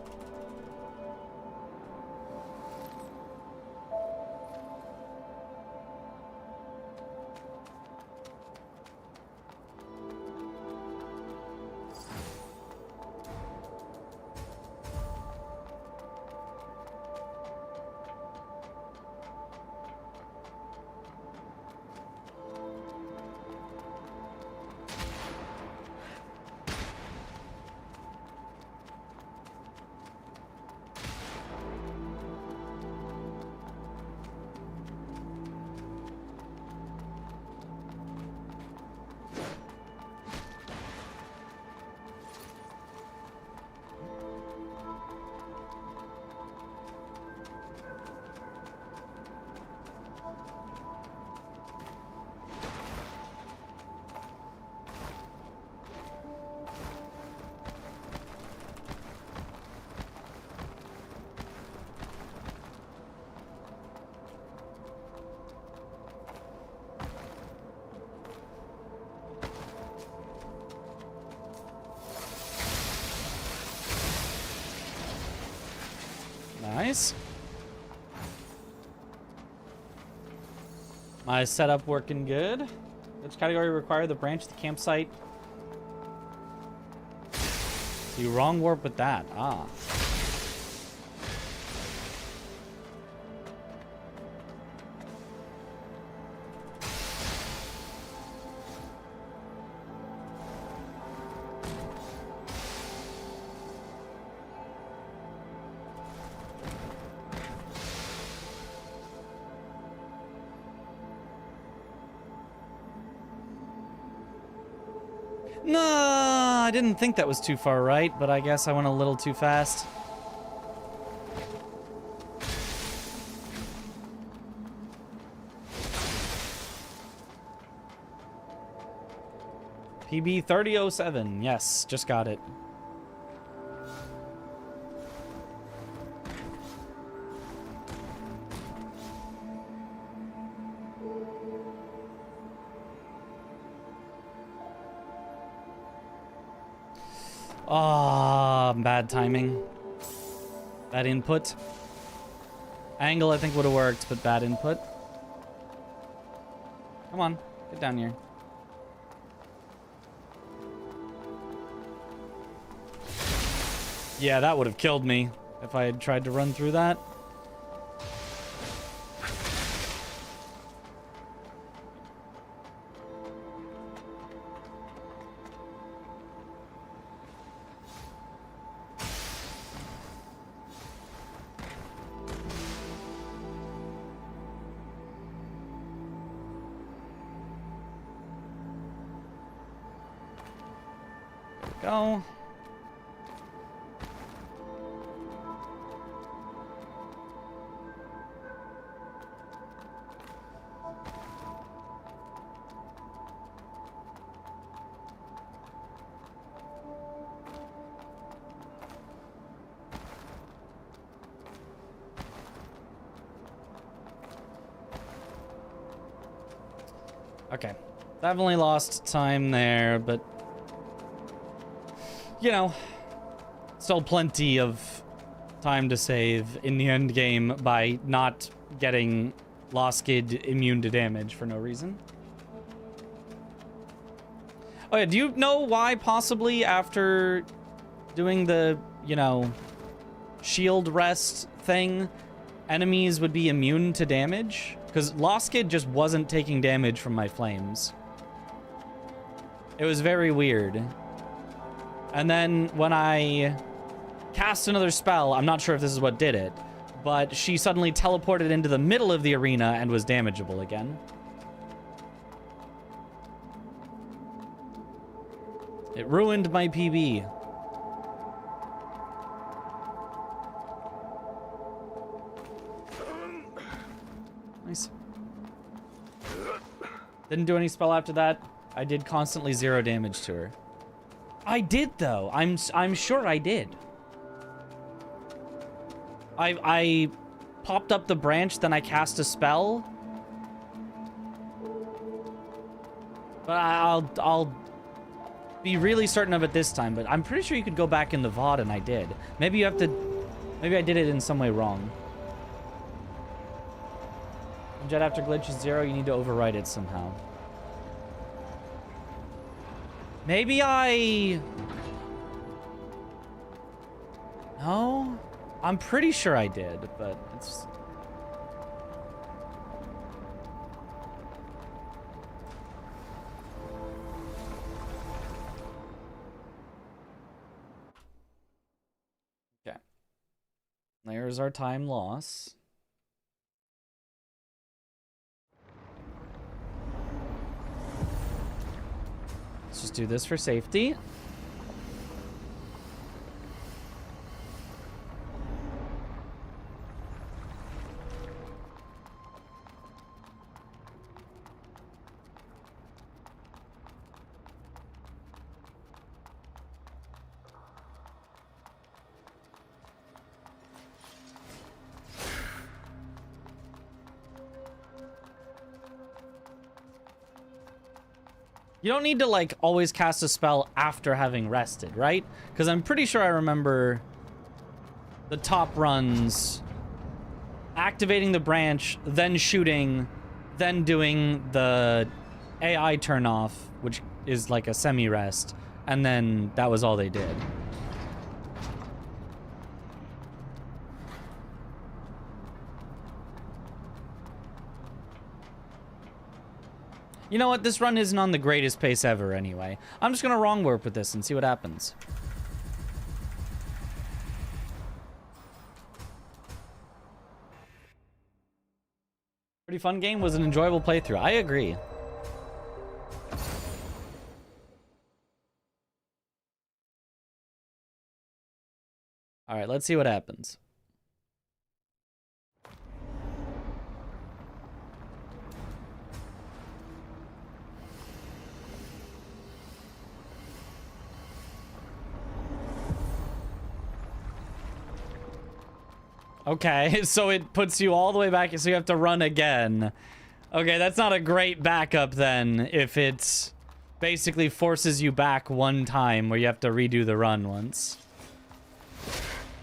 Nice. My setup working good. Which category require the branch, the campsite? You wrong warp with that. Ah. No, I didn't think that was too far right, but I guess I went a little too fast. PB 3007, yes, just got it. Ah, bad timing. Bad input. Angle, I think, would have worked, but bad input. Come on, get down here. Yeah, that would have killed me if I had tried to run through that. Go. Okay. Definitely lost time there, but you know, still plenty of time to save in the end game by not getting Lost Kid immune to damage for no reason. Oh yeah, do you know why possibly after doing the, you know, shield rest thing, enemies would be immune to damage? Because Lost Kid just wasn't taking damage from my flames. It was very weird. And then when I cast another spell, I'm not sure if this is what did it, but she suddenly teleported into the middle of the arena and was damageable again. It ruined my PB. Nice. Didn't do any spell after that. I did constantly 0 damage to her. I did though. I'm sure I did. I popped up the branch, then I cast a spell, But I'll be really certain of it this time, but I'm pretty sure you could go back in the VOD, and I did. Maybe you have to... Maybe I did it in some way wrong. Jet after glitch is 0, you need to overwrite it somehow. Maybe I... No? I'm pretty sure I did, but it's... Okay. There's our time loss. Let's just do this for safety. You don't need to, like, always cast a spell after having rested, right? Because I'm pretty sure I remember the top runs activating the branch, then shooting, then doing the AI turn off, which is like a semi-rest, and then that was all they did. You know what? This run isn't on the greatest pace ever anyway. I'm just gonna wrong warp with this and see what happens. Pretty fun game, was an enjoyable playthrough. I agree. All right, let's see what happens. Okay, so it puts you all the way back, so you have to run again. Okay, that's not a great backup then, if it basically forces you back one time where you have to redo the run once.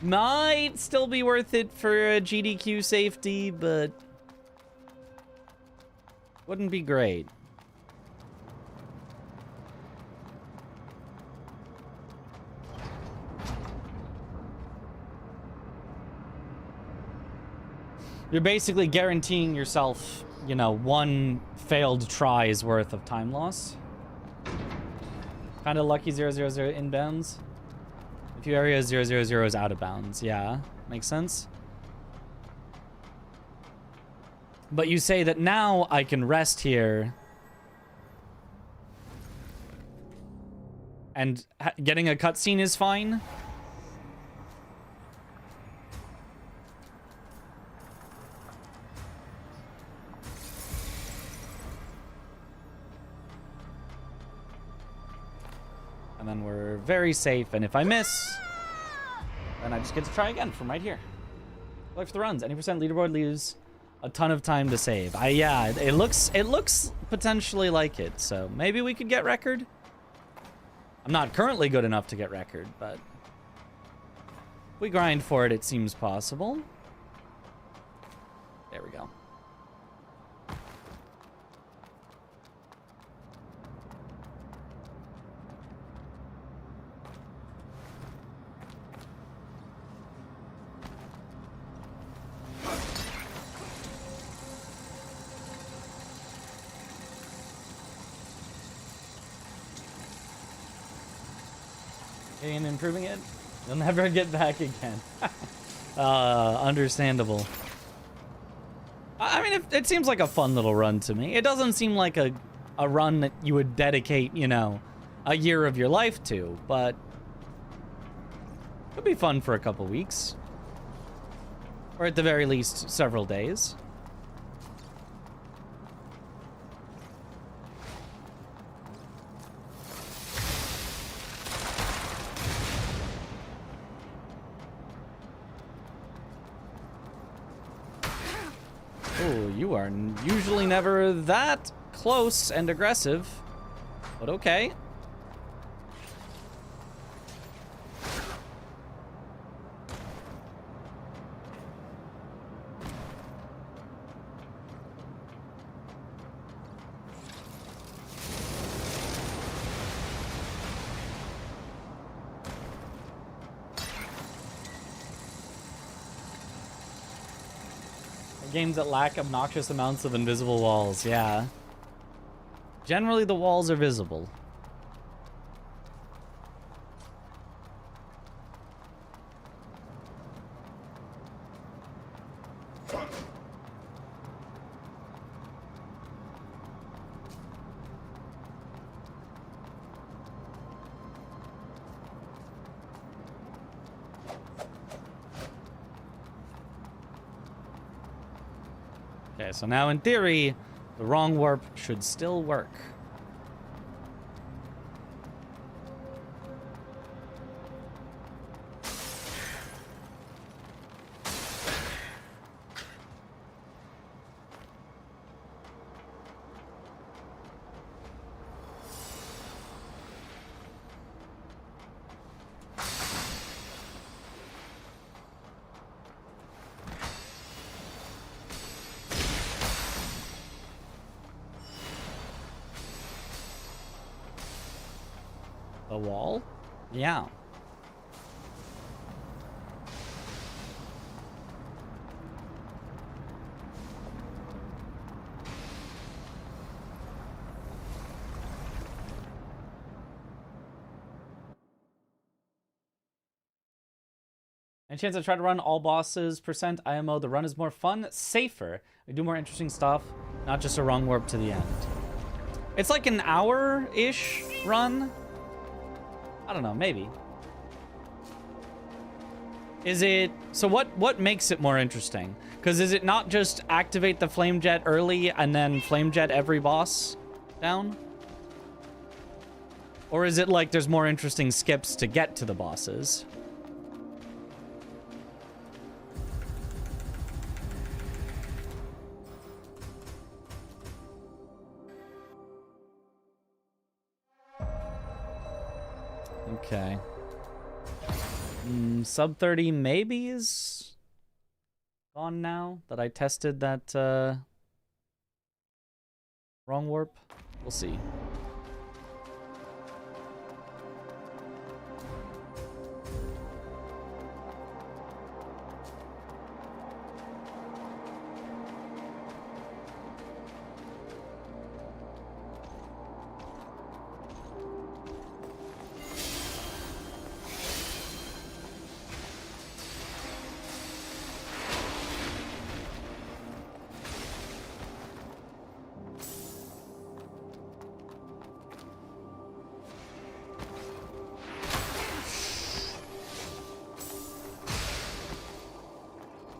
Might still be worth it for a GDQ safety, but wouldn't be great. You're basically guaranteeing yourself, you know, one failed try's worth of time loss. Kind of lucky 000 inbounds. A few areas 000 is out of bounds. Yeah, makes sense. But you say that now I can rest here. And getting a cutscene is fine? And then we're very safe, and if I miss, then I just get to try again from right here. Look for the runs. Any percent leaderboard leaves a ton of time to save. Yeah, it looks potentially like it, so maybe we could get record. I'm not currently good enough to get record, but if we grind for it, it seems possible. There we go. And improving it, you'll never get back again. Understandable. I mean, it seems like a fun little run to me. It doesn't seem like a run that you would dedicate, you know, a year of your life to, but it'd be fun for a couple weeks. Or at the very least, several days. Oh, you are usually never that close and aggressive. But okay. Games that lack obnoxious amounts of invisible walls, yeah. Generally, the walls are visible. Okay, so now in theory, the wrong warp should still work. The wall? Yeah. Any chance I try to run all bosses % IMO? The run is more fun, safer. We do more interesting stuff, not just a wrong warp to the end. It's like an hour-ish run. I don't know, maybe. Is it... So what makes it more interesting? Because is it not just activate the flame jet early and then flame jet every boss down? Or is it like there's more interesting skips to get to the bosses? Okay. Sub 30 maybe is gone now that I tested that wrong warp. We'll see.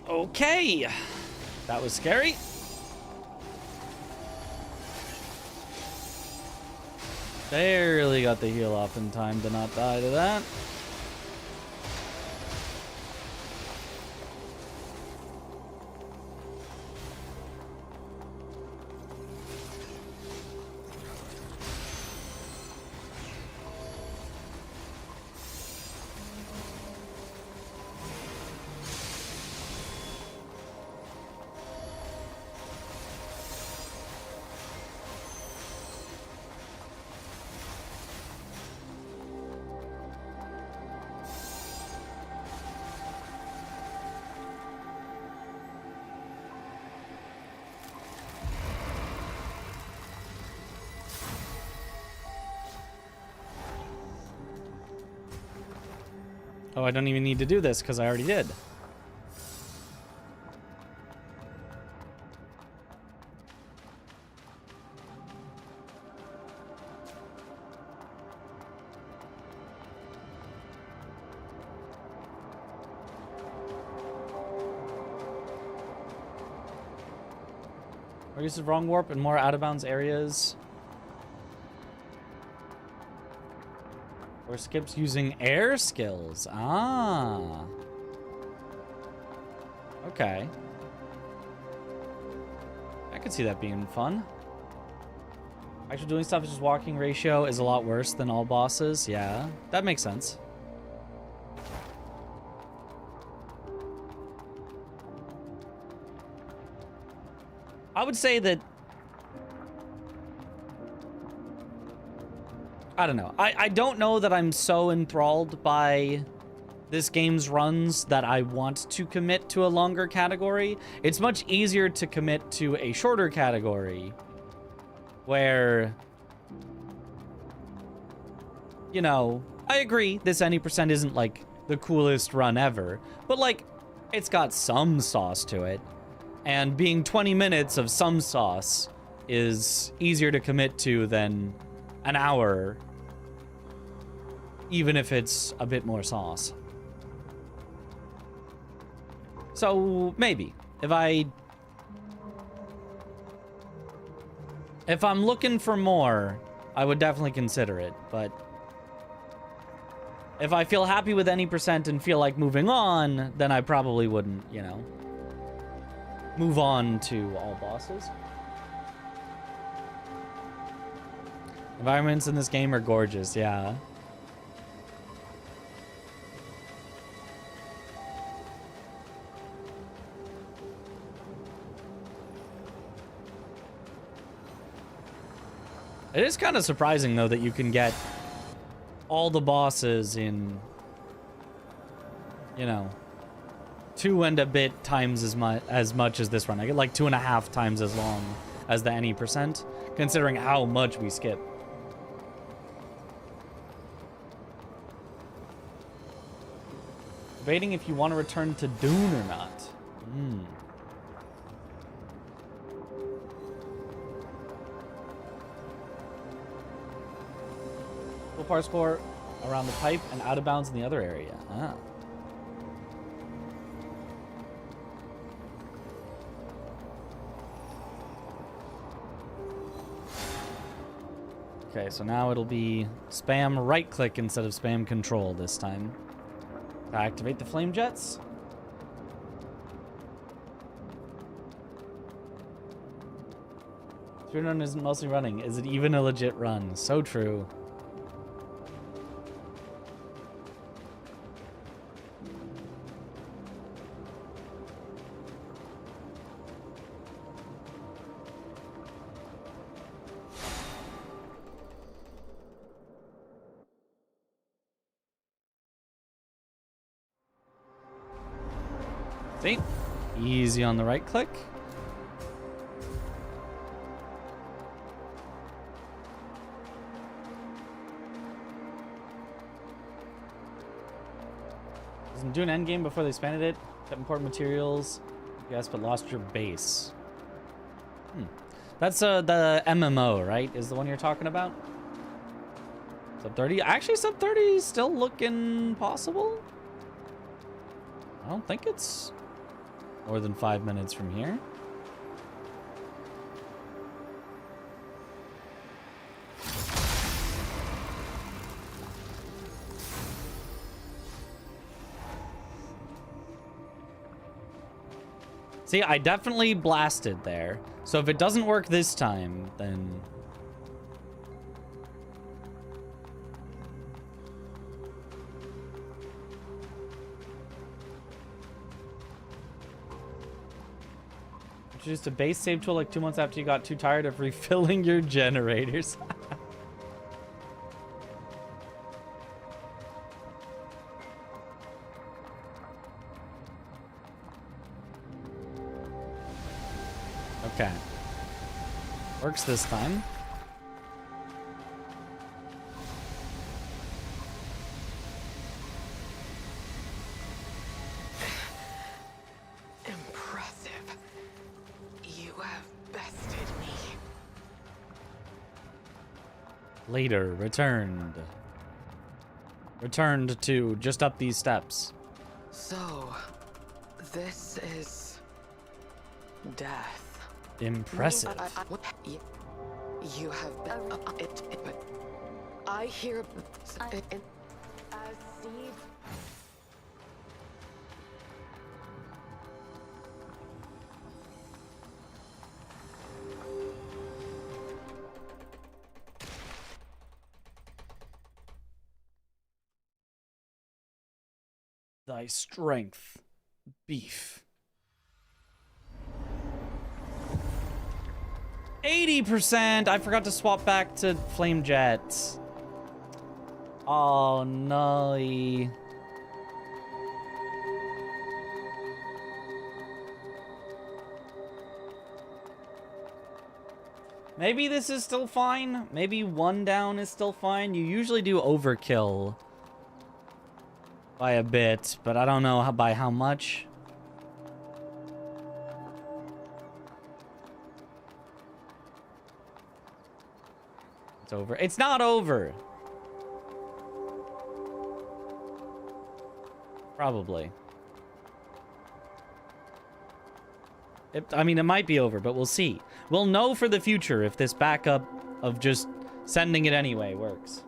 Okay. That was scary. Barely got the heal off in time to not die to that. Oh, I don't even need to do this because I already did. Or use the wrong warp in more out of bounds areas. Or skips using air skills. Ah. Okay. I could see that being fun. Actually doing stuff is just walking ratio is a lot worse than all bosses. Yeah, that makes sense. I would say that... I don't know. I don't know that I'm so enthralled by this game's runs that I want to commit to a longer category. It's much easier to commit to a shorter category where, you know, I agree this any percent isn't like the coolest run ever, but like it's got some sauce to it. And being 20 minutes of some sauce is easier to commit to than an hour, even if it's a bit more sauce. So maybe if I'm looking for more, I would definitely consider it. But if I feel happy with any percent and feel like moving on, then I probably wouldn't, you know, move on to all bosses. Environments in this game are gorgeous, yeah. It is kind of surprising, though, that you can get all the bosses in, you know, 2 and a bit times as much as this run. I get like 2.5 times as long as the any percent, considering how much we skip. Debating if you want to return to Dune or not. Full par score around the pipe and out of bounds in the other area. Ah. Okay, so now it'll be spam right click instead of spam control this time. To activate the flame jets. Speedrun isn't mostly running. Is it even a legit run? So true. See? Easy on the right click. Doesn't do an end game before they expanded it. Kept important materials. Yes, but lost your base. That's the MMO, right? Is the one you're talking about? Sub 30? Actually, sub 30 is still looking possible. I don't think it's more than 5 minutes from here. See, I definitely blasted there. So if it doesn't work this time, then... Introduced a base save tool like 2 months after you got too tired of refilling your generators. Okay. Works this time. Impressive. You have bested me. Later, returned. Returned to just up these steps. So, this is death. Impressive. You have been but I hear Steve. Thy strength, beef. 80%! I forgot to swap back to flame jets. Oh no. Maybe this is still fine. Maybe 1 down is still fine. You usually do overkill by a bit, but I don't know by how much. It's over. It's not over. Probably. I mean, it might be over, but we'll see. We'll know for the future if this backup of just sending it anyway works.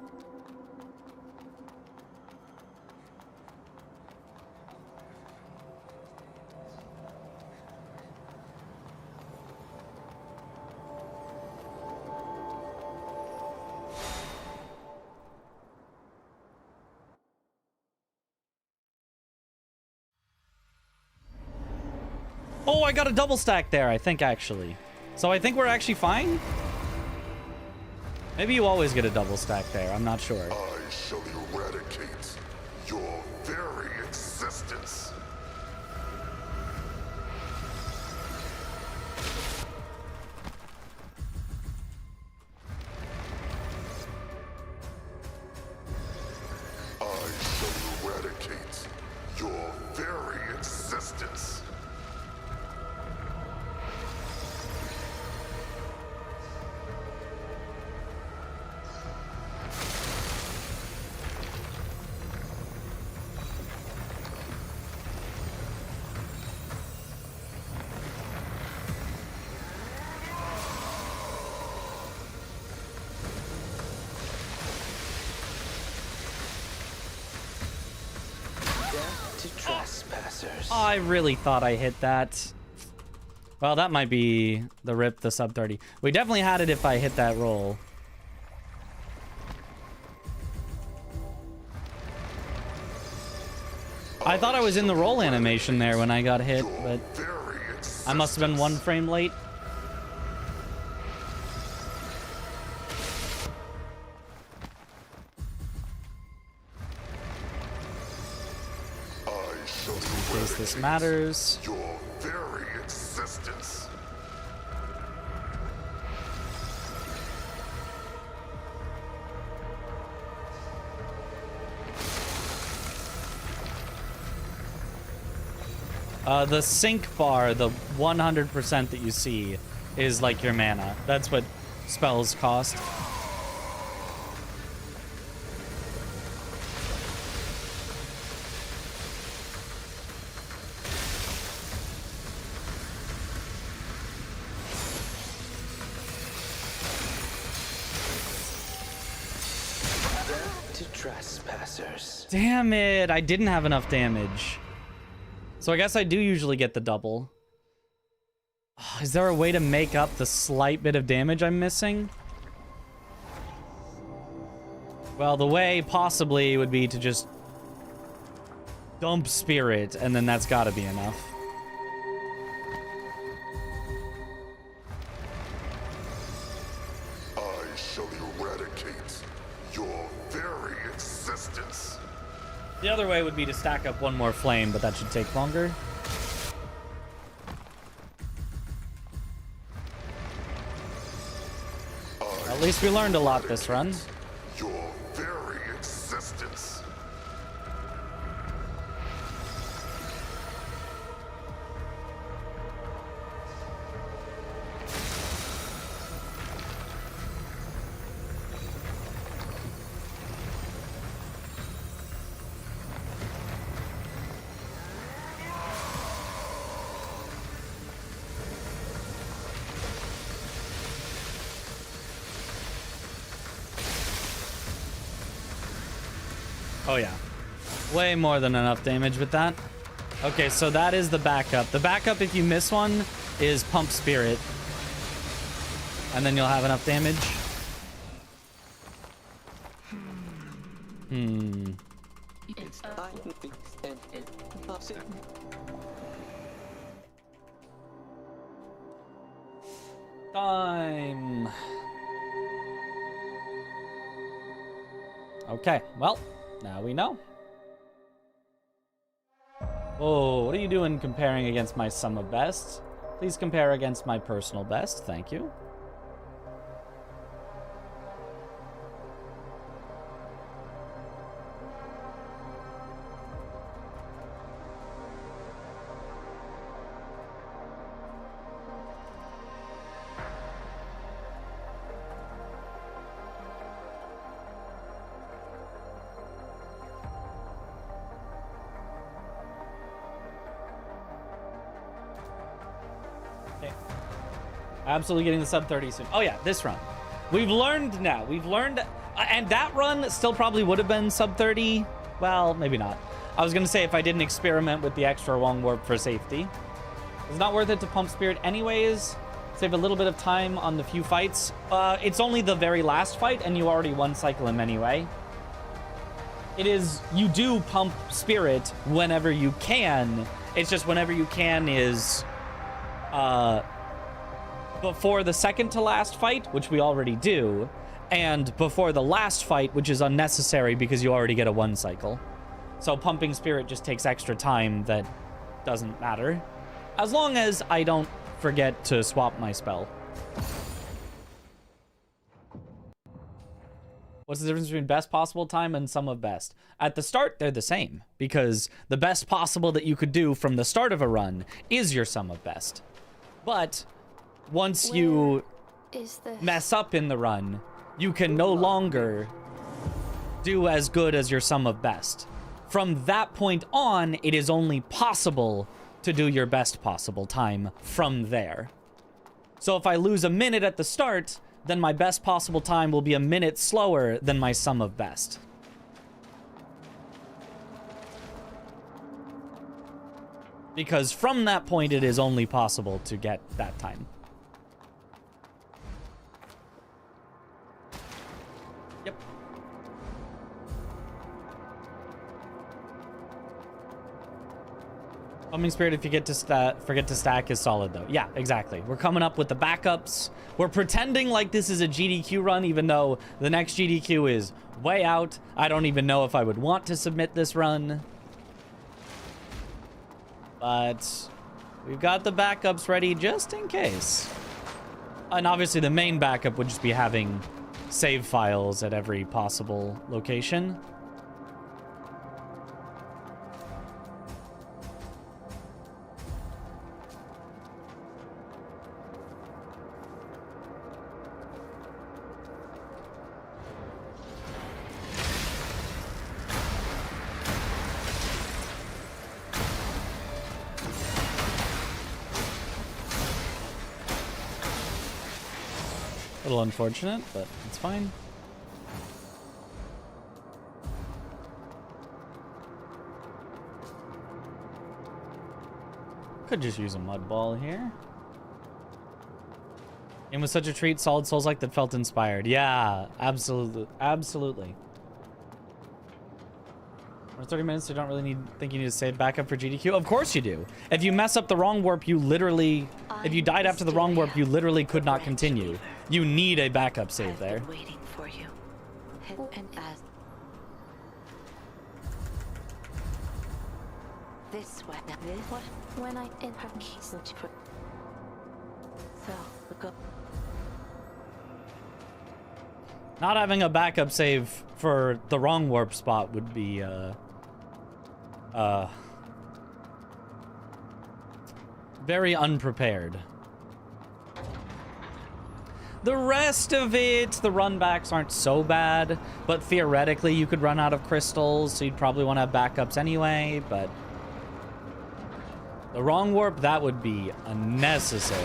Oh, I got a double stack there, I think, actually. So I think we're actually fine? Maybe you always get a double stack there. I'm not sure. I shall eradicate your very existence. I shall eradicate your very existence. Trespassers. I really thought I hit that. Well, that might be the rip, the sub 30. We definitely had it if I hit that roll. I thought I was in the roll animation there when I got hit, but I must have been 1 frame late. In case this matters. Your very existence. The sync bar, the 100% that you see, is like your mana. That's what spells cost. To trespassers. Damn it, I didn't have enough damage. So I guess I do usually get the double. Is there a way to make up the slight bit of damage I'm missing? Well, the way possibly would be to just dump spirit, and then that's gotta be enough. I shall eradicate your very existence. The other way would be to stack up 1 more flame, but that should take longer. At least we learned a lot this run. Your very existence. Oh yeah. Way more than enough damage with that. Okay, so that is the backup. The backup, if you miss one, is Pump Spirit. And then you'll have enough damage. Time. Okay, well, now we know. Oh, what are you doing comparing against my sum of bests? Please compare against my personal best. Thank you. Absolutely getting the sub 30 soon. Oh yeah, this run. We've learned now. We've learned, and that run still probably would have been sub 30. Well, maybe not. I was gonna say if I didn't experiment with the extra long warp for safety. It's not worth it to pump spirit anyways. Save a little bit of time on the few fights. It's only the very last fight, and you already one cycle him anyway. It is, you do pump spirit whenever you can. It's just whenever you can is, before the second to last fight, which we already do, and before the last fight, which is unnecessary because you already get a one cycle. So pumping spirit just takes extra time that doesn't matter. As long as I don't forget to swap my spell. What's the difference between best possible time and sum of best? At the start, they're the same, because the best possible that you could do from the start of a run is your sum of best. But once you mess up in the run, you can no longer do as good as your sum of best. From that point on, it is only possible to do your best possible time from there. So if I lose a minute at the start, then my best possible time will be a minute slower than my sum of best. Because from that point, it is only possible to get that time. Yep. Pumping spirit, if you get to forget to stack, is solid though. Yeah, exactly. We're coming up with the backups. We're pretending like this is a GDQ run, even though the next GDQ is way out. I don't even know if I would want to submit this run. But we've got the backups ready just in case. And obviously the main backup would just be having save files at every possible location. A little unfortunate, but it's fine. Could just use a mud ball here. It was such a treat, Solid Souls like that felt inspired. Yeah, absolutely, absolutely. For 30 minutes, you don't really think you need to save backup for GDQ. Of course you do. If you mess up the wrong warp, you literally, if you died after the wrong warp, you literally could not continue. You need a backup save there. I've been waiting for you. Hit and as this way. This what? When I in her keys. So go. Not having a backup save for the wrong warp spot would be very unprepared. The rest of it, the runbacks aren't so bad, but theoretically you could run out of crystals, so you'd probably want to have backups anyway, but the wrong warp, that would be unnecessary.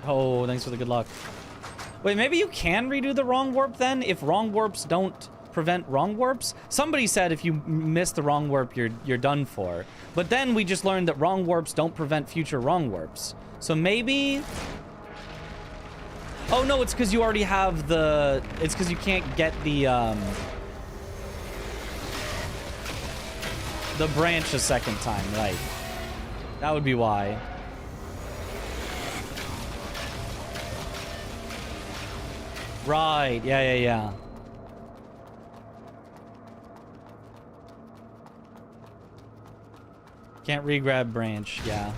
Oh, thanks for the good luck. Wait, maybe you can redo the wrong warp then? If wrong warps don't prevent wrong warps. Somebody said if you miss the wrong warp, you're done for. But then we just learned that wrong warps don't prevent future wrong warps. So maybe... Oh no, it's because you already have the... It's because you can't get the branch a second time, right? That would be why. Right, yeah. Can't re-grab branch, yeah.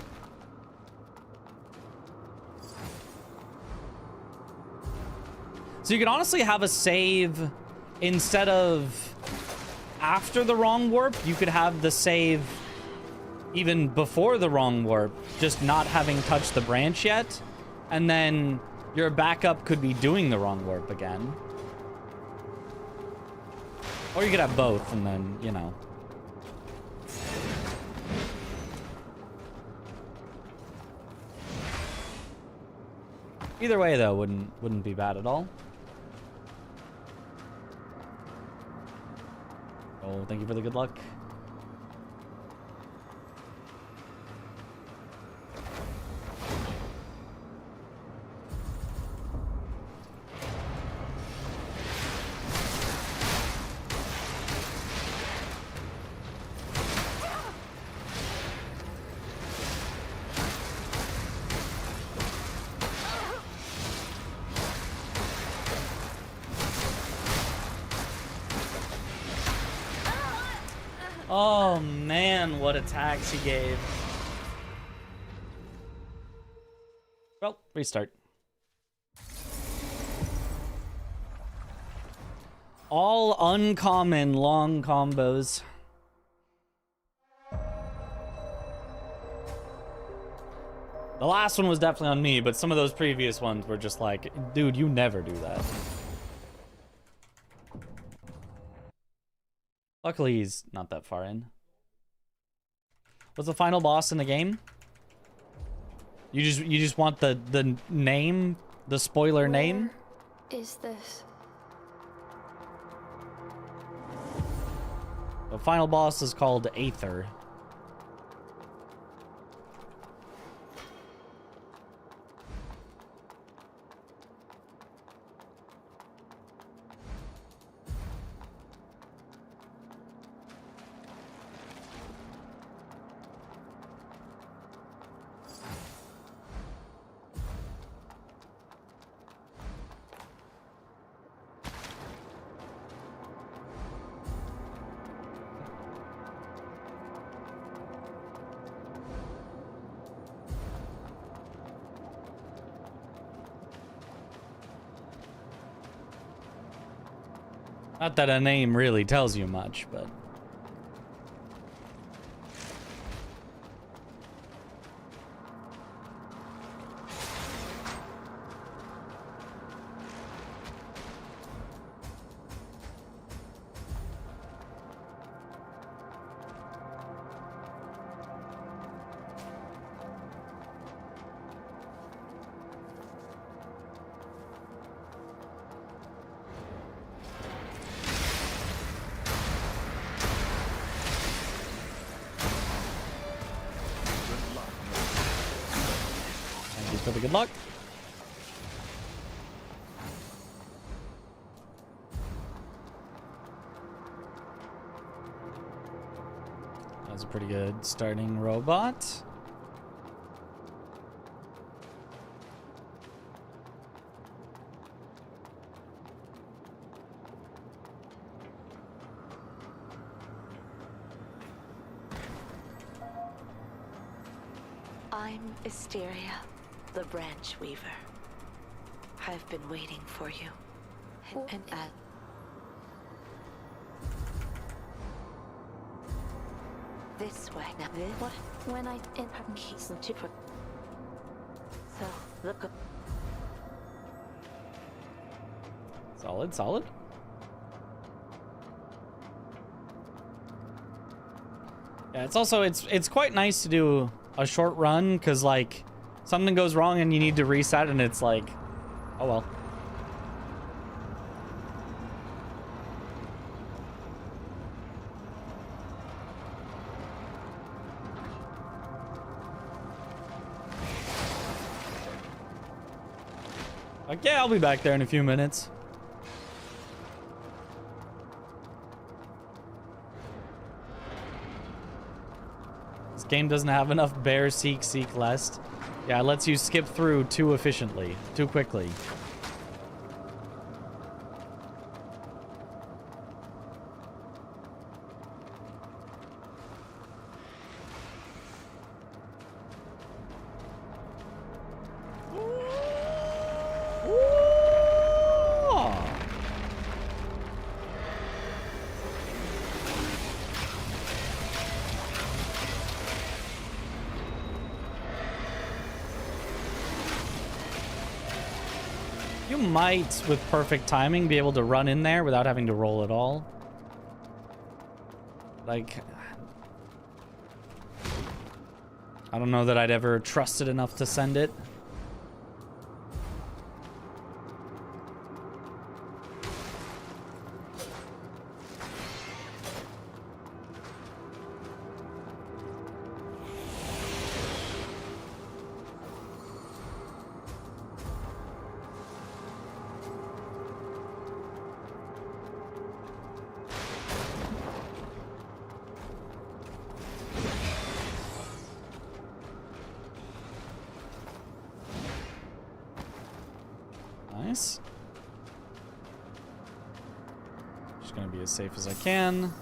So you could honestly have a save instead of after the wrong warp, you could have the save even before the wrong warp, just not having touched the branch yet, and then your backup could be doing the wrong warp again. Or you could have both, and then, you know. Either way, though, wouldn't be bad at all. Oh, thank you for the good luck. Oh man, what attacks he gave. Well, restart. All uncommon long combos. The last one was definitely on me, but some of those previous ones were just like, dude, you never do that. Luckily, he's not that far in. What's the final boss in the game? You just want the name, the spoiler name? Is this? The final boss is called Aether. Not that a name really tells you much, but... Good luck. That was a pretty good starting robot. I'm Asteria, the Branch Weaver. I've been waiting for you. And this way. Now this What? When I in her keys to put. So look up. Solid, solid. Yeah, it's also it's quite nice to do a short run because like something goes wrong and you need to reset and it's like, oh well. Like, yeah, I'll be back there in a few minutes. This game doesn't have enough bear seek lest. Yeah, it lets you skip through too efficiently, too quickly. You might, with perfect timing, be able to run in there without having to roll at all. Like, I don't know that I'd ever trust it enough to send it. Nice. Just gonna be as safe as I can.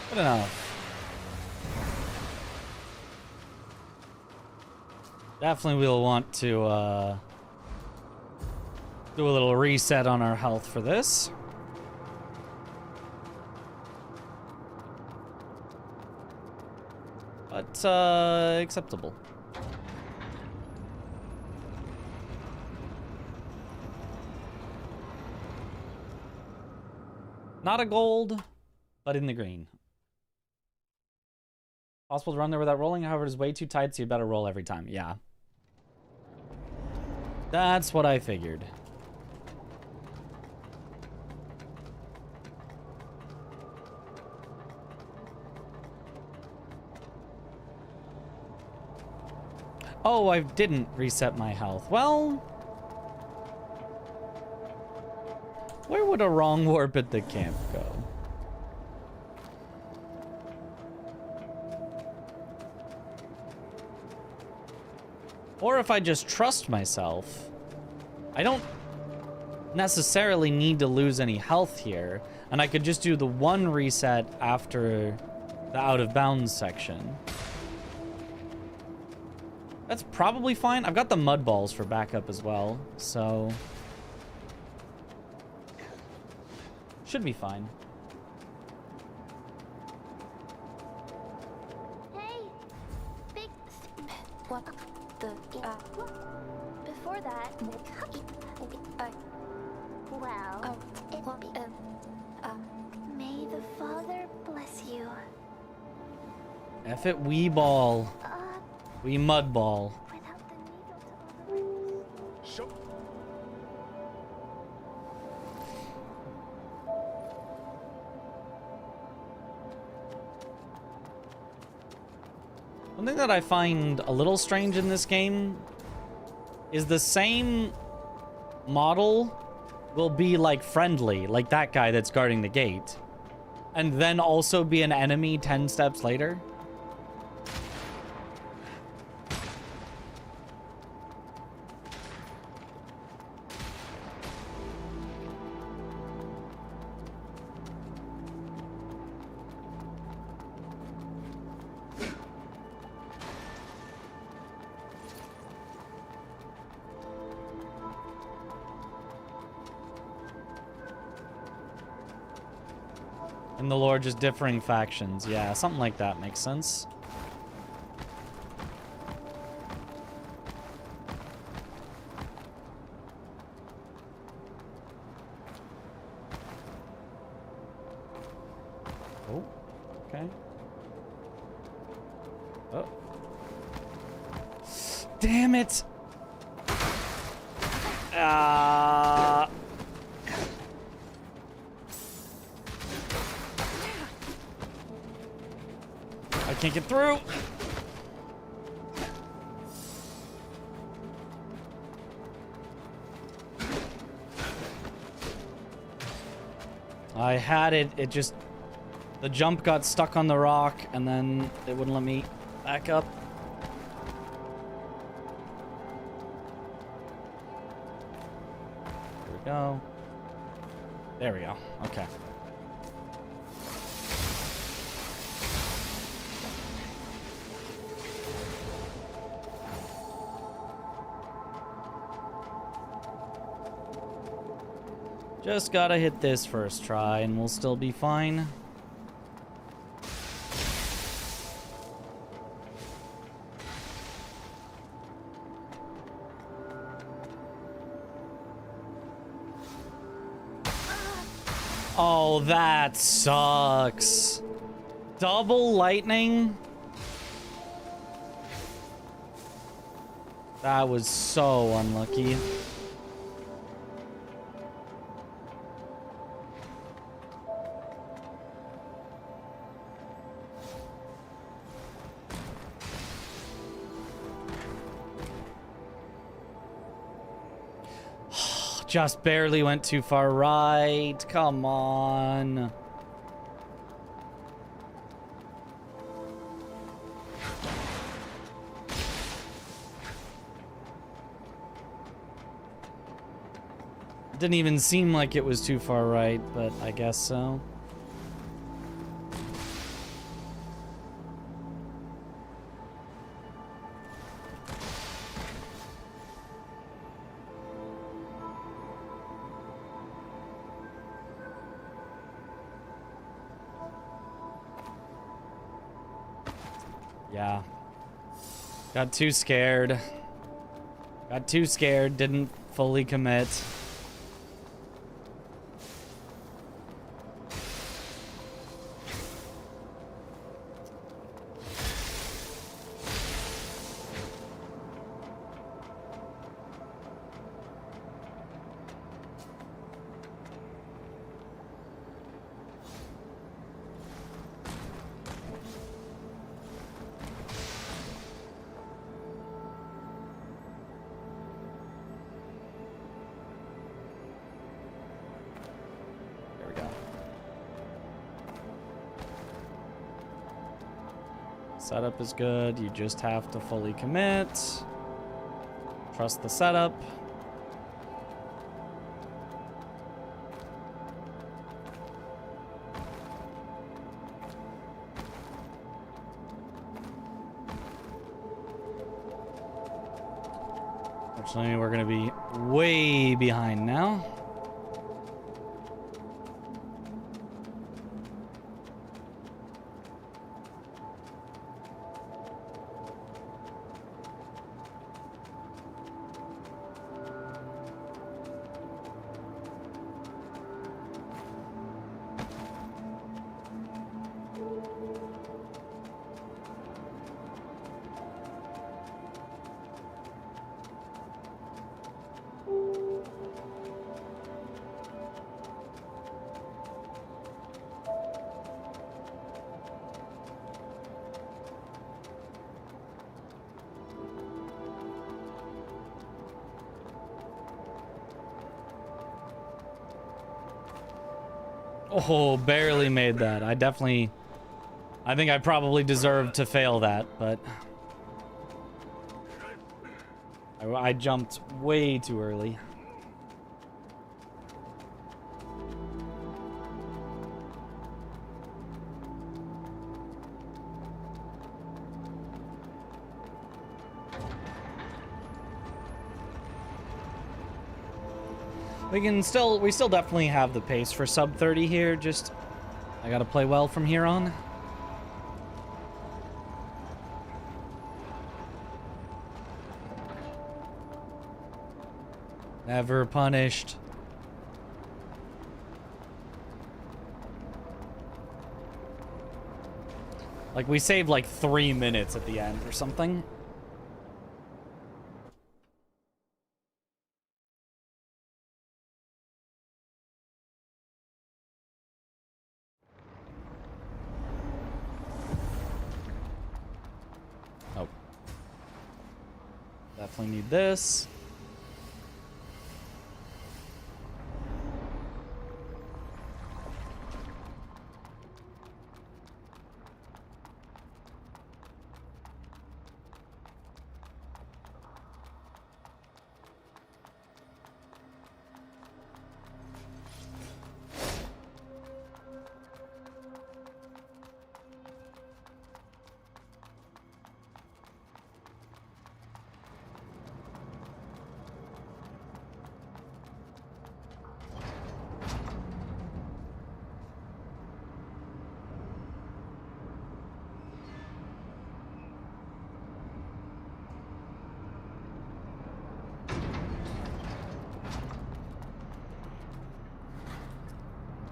Good enough. Definitely we'll want to do a little reset on our health for this. But acceptable. Not a gold, but in the green. Possible to run there without rolling, however, it is way too tight, so you better roll every time. Yeah. That's what I figured. Oh, I didn't reset my health. Well, where would a wrong warp at the camp go? Or if I just trust myself, I don't necessarily need to lose any health here, and I could just do the one reset after the out of bounds section. That's probably fine. I've got the mud balls for backup as well, so should be fine. Hey, big. What the? Before that. Well, may the Father bless you. F it, wee ball. Wee mud ball. Without the needle to Show. One thing that I find a little strange in this game is the same model will be like friendly, like that guy that's guarding the gate, and then also be an enemy 10 steps later. And the lore just differing factions. Yeah, something like that makes sense. Oh, okay. Oh. Damn it! I can't get through. I had it. It just... The jump got stuck on the rock, and then it wouldn't let me back up. There we go. There we go. Okay. Just gotta hit this first try, and we'll still be fine. Oh, that sucks. Double lightning? That was so unlucky. Just barely went too far right. Come on. Didn't even seem like it was too far right, but I guess so. Yeah. Got too scared. Got too scared, didn't fully commit. Setup is good. You just have to fully commit. Trust the setup. Unfortunately, we're going to be way behind now. Oh, barely made that. I think I probably deserved to fail that, but I jumped way too early. We still definitely have the pace for sub 30 here. Just I gotta play well from here on. Never punished. Like, we saved like 3 minutes at the end or something. Oh. Definitely need this.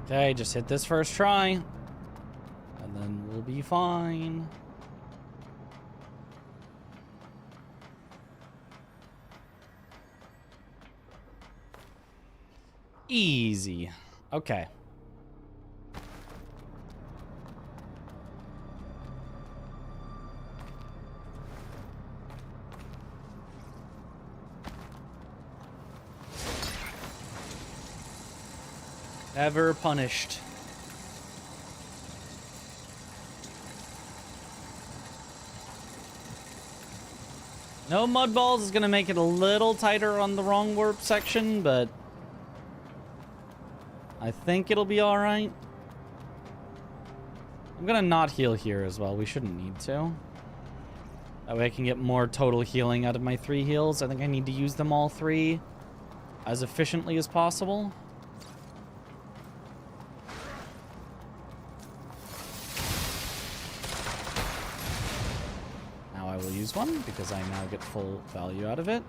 Okay, just hit this first try. And then we'll be fine. Easy. Okay. Never punished. No mud balls is gonna make it a little tighter on the wrong warp section, but I think it'll be alright. I'm gonna not heal here as well. We shouldn't need to. That way I can get more total healing out of my 3 heals. I think I need to use them all 3 as efficiently as possible. I will use one because I now get full value out of it.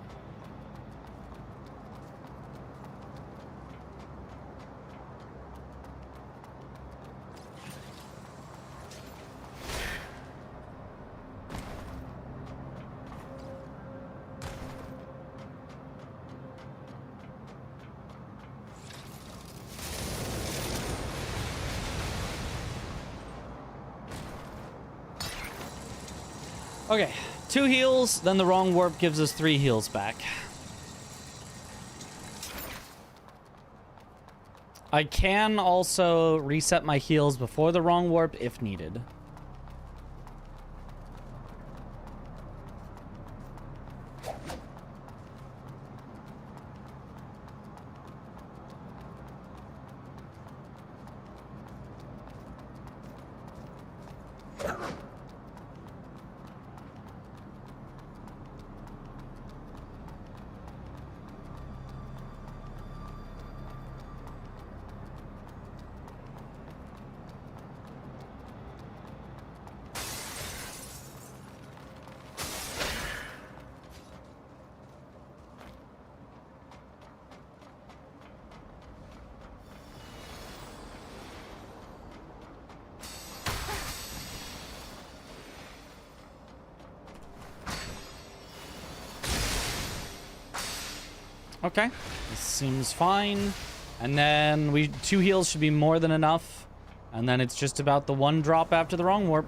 Okay. 2 heals, then the wrong warp gives us 3 heals back. I can also reset my heals before the wrong warp if needed. Okay, this seems fine. And then 2 heals should be more than enough. And then it's just about the 1 drop after the wrong warp.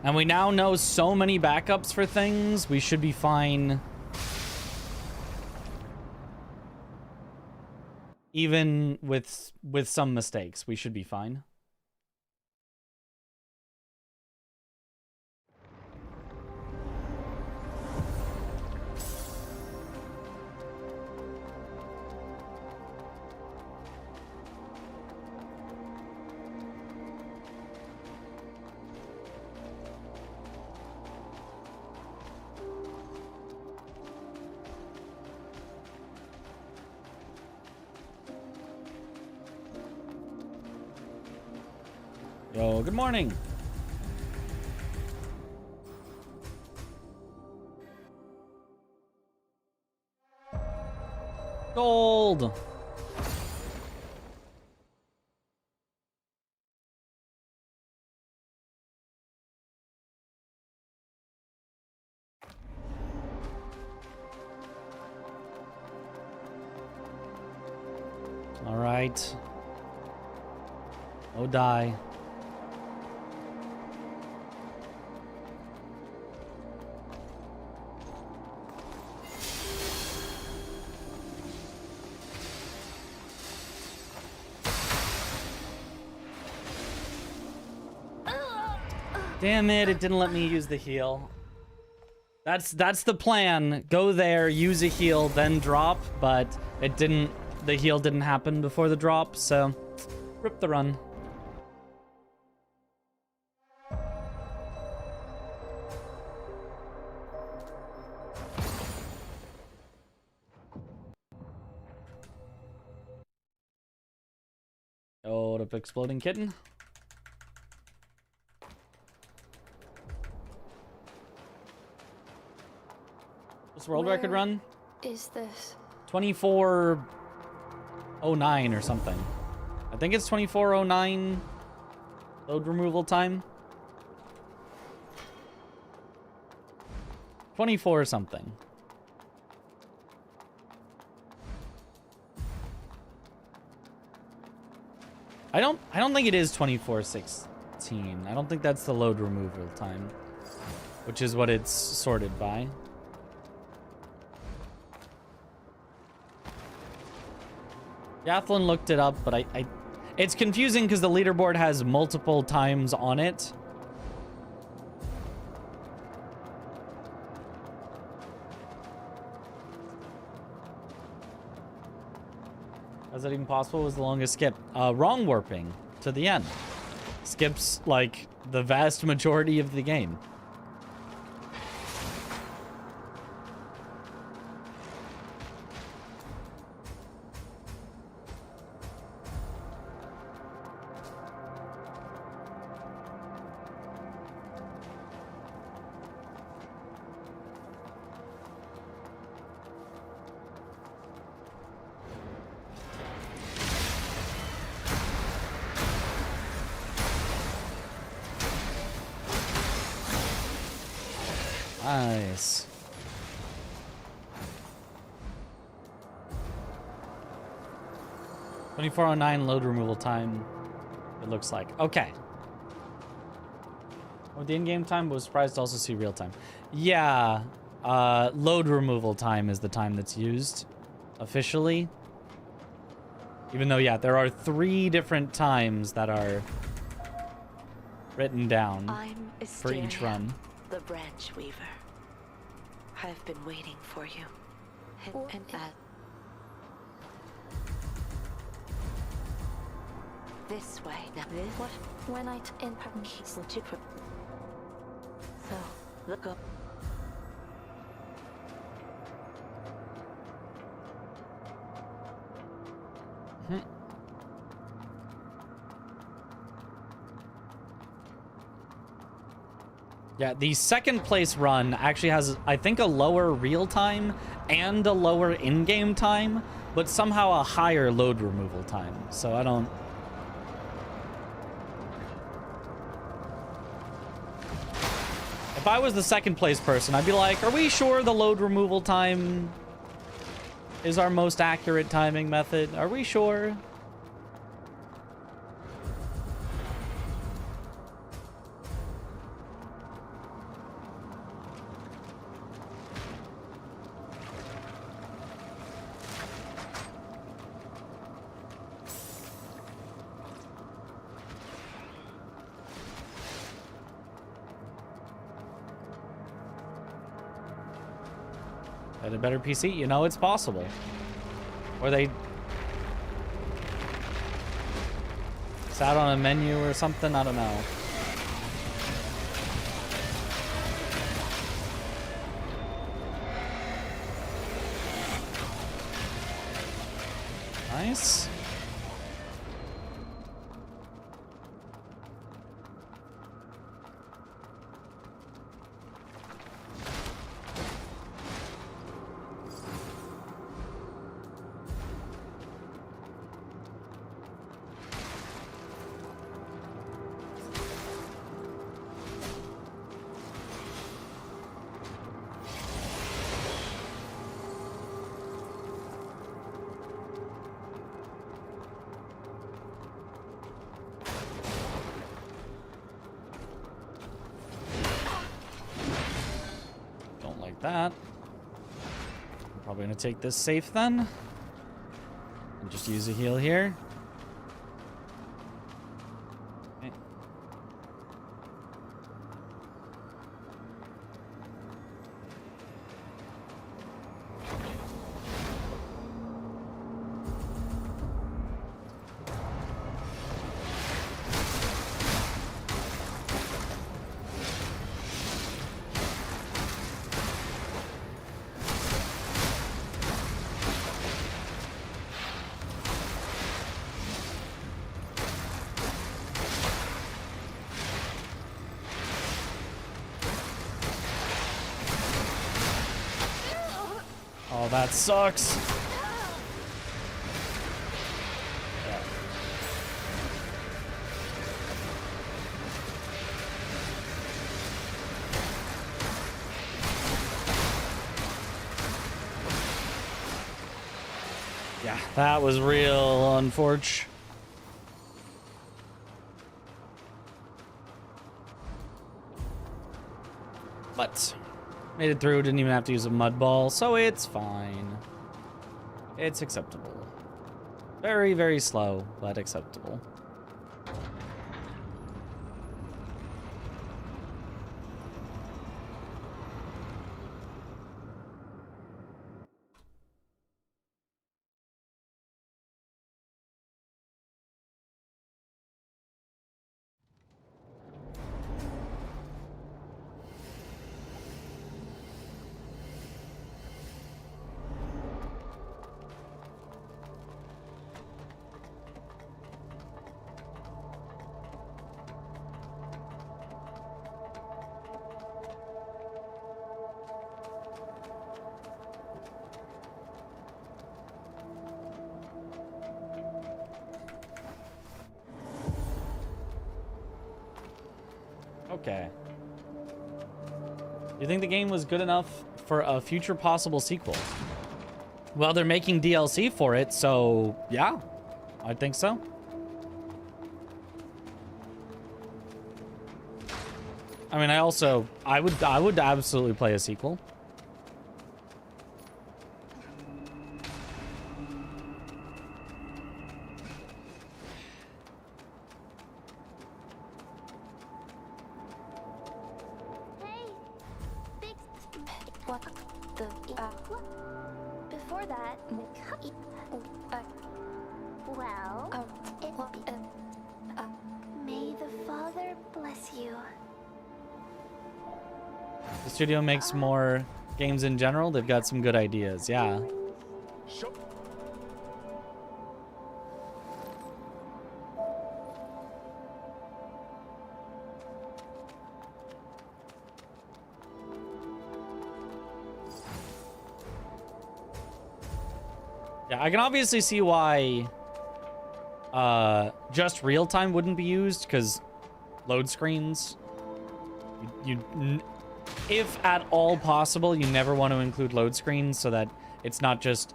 And we now know so many backups for things, we should be fine. Even with some mistakes, we should be fine. Yo, good morning. Gold. All right. Oh, die. Damn it, it didn't let me use the heal. That's the plan. Go there, use a heal, then drop, but it didn't, the heal didn't happen before the drop, so rip the run. Oh, the exploding kitten. What's the world record run? Is this? 24:09 or something. I think it's 24:09 load removal time. 24 something. I don't think it is 24:16. I don't think that's the load removal time, which is what it's sorted by. Yathlon looked it up, but it's confusing because the leaderboard has multiple times on it. How's that even possible? Was the longest skip? Wrong warping to the end. Skips like the vast majority of the game. Nice. $24:09 load removal time, it looks like. Okay. Oh, the in-game time, but was surprised to also see real time. Yeah, load removal time is the time that's used officially. Even though, yeah, there are 3 different times that are written down for each run. The branch weaver. I've been waiting for you. And that. This way. Now this. What? When I in So look up. Yeah, the second place run actually has, I think, a lower real time and a lower in-game time, but somehow a higher load removal time. So I don't... If I was the second place person, I'd be like, are we sure the load removal time is our most accurate timing method? Are we sure? At a better PC, you know it's possible. Or they sat on a menu or something, I don't know. Nice. that. I'm probably gonna take this safe then. And just use a heal here. Okay. Oh, that sucks. Yeah. Yeah, that was real unfortunate. But made it through, didn't even have to use a mud ball, so it's fine. It's acceptable. Very, very slow, but acceptable. Okay. You think the game was good enough for a future possible sequel? Well, they're making DLC for it, so yeah, I think so. I mean, I would absolutely play a sequel. What the before that Well, may the Father bless you. The studio makes more games in general. They've got some good ideas. Yeah. Yeah, I can obviously see why just real time wouldn't be used, because load screens, if at all possible, you never want to include load screens so that it's not just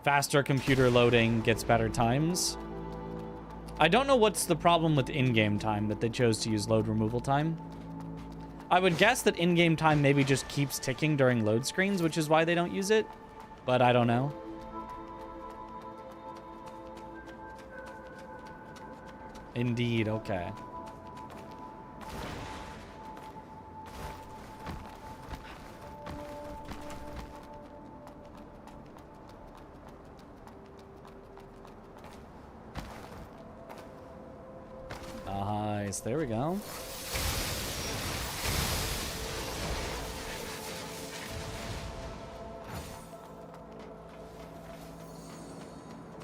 faster computer loading gets better times. I don't know what's the problem with in-game time that they chose to use load removal time. I would guess that in-game time maybe just keeps ticking during load screens, which is why they don't use it, but I don't know. Indeed, okay. Nice, there we go.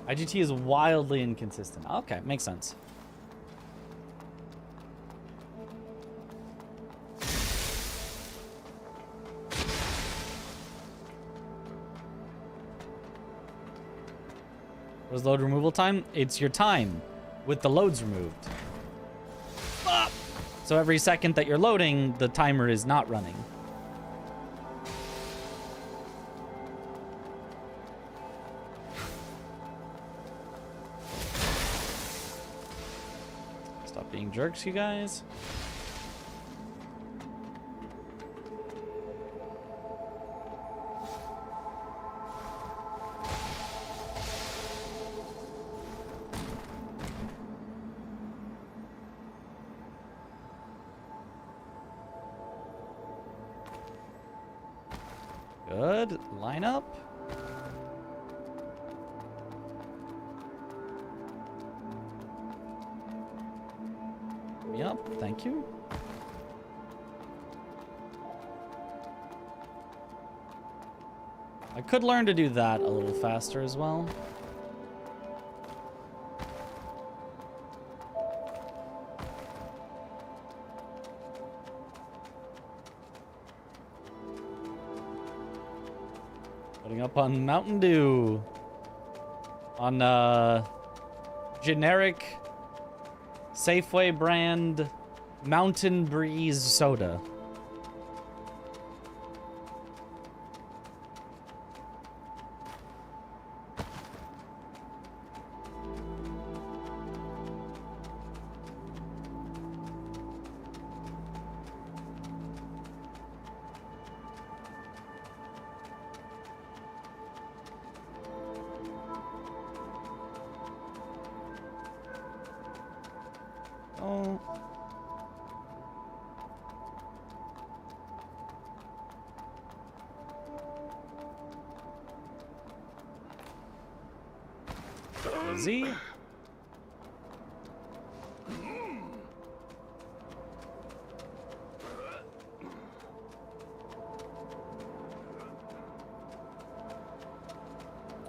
IGT is wildly inconsistent. Okay, makes sense. What is load removal time? It's your time with the loads removed. Ah! So every second that you're loading, the timer is not running. Stop being jerks, you guys. Good. Line up. Yep, thank you. I could learn to do that a little faster as well. Putting up on Mountain Dew. On, generic Safeway brand Mountain Breeze soda. Oh. Z.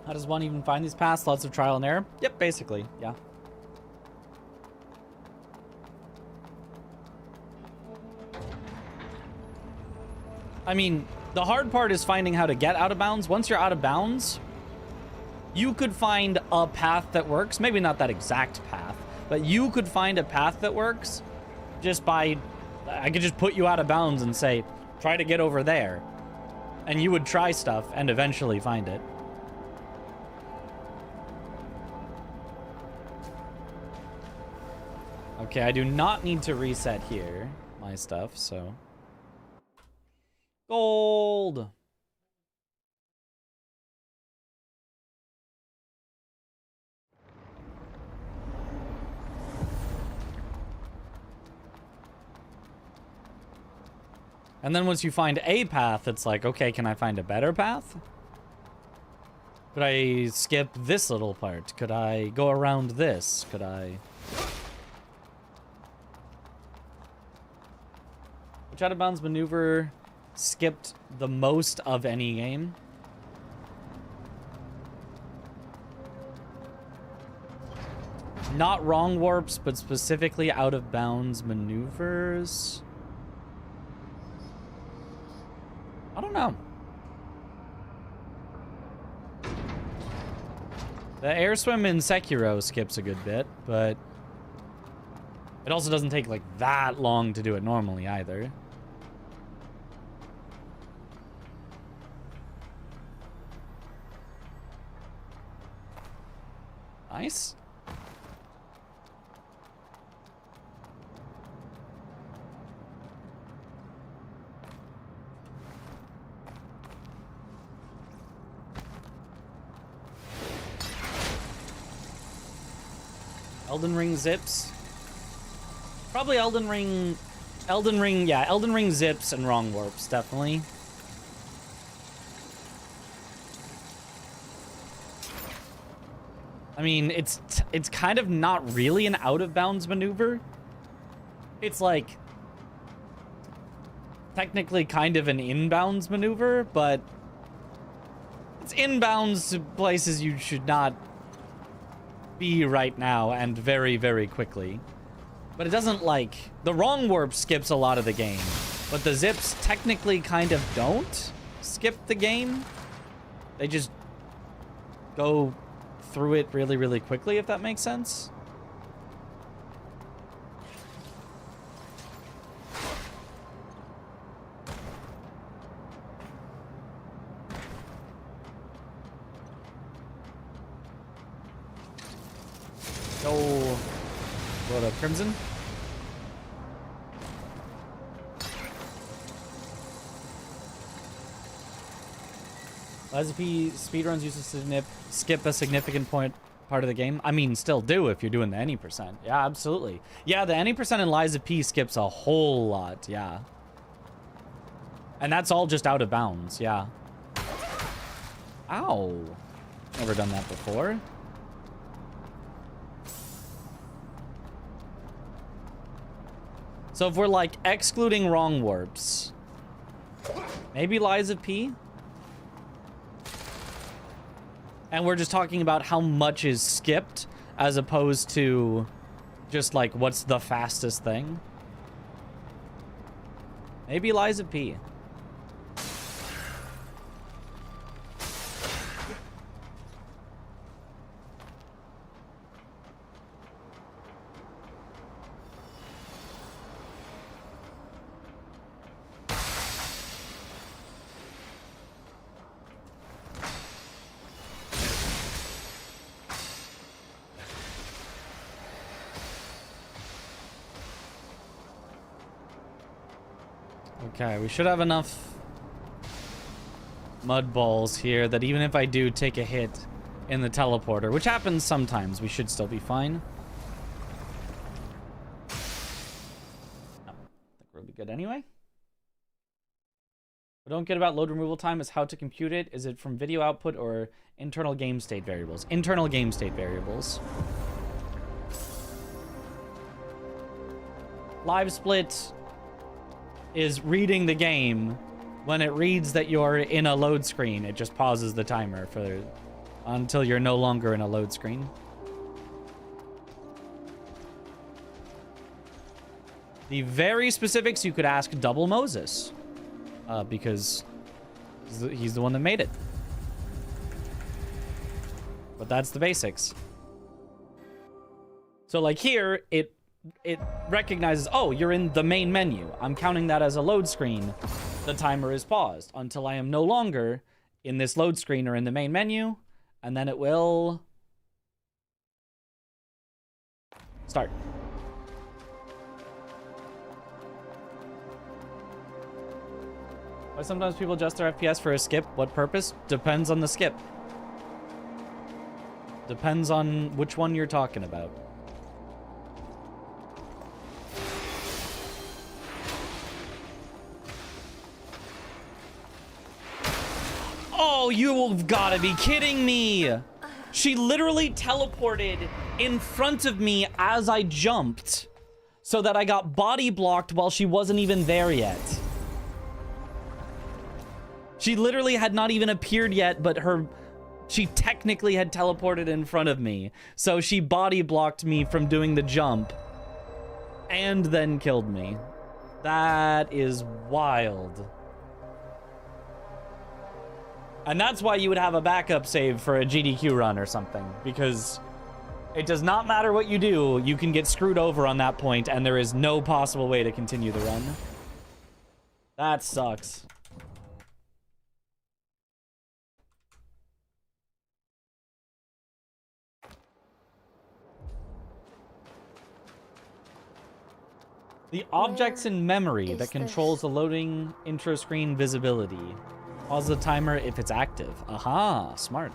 How does one even find these paths? Lots of trial and error? Yep, basically, yeah. I mean, the hard part is finding how to get out of bounds. Once you're out of bounds, you could find a path that works. Maybe not that exact path, but you could find a path that works just by... I could just put you out of bounds and say, try to get over there. And you would try stuff and eventually find it. Okay, I do not need to reset here, my stuff, so... Gold! And then once you find a path, it's like, okay, can I find a better path? Could I skip this little part? Could I go around this? Could I... Which out of bounds maneuver skipped the most of any game? Not wrong warps, but specifically out of bounds maneuvers. I don't know. The air swim in Sekiro skips a good bit, but it also doesn't take like that long to do it normally either. Nice. Elden Ring zips. Probably Elden Ring, yeah, Elden Ring zips and wrong warps, definitely. I mean, it's kind of not really an out-of-bounds maneuver. It's like technically kind of an inbounds maneuver, but it's inbounds to places you should not be right now and very, very quickly. But it doesn't like... The wrong warp skips a lot of the game, but the zips technically kind of don't skip the game. They just go through it really, really quickly, if that makes sense. Oh, what up, Crimson? Liza P speedruns used to skip a significant part of the game. I mean, still do if you're doing the any percent. Yeah, absolutely. Yeah, the any percent in Liza P skips a whole lot. Yeah. And that's all just out of bounds. Yeah. Ow. Never done that before. So if we're like excluding wrong warps, maybe Liza P? And we're just talking about how much is skipped as opposed to just like what's the fastest thing. Maybe Liza P. Okay, we should have enough mud balls here that even if I do take a hit in the teleporter, which happens sometimes, we should still be fine. No, I think we'll be good anyway. What I don't get about load removal time is how to compute it. Is it from video output or internal game state variables? Internal game state variables. Live split is reading the game. When it reads that you're in a load screen, it just pauses the timer for until you're no longer in a load screen. The very specifics you could ask Double Moses, because he's the one that made it. But that's the basics. So like here, it recognizes, oh, you're in the main menu. I'm counting that as a load screen. The timer is paused until I am no longer in this load screen or in the main menu, and then it will start. Why sometimes people adjust their FPS for a skip? What purpose? Depends on the skip. Depends on which one you're talking about. Oh, you've got to be kidding me. She literally teleported in front of me as I jumped so that I got body blocked while she wasn't even there yet. She literally had not even appeared yet, but she technically had teleported in front of me. So she body blocked me from doing the jump and then killed me. That is wild. And that's why you would have a backup save for a GDQ run or something, because it does not matter what you do, you can get screwed over on that point, and there is no possible way to continue the run. That sucks. The objects in memory that controls the loading intro screen visibility. Pause the timer if it's active. Aha, smart.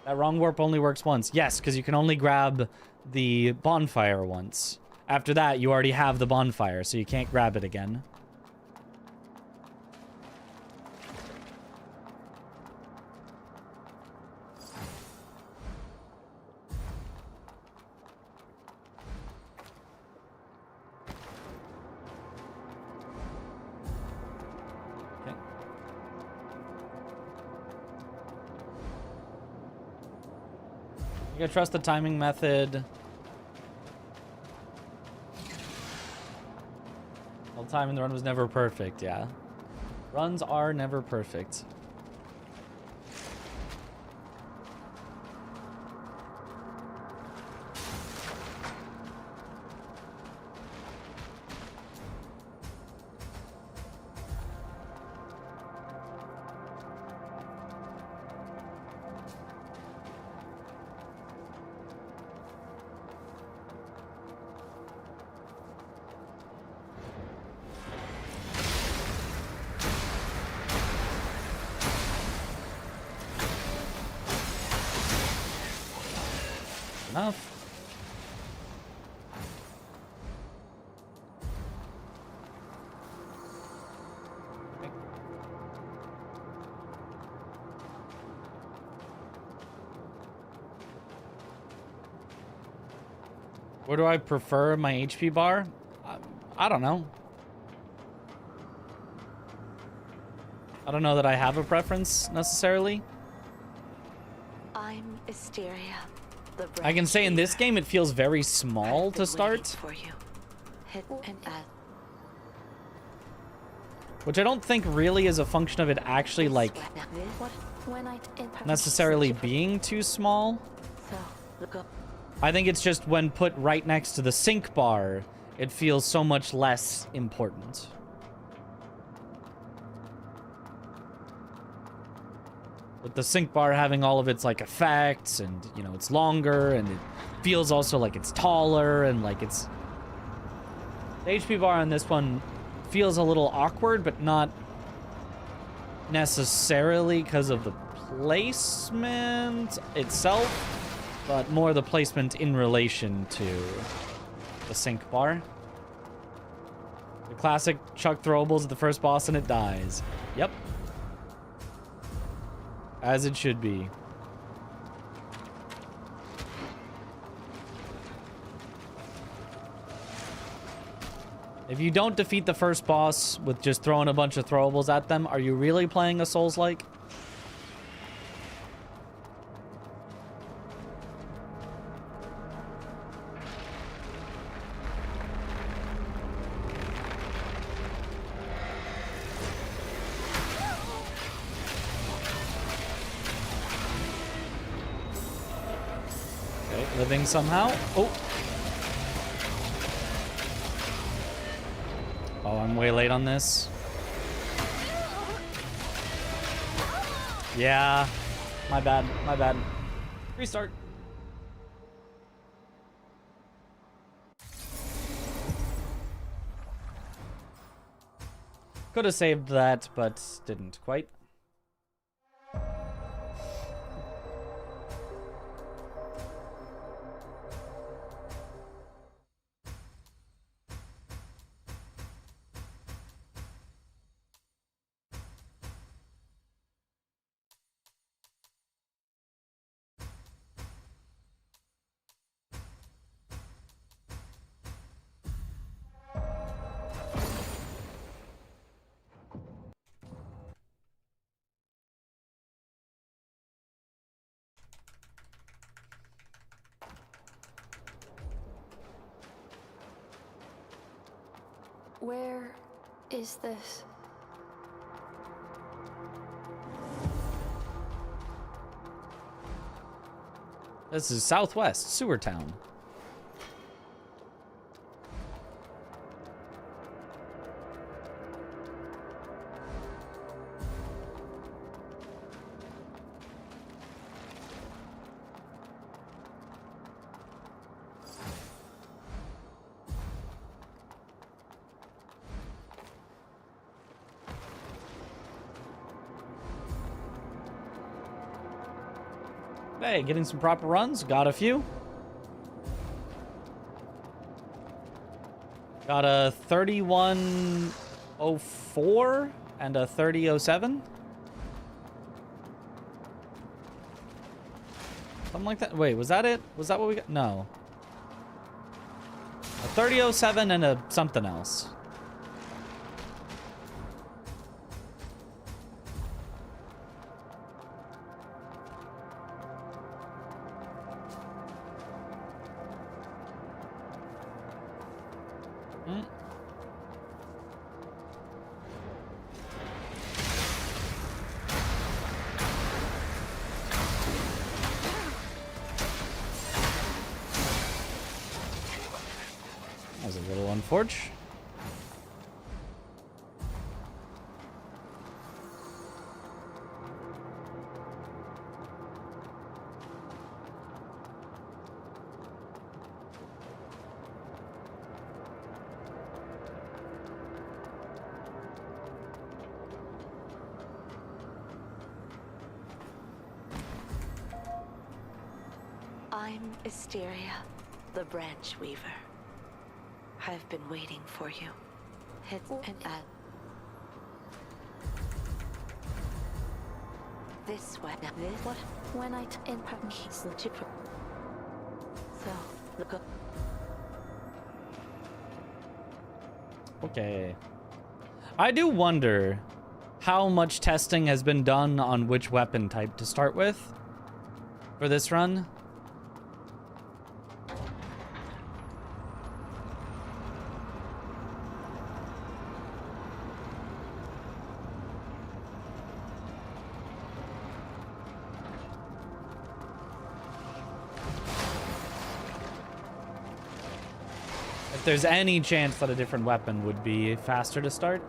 That wrong warp only works once. Yes, because you can only grab the bonfire once. After that, you already have the bonfire, so you can't grab it again. You gotta trust the timing method. All the time in the run was never perfect, yeah. Runs are never perfect. Enough. Okay. Where do I prefer my HP bar? I don't know. I don't know that I have a preference necessarily. I'm Asteria, the I can say in this Weaver. game it feels very small I've to been start, waiting for you. Hit and add. which I don't think really is a function of it actually like What? When I necessarily being too small. So, look up. I think it's just when put right next to the sync bar, it feels so much less important. With the sync bar having all of its like effects and, you know, it's longer and it feels also like it's taller and like it's... The HP bar on this one feels a little awkward, but not necessarily because of the placement itself, but more the placement in relation to the sync bar. The classic chuck throwables at the first boss and it dies. Yep. As it should be. If you don't defeat the first boss with just throwing a bunch of throwables at them, are you really playing a Souls-like? Okay, living somehow. Oh. Oh, I'm way late on this. Yeah. My bad. My bad. Restart. Could have saved that, but didn't quite. Where is this? This is Southwest Sewer Town. Hey, getting some proper runs. Got a few. Got a 3104 and a 3007. Something like that. Wait, was that it? Was that what we got? No. A 3007 and a something else. That was a little unfortunate. I'm Asteria, the Branch Weaver. I've been waiting for you. Hit and add. This way. This What? When I in So, look up. Okay. I do wonder how much testing has been done on which weapon type to start with for this run. If there's any chance that a different weapon would be faster to start.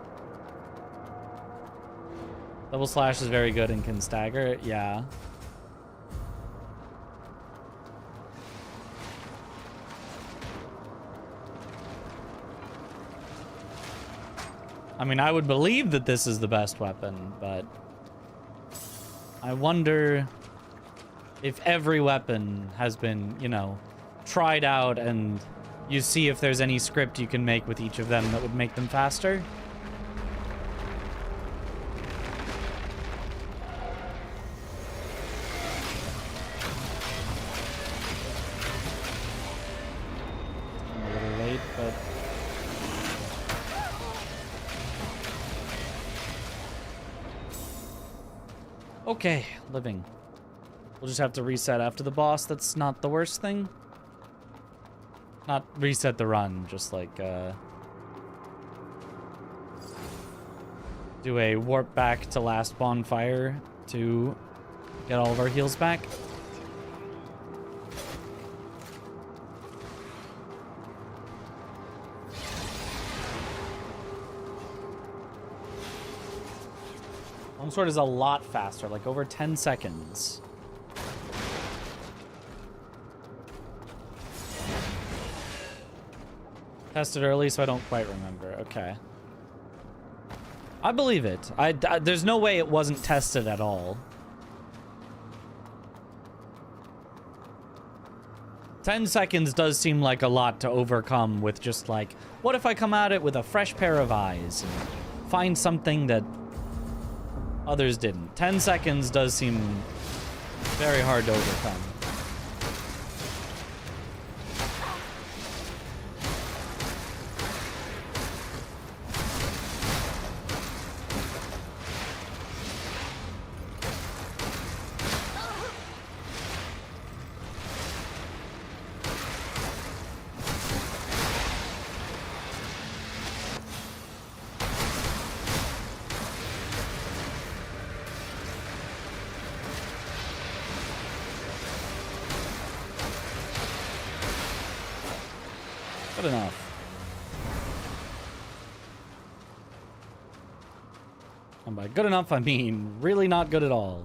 Double slash is very good and can stagger, yeah. I mean, I would believe that this is the best weapon, but I wonder if every weapon has been, you know, tried out and you see if there's any script you can make with each of them that would make them faster. I'm a little late, but... Okay, living. We'll just have to reset after the boss. That's not the worst thing. Not reset the run, just like, do a warp back to last bonfire to get all of our heals back. Longsword is a lot faster, like over 10 seconds. Tested early, so I don't quite remember. Okay. I believe it. There's no way it wasn't tested at all. 10 seconds does seem like a lot to overcome with just like, what if I come at it with a fresh pair of eyes and find something that others didn't? 10 seconds does seem very hard to overcome. Good enough. And by good enough, I mean really not good at all.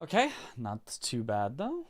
Okay, not too bad though.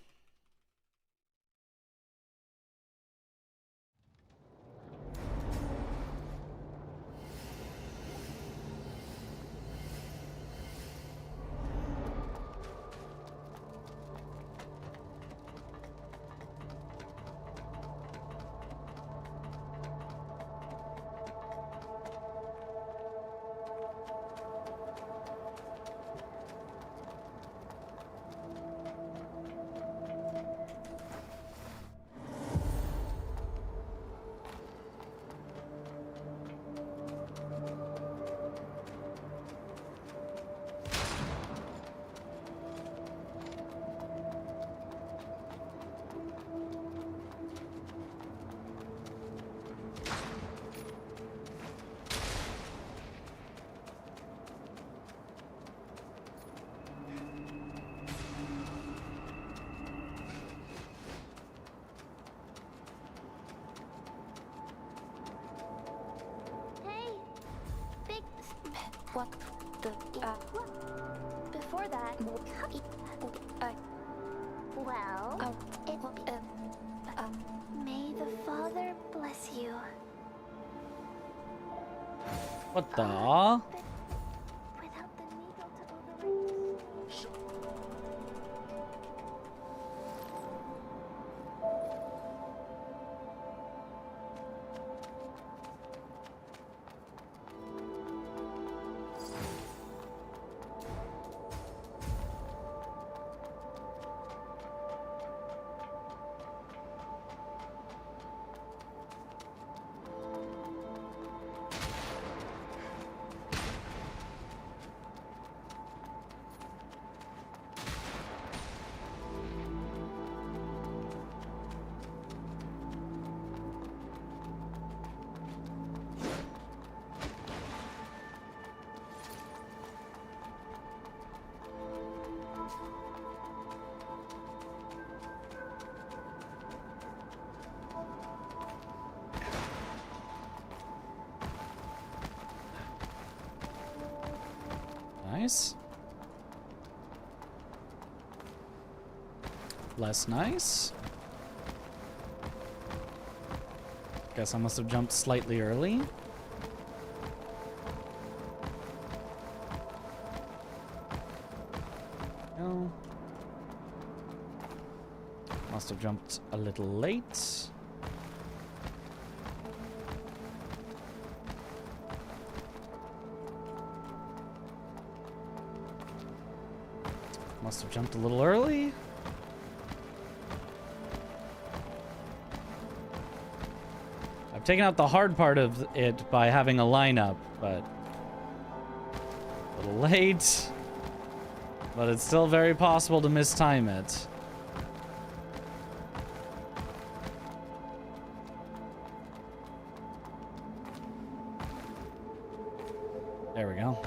What the? Before that, well, may the Father bless you. What the? Without the needle to overwrite. nice. Less nice. Guess I must have jumped slightly early. No. Must have jumped a little late. Must have jumped a little early. I've taken out the hard part of it by having a lineup, but a little late. But it's still very possible to mistime it. There we go.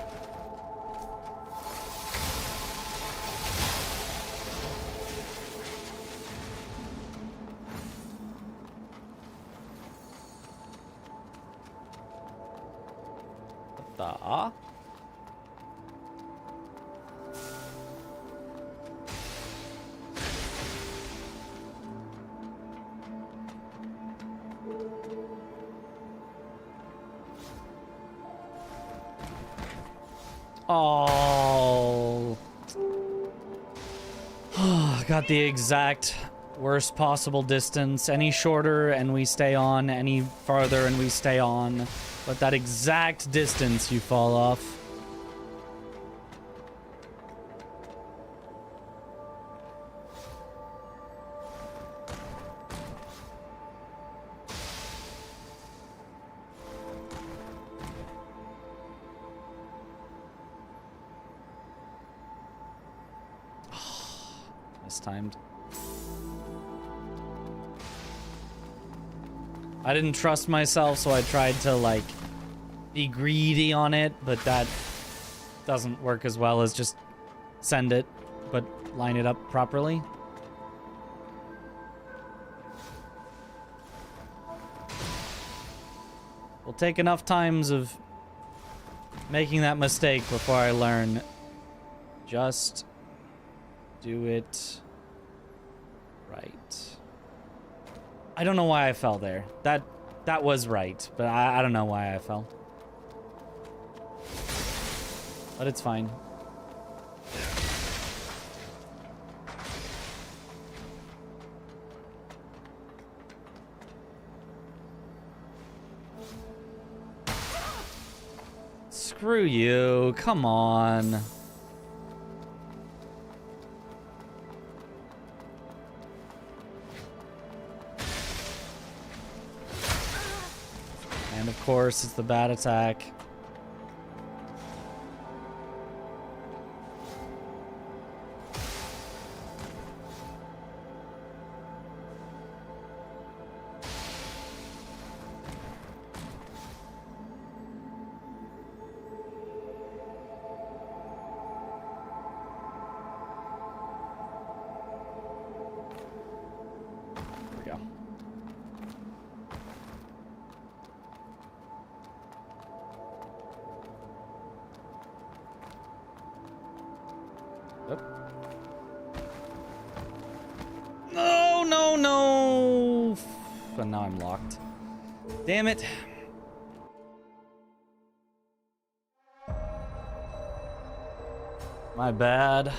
What the? Oh. Got the exact worst possible distance. Any shorter and we stay on, any farther and we stay on. But that exact distance you fall off. Mistimed. I didn't trust myself, so I tried to, like, be greedy on it, but that doesn't work as well as just send it, but line it up properly. Will take enough times of making that mistake before I learn. Just do it right. I don't know why I fell there. That was right, but I don't know why I fell. But it's fine. Screw you. Come on. And of course, it's the bad attack. There we go. Yep. No, no, no. But now I'm locked. Damn it. My bad.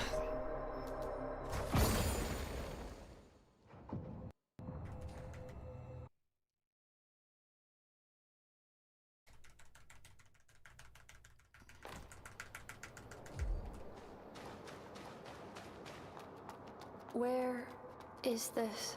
Where is this?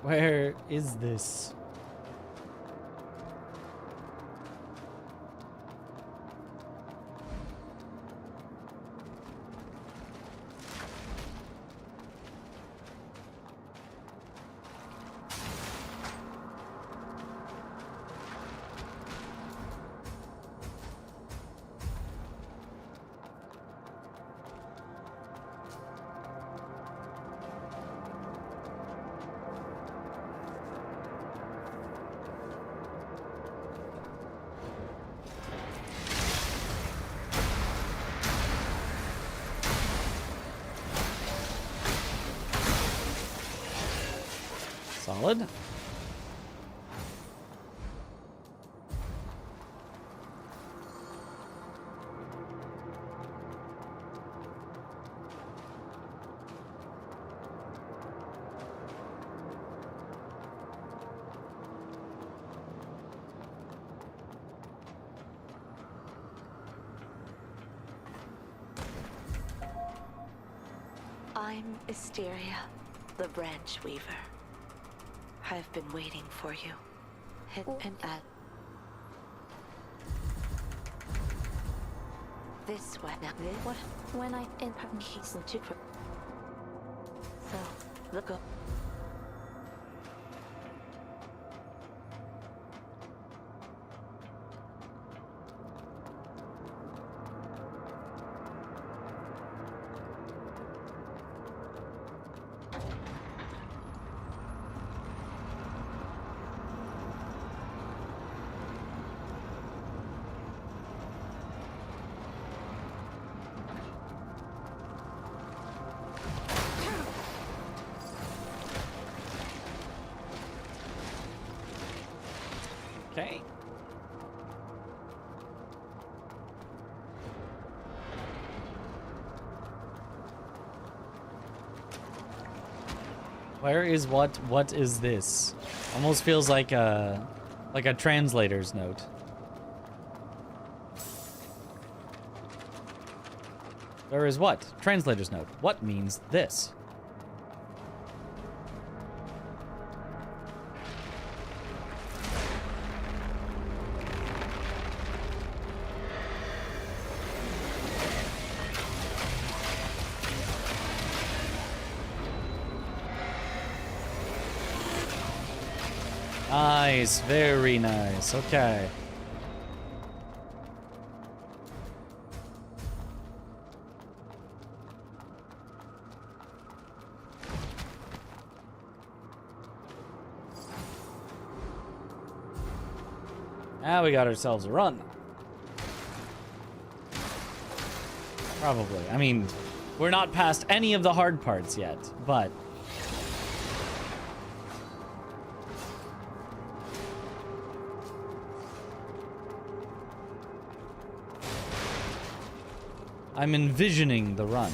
Where is this? Solid. I'm Asteria, the branch weaver. I've been waiting for you. Hit and add. This way. Now, what? When I in He's in super. So, look up. Okay. Where is what? What is this? Almost feels like a translator's note. Where is what? Translator's note. What means this? Nice, very nice. Okay. Now we got ourselves a run. Probably. I mean, we're not past any of the hard parts yet, but I'm envisioning the run.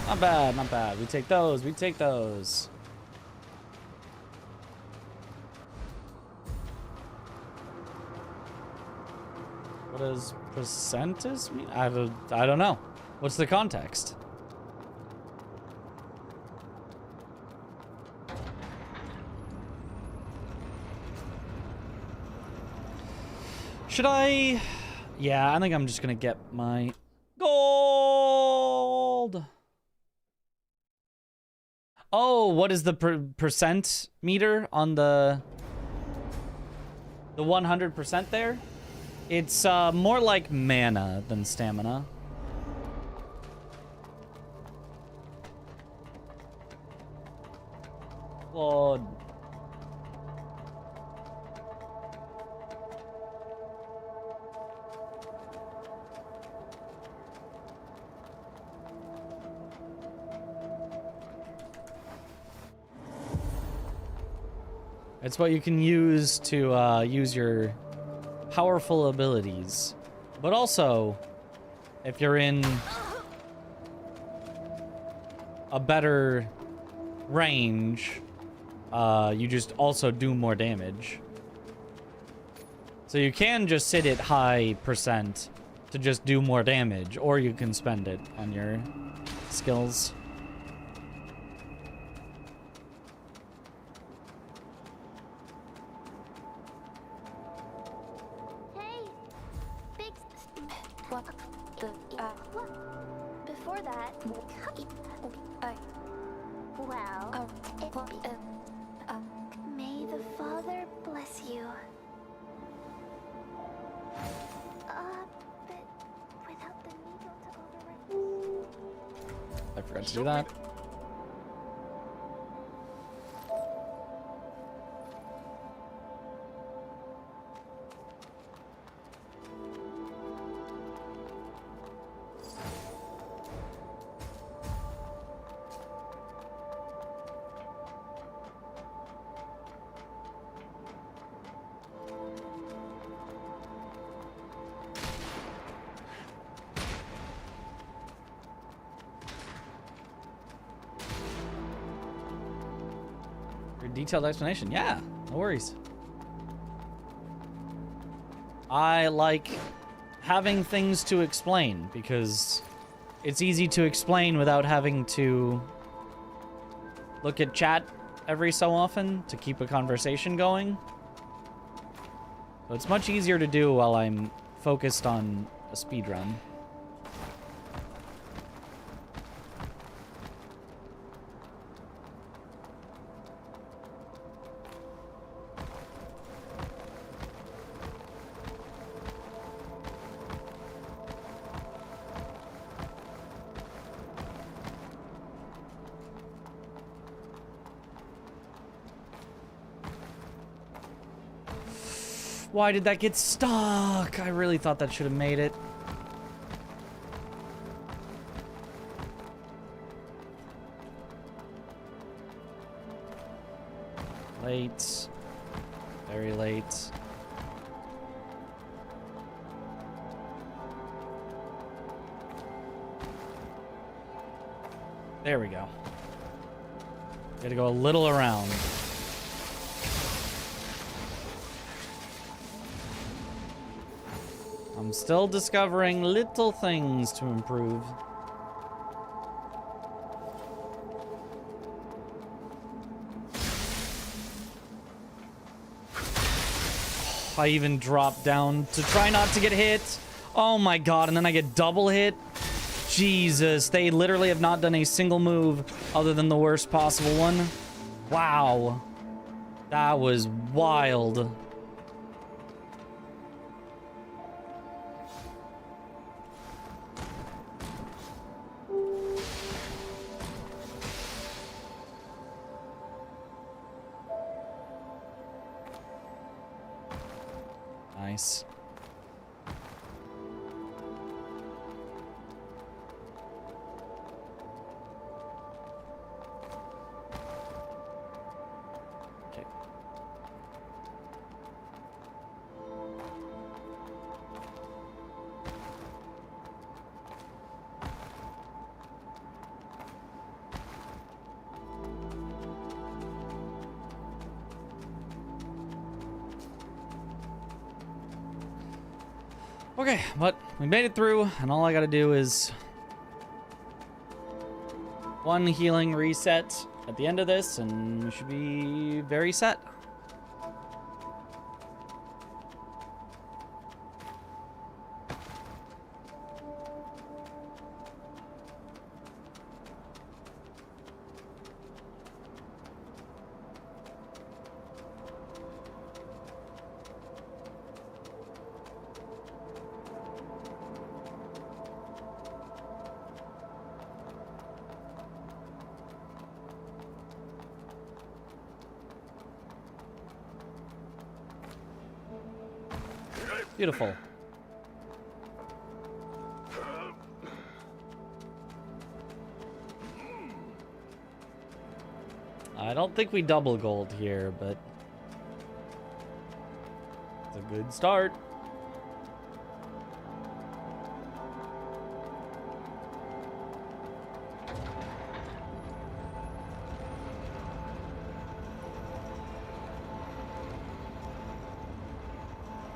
Not bad, not bad. We take those, we take those. What does percentus mean? I don't know. What's the context? Should I? Yeah, I think I'm just gonna get my gold. Oh, what is the percent meter on the the 100% there, it's more like mana than stamina. Lord. It's what you can use to use your powerful abilities. But also, if you're in a better range, you just also do more damage. So you can just sit at high percent to just do more damage, or you can spend it on your skills. Hey, big. What? What? Before that. Well, may the Father bless you. But without the needle to overwrite. I forgot to do that. Detailed explanation. Yeah, no worries. I like having things to explain because it's easy to explain without having to look at chat every so often to keep a conversation going. So it's much easier to do while I'm focused on a speedrun. Why did that get stuck? I really thought that should have made it. Late. Very late. There we go. Gotta go a little around. I'm still discovering little things to improve. I even dropped down to try not to get hit. Oh my god, and then I get double hit. Jesus, they literally have not done a single move other than the worst possible one. Wow. That was wild. Nice. Okay. Okay, but we made it through, and all I gotta do is one healing reset at the end of this, and we should be very set. Beautiful. I don't think we double gold here, but it's a good start.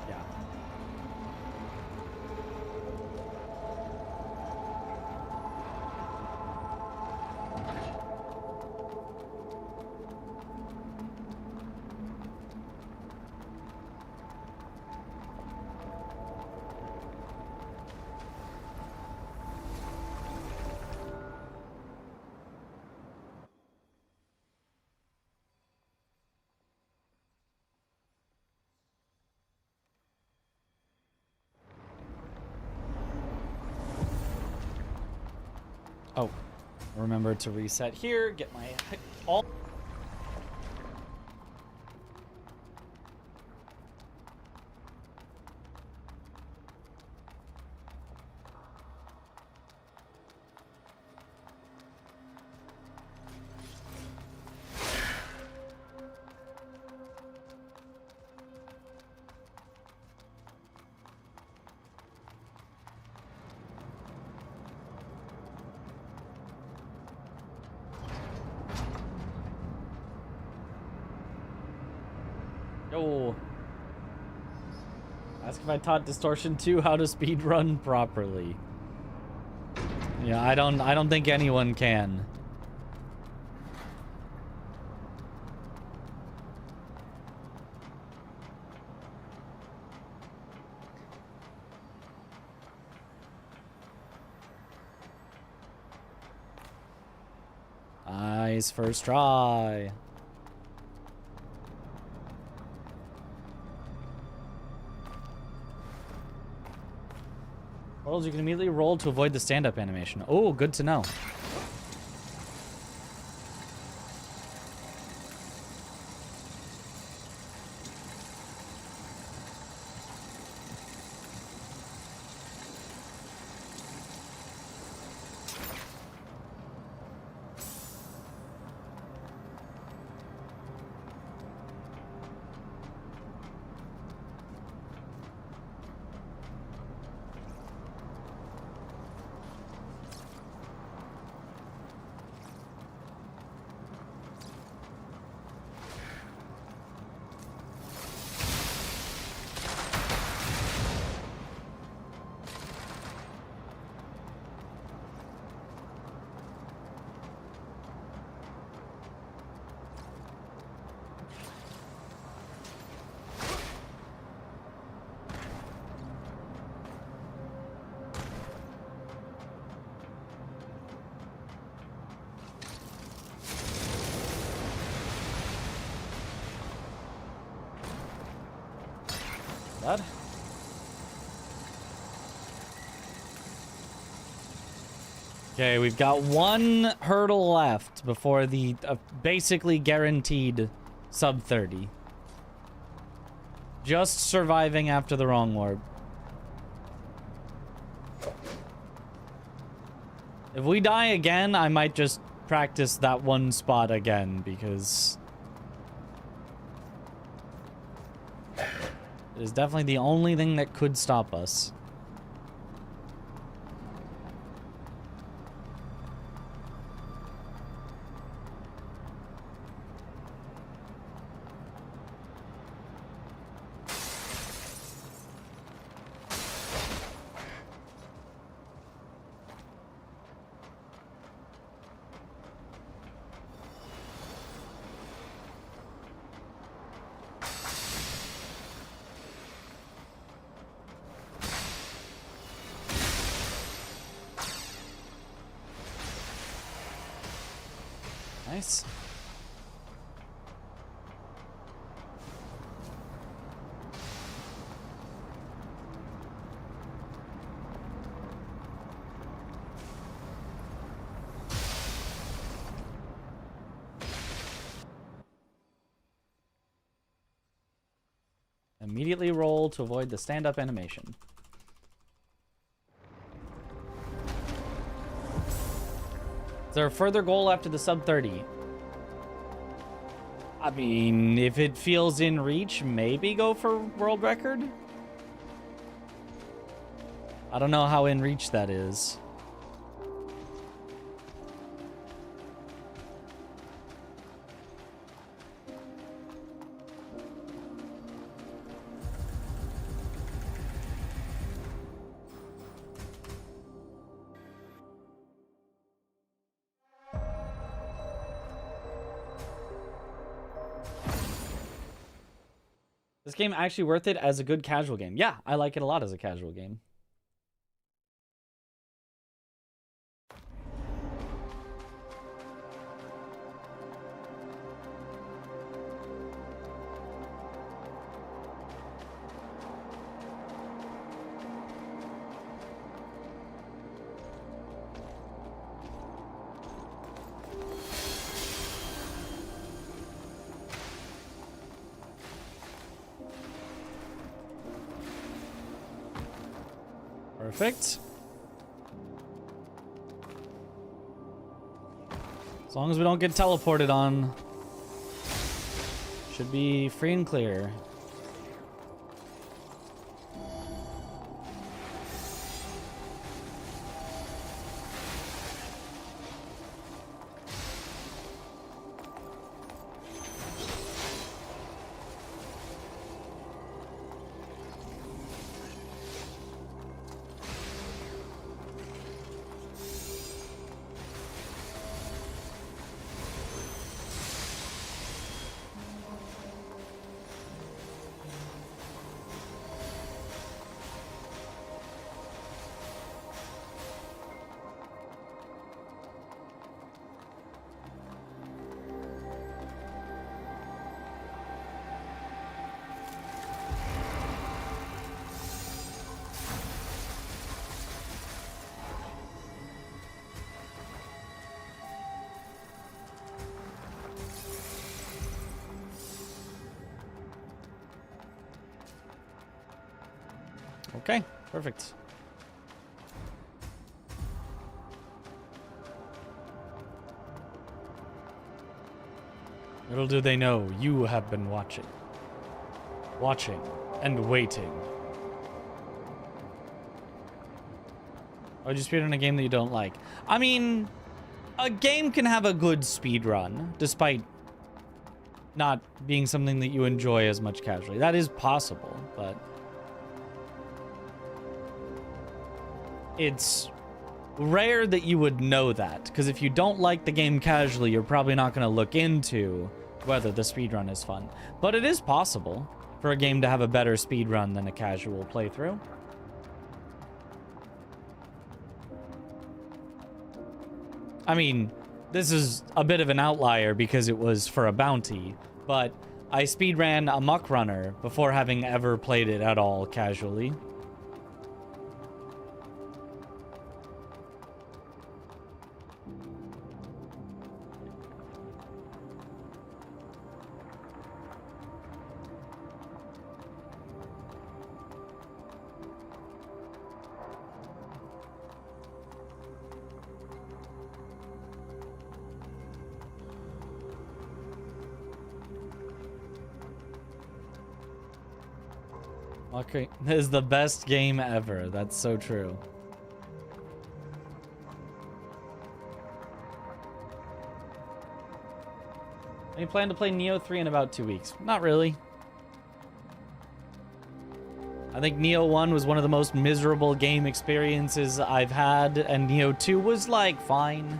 Yeah. Oh, remember to reset here, get my all. Yo. Ask if I taught Distortion 2 how to speedrun properly. Yeah, I don't think anyone can. Nice first try. Portals you can immediately roll to avoid the stand-up animation. Oh, good to know. That. Okay, we've got one hurdle left before the basically guaranteed sub 30. Just surviving after the wrong warp. If we die again, I might just practice that one spot again because it is definitely the only thing that could stop us. Nice. Immediately roll to avoid the stand-up animation. Is there a further goal after the sub 30? I mean, if it feels in reach, maybe go for world record? I don't know how in reach that is. This game actually worth it as a good casual game. Yeah, I like it a lot as a casual game. Perfect. As long as we don't get teleported on, should be free and clear. Okay, perfect. Little do they know, you have been watching. Watching and waiting. Or just speedrun a game that you don't like. I mean, a game can have a good speedrun, despite not being something that you enjoy as much casually. That is possible, but it's rare that you would know that, because if you don't like the game casually, you're probably not going to look into whether the speedrun is fun. But it is possible for a game to have a better speedrun than a casual playthrough. I mean, this is a bit of an outlier because it was for a bounty, but I speedran a Muck Runner before having ever played it at all casually. Okay, this is the best game ever. That's so true. Any plan to play Neo 3 in about 2 weeks? Not really. I think Neo 1 was one of the most miserable game experiences I've had, and Neo 2 was, like, fine.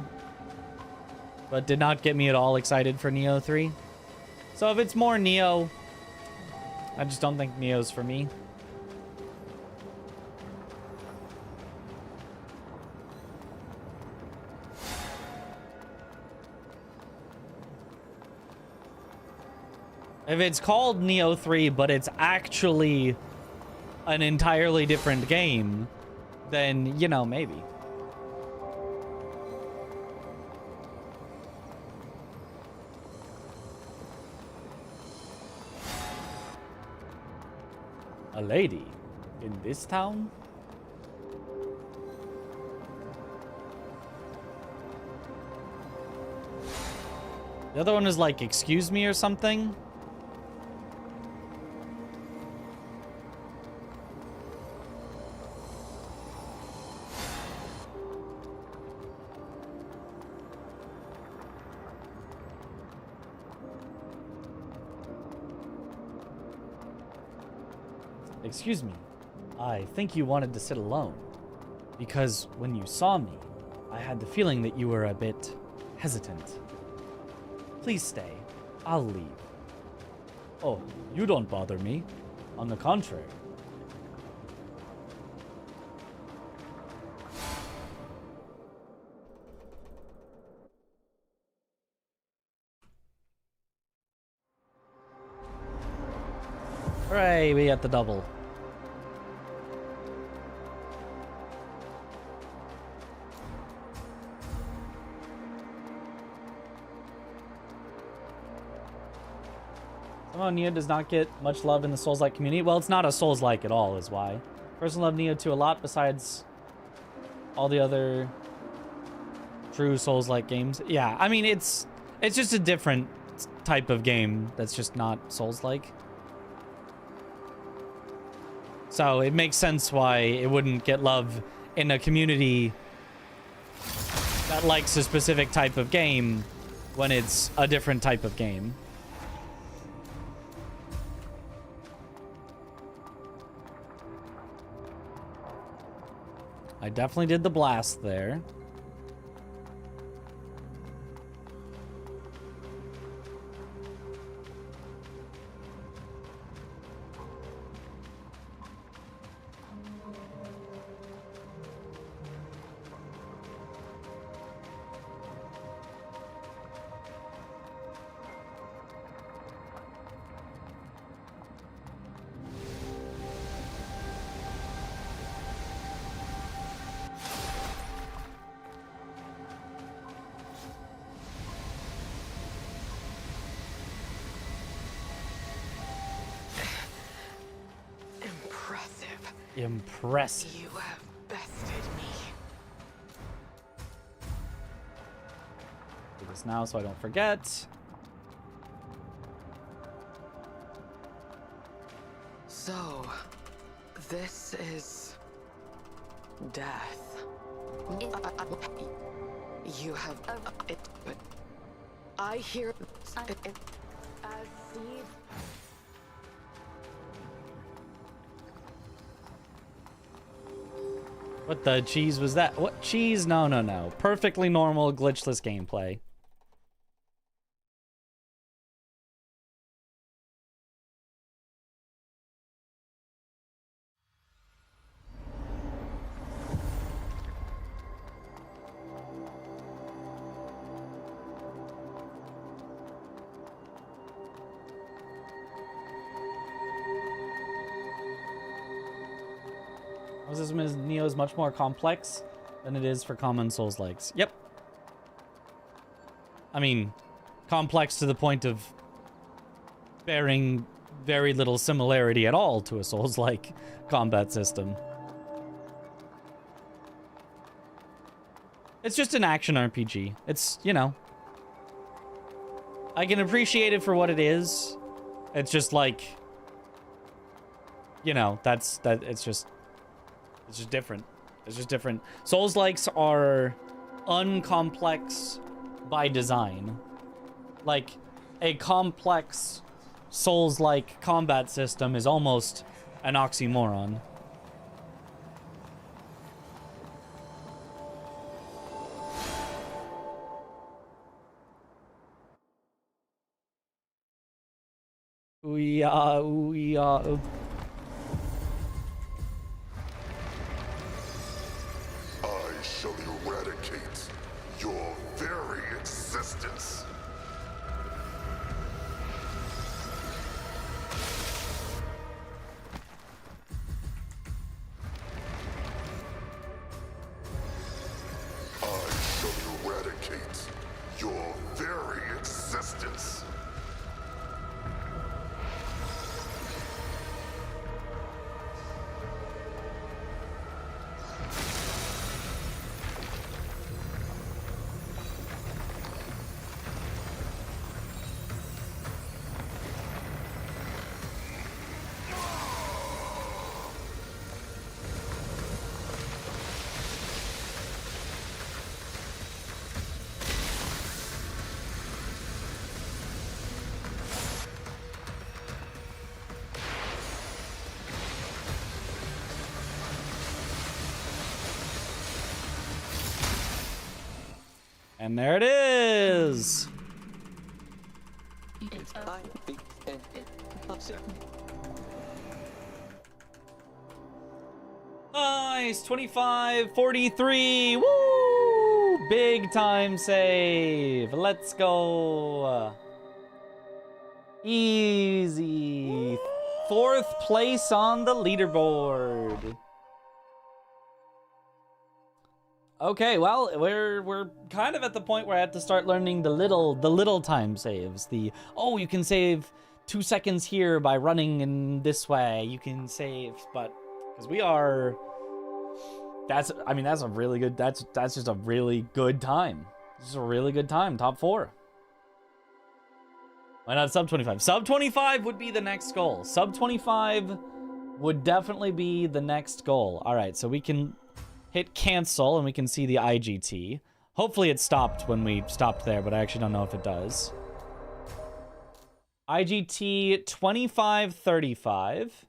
But did not get me at all excited for Neo 3. So if it's more Neo, I just don't think Neo's for me. If it's called Neo 3, but it's actually an entirely different game, then, you know, maybe. A lady in this town? The other one is like, excuse me or something? Excuse me, I think you wanted to sit alone. Because when you saw me, I had the feeling that you were a bit hesitant. Please stay. I'll leave. Oh, you don't bother me. On the contrary. Hooray, we got the double. Somehow Neo does not get much love in the Souls-like community. Well, it's not a Souls-like at all, is why. Personally love Neo 2 a lot, besides all the other true Souls-like games. Yeah, I mean, it's just a different type of game that's just not Souls-like. So it makes sense why it wouldn't get love in a community that likes a specific type of game when it's a different type of game. I definitely did the blast there. Impressive. You have bested me. Do this now so I don't forget. So, this is death. You have it, but I hear it as seed. What the cheese was that? What cheese? No, no, no. Perfectly normal, glitchless gameplay. Neo is much more complex than it is for common Souls-likes. Yep. I mean, complex to the point of bearing very little similarity at all to a Souls-like combat system. It's just an action RPG. It's, you know, I can appreciate it for what it is. It's just like, you know, it's just different. It's just different. Souls-likes are uncomplex by design. Like, a complex Souls-like combat system is almost an oxymoron. Ooh-yah, ooh-yah. I shall eradicate your very existence. I shall eradicate your very existence. And there it is. Nice, 25:43. Woo! Big time save. Let's go. Easy. 4th place on the leaderboard. Okay, well, we're kind of at the point where I have to start learning the little time saves. Oh, you can save 2 seconds here by running in this way. You can save, but because we are, that's a really good. That's just a really good time. This is a really good time. Top 4. Why not sub 25? Sub 25 would be the next goal. Sub 25 would definitely be the next goal. All right, so we can hit cancel and we can see the IGT. Hopefully it stopped when we stopped there, but I actually don't know if it does. IGT 25:35.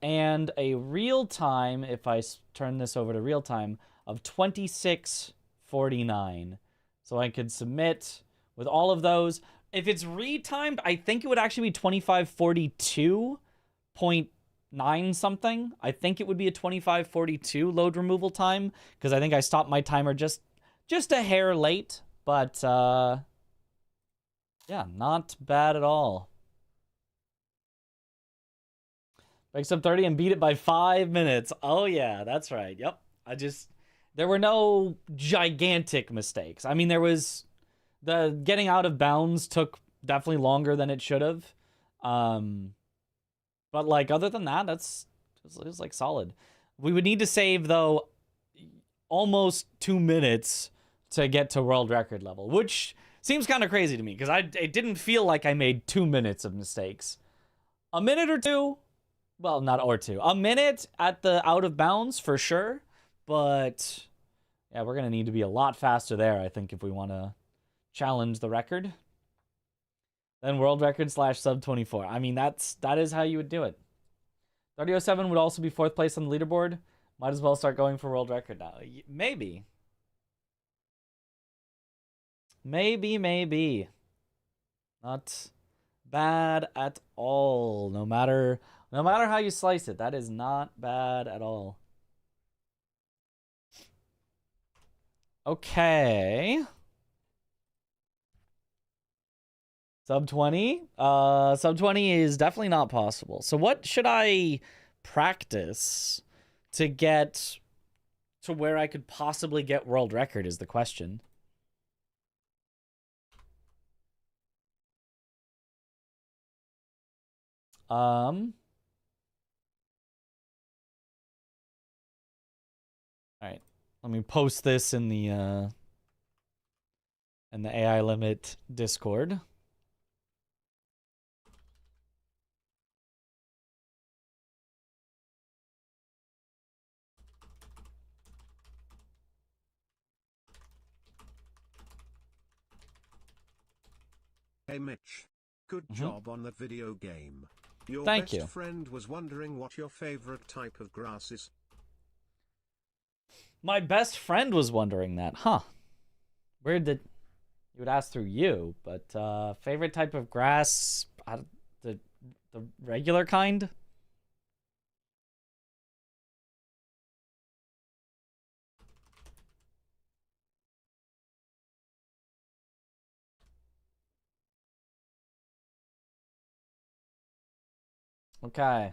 And a real time, if I turn this over to real time, of 26:49. So I could submit with all of those. If it's retimed, I think it would actually be 25:42.9 something. I think it would be a 25:42 load removal time, because I think I stopped my timer just a hair late. But, yeah, not bad at all. Break sub 30 and beat it by 5 minutes. Oh, yeah, that's right. Yep. There were no gigantic mistakes. I mean, there was... The getting out of bounds took definitely longer than it should have. But, like, other than that, it was like, solid. We would need to save, though, almost 2 minutes to get to world record level, which seems kind of crazy to me, because it didn't feel like I made 2 minutes of mistakes. A minute or two, well, not or two. A minute at the out of bounds, for sure. But, yeah, we're going to need to be a lot faster there, I think, if we want to challenge the record. Then world record / sub 24. I mean, that is how you would do it. 30:07 would also be 4th place on the leaderboard. Might as well start going for world record now. Maybe. Maybe. Not bad at all. No matter how you slice it, that is not bad at all. Okay. Sub 20? Sub 20 is definitely not possible. So what should I practice to get to where I could possibly get world record is the question. All right. Let me post this in the AI Limit Discord. Hey Mitch. Good job on that video game. Your Thank you. best friend was wondering what your favorite type of grass is. My best friend was wondering that. Huh. Where did... You would ask through you, but favorite type of grass... the regular kind? Okay.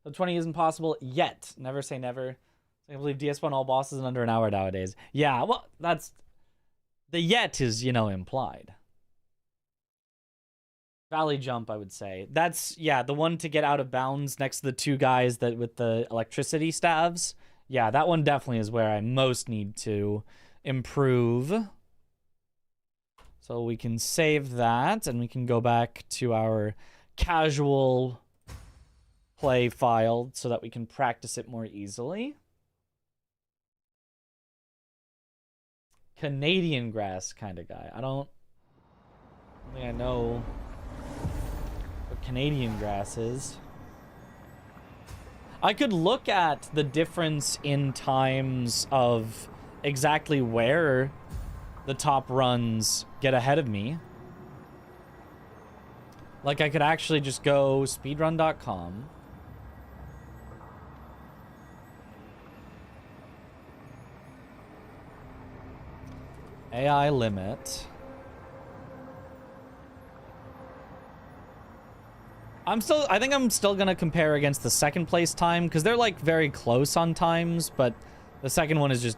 So 20 isn't possible yet. Never say never. I believe DS won all bosses in under an hour nowadays. Yeah, well, that's... The yet is, implied. Valley jump, I would say. That's, yeah, the one to get out of bounds next to the 2 guys that with the electricity staves. Yeah, that one definitely is where I most need to improve. So we can save that, and we can go back to our casual play file so that we can practice it more easily. Canadian grass kind of guy. I don't think I know what Canadian grass is. I could look at the difference in times of exactly where the top runs get ahead of me. Like, I could actually just go speedrun.com. AI limit. I think I'm still gonna compare against the second place time, because they're like very close on times, but the second one is just,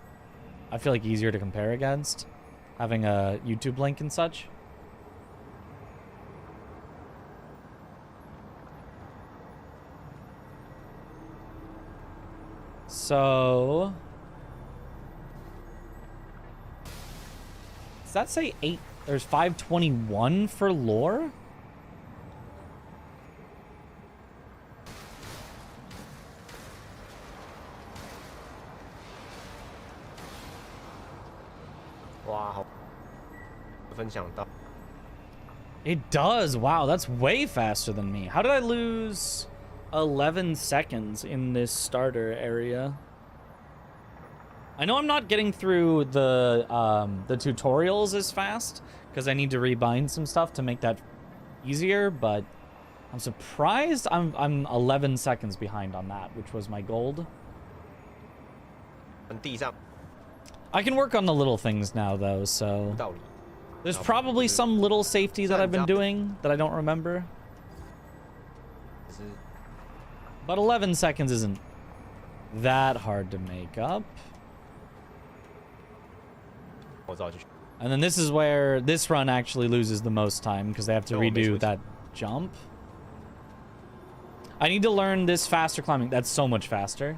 I feel like, easier to compare against, having a YouTube link and such. So, does that say 8? There's 521 for lore? Wow. 分享到 It does. Wow, that's way faster than me. How did I lose 11 seconds in this starter area? I know I'm not getting through the tutorials as fast because I need to rebind some stuff to make that easier, but I'm surprised I'm 11 seconds behind on that, which was my gold. 地上 I can work on the little things now though, so 道理 there's probably some little safety that I've been doing that I don't remember. 只是 But 11 seconds isn't that hard to make up. 我知道就 And then this is where this run actually loses the most time because they have to Oh, redo amazing. that jump. I need to learn this faster climbing. That's so much faster.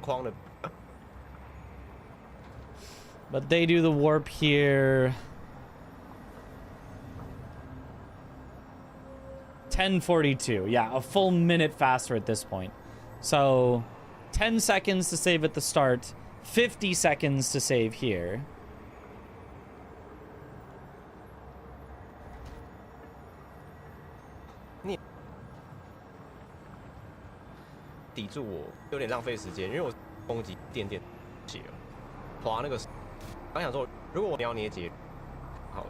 框的 But they do the warp here. 10:42. Yeah, a full minute faster at this point. So 10 seconds to save at the start, 50 seconds to save here. 抵住我，有点浪费时间，因为我攻击点点血了，滑那个，刚想说，如果我要捏结，好，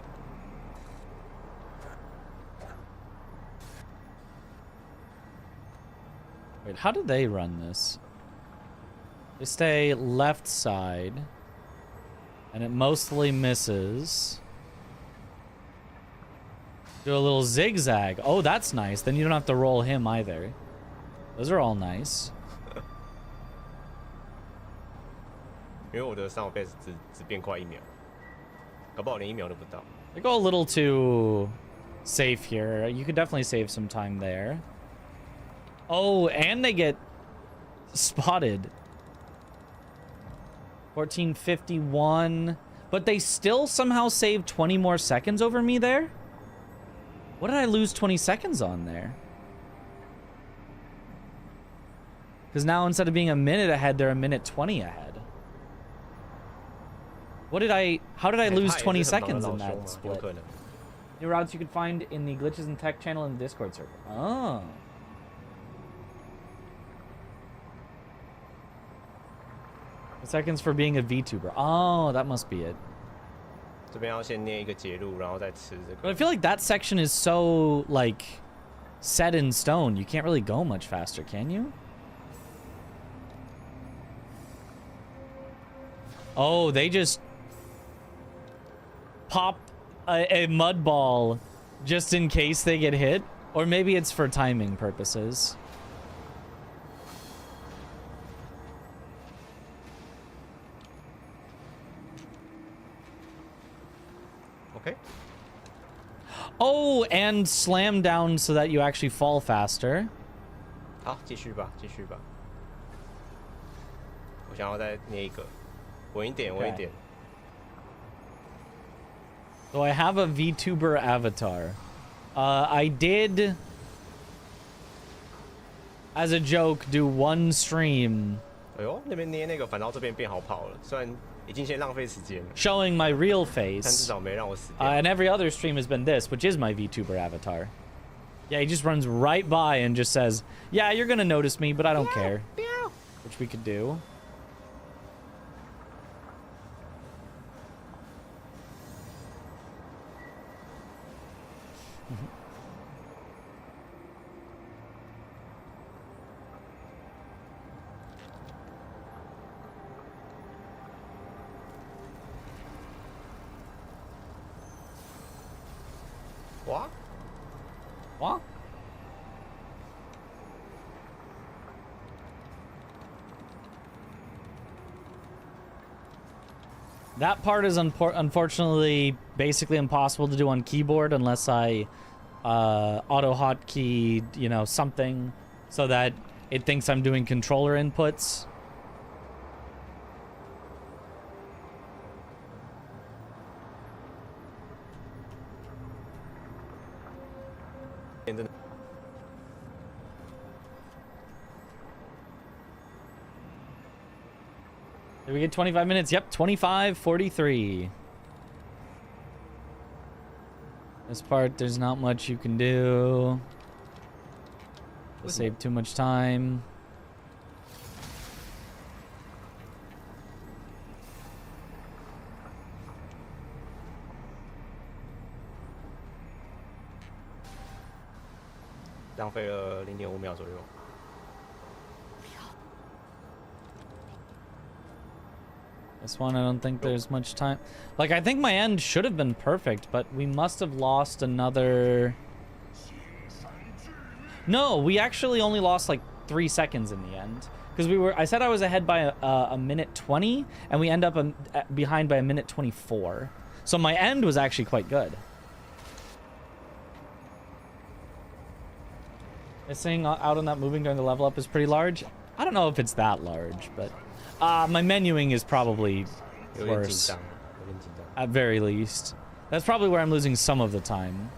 Wait, how do they run this? They stay left side, and it mostly misses. Do a little zigzag. Oh, that's nice. Then you don't have to roll him either. Those are all nice. 因为我的上手 base 只变快1秒，搞不好连1秒都不到。 They go a little too safe here. You could definitely save some time there. Oh, and they get spotted. 14:51. But they still somehow save 20 more seconds over me there? What did I lose 20 seconds on there? Because now instead of being a minute ahead, they're a minute 20 ahead. How did I lose 20 seconds in that split? New routes you could find in the Glitches and Tech channel in the Discord server. Oh. Seconds for being a VTuber. Oh, that must be it. 这边要先捏一个截路，然后再吃这 But 个。 I feel like that section is so, like, set in stone. You can't really go much faster, can you? Oh, they just pop a mud ball just in case they get hit. Or maybe it's for timing purposes. OK， Oh, and slam down so that you actually fall faster. 好，继续吧，继续吧。我想要再捏一个，稳一点，稳一点。 So I have a VTuber avatar. I did, as a joke, do one stream 哎呦，那边捏那个，反倒这边变好跑了。虽然已经先浪费时间了， showing my real 但至 face. 少没让我死掉。 And every other stream has been this, which is my VTuber avatar. Yeah, he just runs right by and just says, yeah, you're gonna notice me, but I don't care. Which we could do. What? What? That part is unfortunately basically impossible to do on keyboard unless I auto hotkey, you know, something so that it thinks I'm doing controller inputs. And then Did we get 25 minutes? Yep, 25:43. This part, there's not much you can do. It'll save too much time.浪费了0.5秒左右。 This one, I don't think there's much time. Like, I think my end should have been perfect, but we must have lost another... No, we actually only lost like 3 seconds in the end. Because I said I was ahead by a minute 20, and we end up behind by a minute 24. So my end was actually quite good. This thing out on that moving during the level up is pretty large. I don't know if it's that large, but my menuing is probably worse. At very least. That's probably where I'm losing some of the time.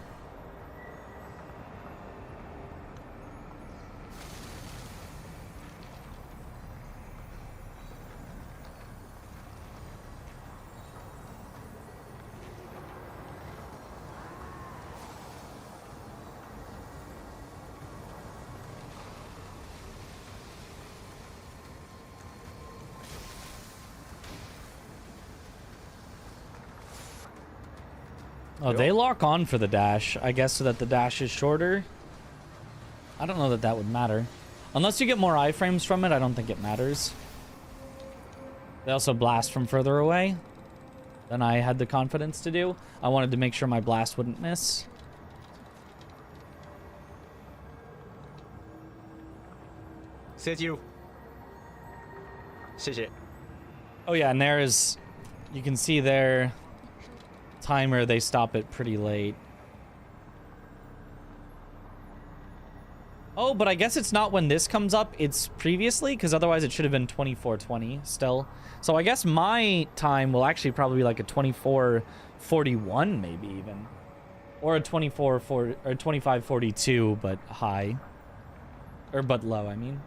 Oh, they lock on for the dash, I guess, so that the dash is shorter. I don't know that that would matter. Unless you get more iframes from it, I don't think it matters. They also blast from further away than I had the confidence to do. I wanted to make sure my blast wouldn't miss. Oh yeah, and there is... You can see there... Timer, they stop it pretty late. Oh, but I guess it's not when this comes up, it's previously, because otherwise it should have been 24:20 still. So I guess my time will actually probably be like a 24:41 maybe even. Or a 25:42, but high. Or but low, I mean.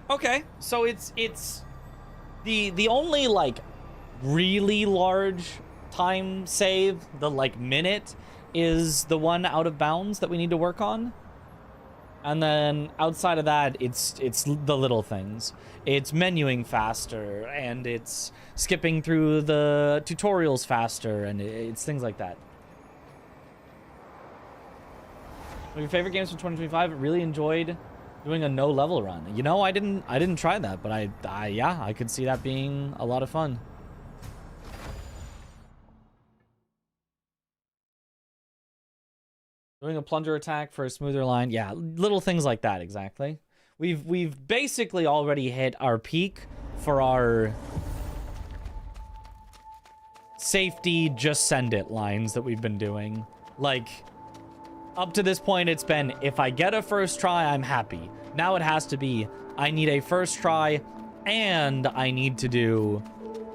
Okay, so it's the only like really large time save, the like minute, is the one out of bounds that we need to work on. And then outside of that, it's the little things. It's menuing faster, and it's skipping through the tutorials faster, and it's things like that. One of your favorite games from 2025? Really enjoyed doing a no level run. You know, I didn't try that, but yeah, I could see that being a lot of fun. Doing a plunger attack for a smoother line. Yeah, little things like that, exactly. We've basically already hit our peak for our safety just send it lines that we've been doing. Like, up to this point, it's been, if I get a first try, I'm happy. Now it has to be, I need a first try, and I need to do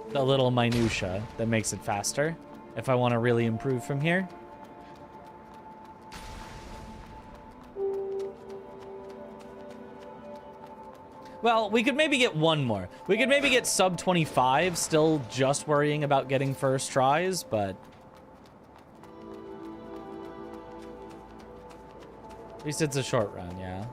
the little minutia that makes it faster, if I want to really improve from here. Well, we could maybe get one more. We could maybe get sub 25, still just worrying about getting first tries, but... At least it's a short run, yeah.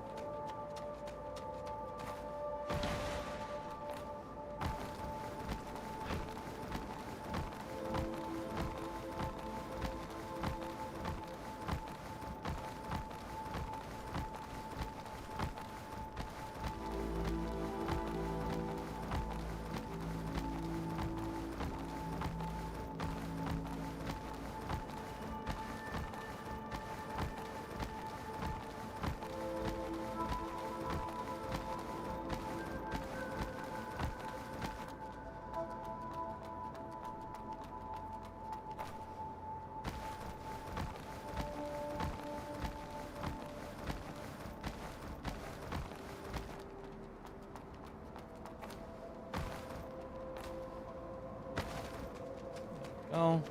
Oh.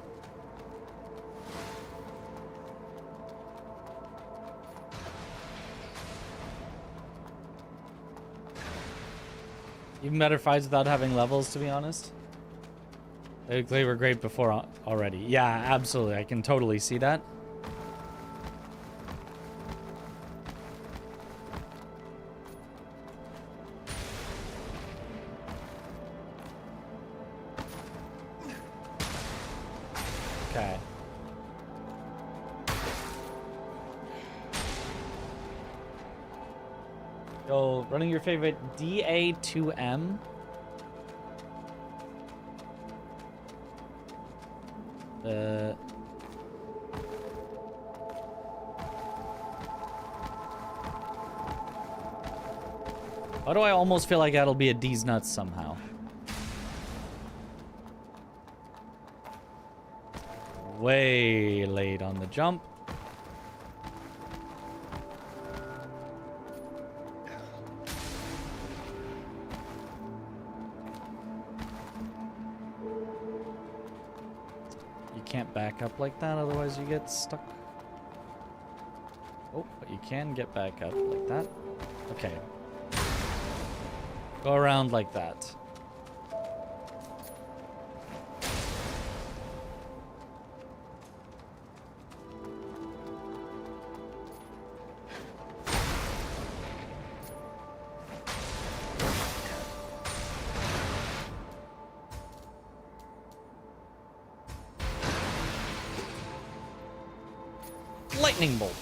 Even better fights without having levels, to be honest. They were great before already. Yeah, absolutely. I can totally see that. Okay. Yo, running your favorite DA2M. Why do I almost feel like that'll be a D's nuts somehow? Way late on the jump. You can't back up like that, otherwise you get stuck. Oh, but you can get back up like that. Okay. Go around like that. Lightning bolt.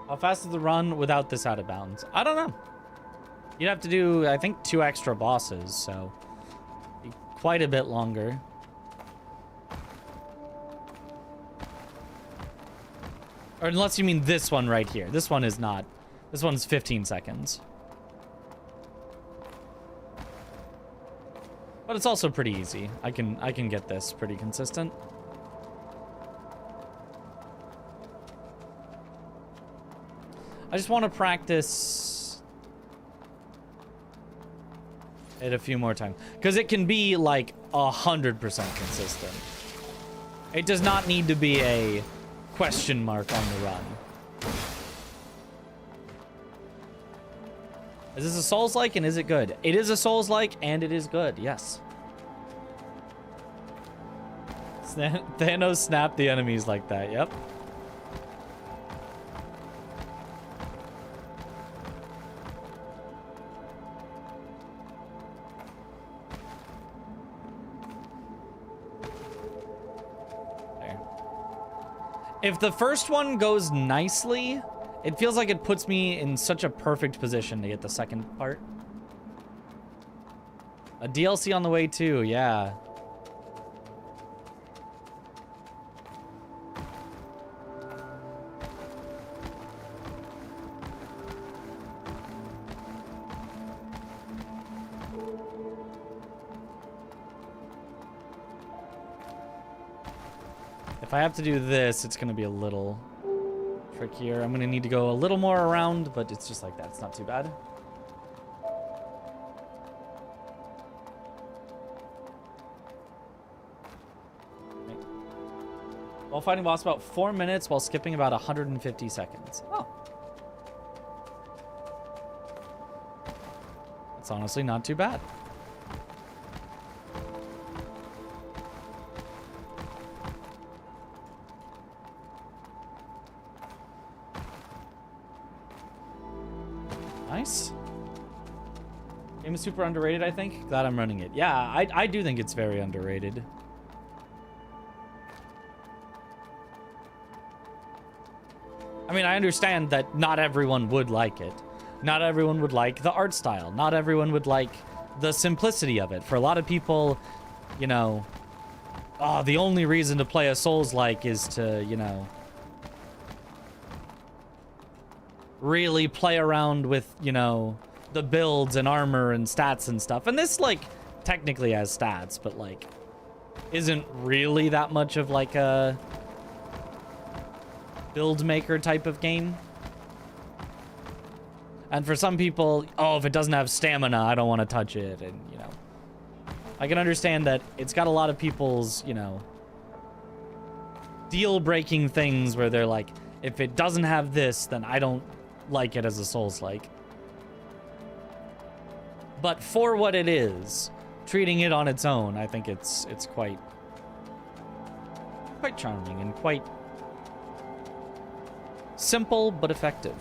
How fast is the run without this out of bounds? I don't know. You'd have to do, I think, 2 extra bosses, so be quite a bit longer. Or unless you mean this one right here. This one is not. This one's 15 seconds. But it's also pretty easy. I can get this pretty consistent. I just want to practice it a few more times. Because it can be like 100% consistent. It does not need to be a question mark on the run. Is this a Souls-like and is it good? It is a Souls-like and it is good, yes. Thanos snapped the enemies like that, yep. If the first one goes nicely, it feels like it puts me in such a perfect position to get the second part. A DLC on the way too, yeah. If I have to do this, it's going to be a little trickier. I'm going to need to go a little more around, but it's just like that. It's not too bad. Okay. While fighting boss about 4 minutes while skipping about 150 seconds. Oh. It's honestly not too bad. Nice. Game is super underrated, I think. Glad I'm running it. Yeah, I do think it's very underrated. I mean, I understand that not everyone would like it. Not everyone would like the art style. Not everyone would like the simplicity of it. For a lot of people, you know, oh, the only reason to play a Souls-like is to, you know, really play around with, you know, the builds and armor and stats and stuff. And this, like, technically has stats, but like isn't really that much of like a build maker type of game. And for some people, oh, if it doesn't have stamina, I don't want to touch it. And, you know, I can understand that it's got a lot of people's, you know, deal-breaking things where they're like, if it doesn't have this, then I don't like it as a Souls-like. But for what it is, treating it on its own, I think it's quite charming and quite simple but effective.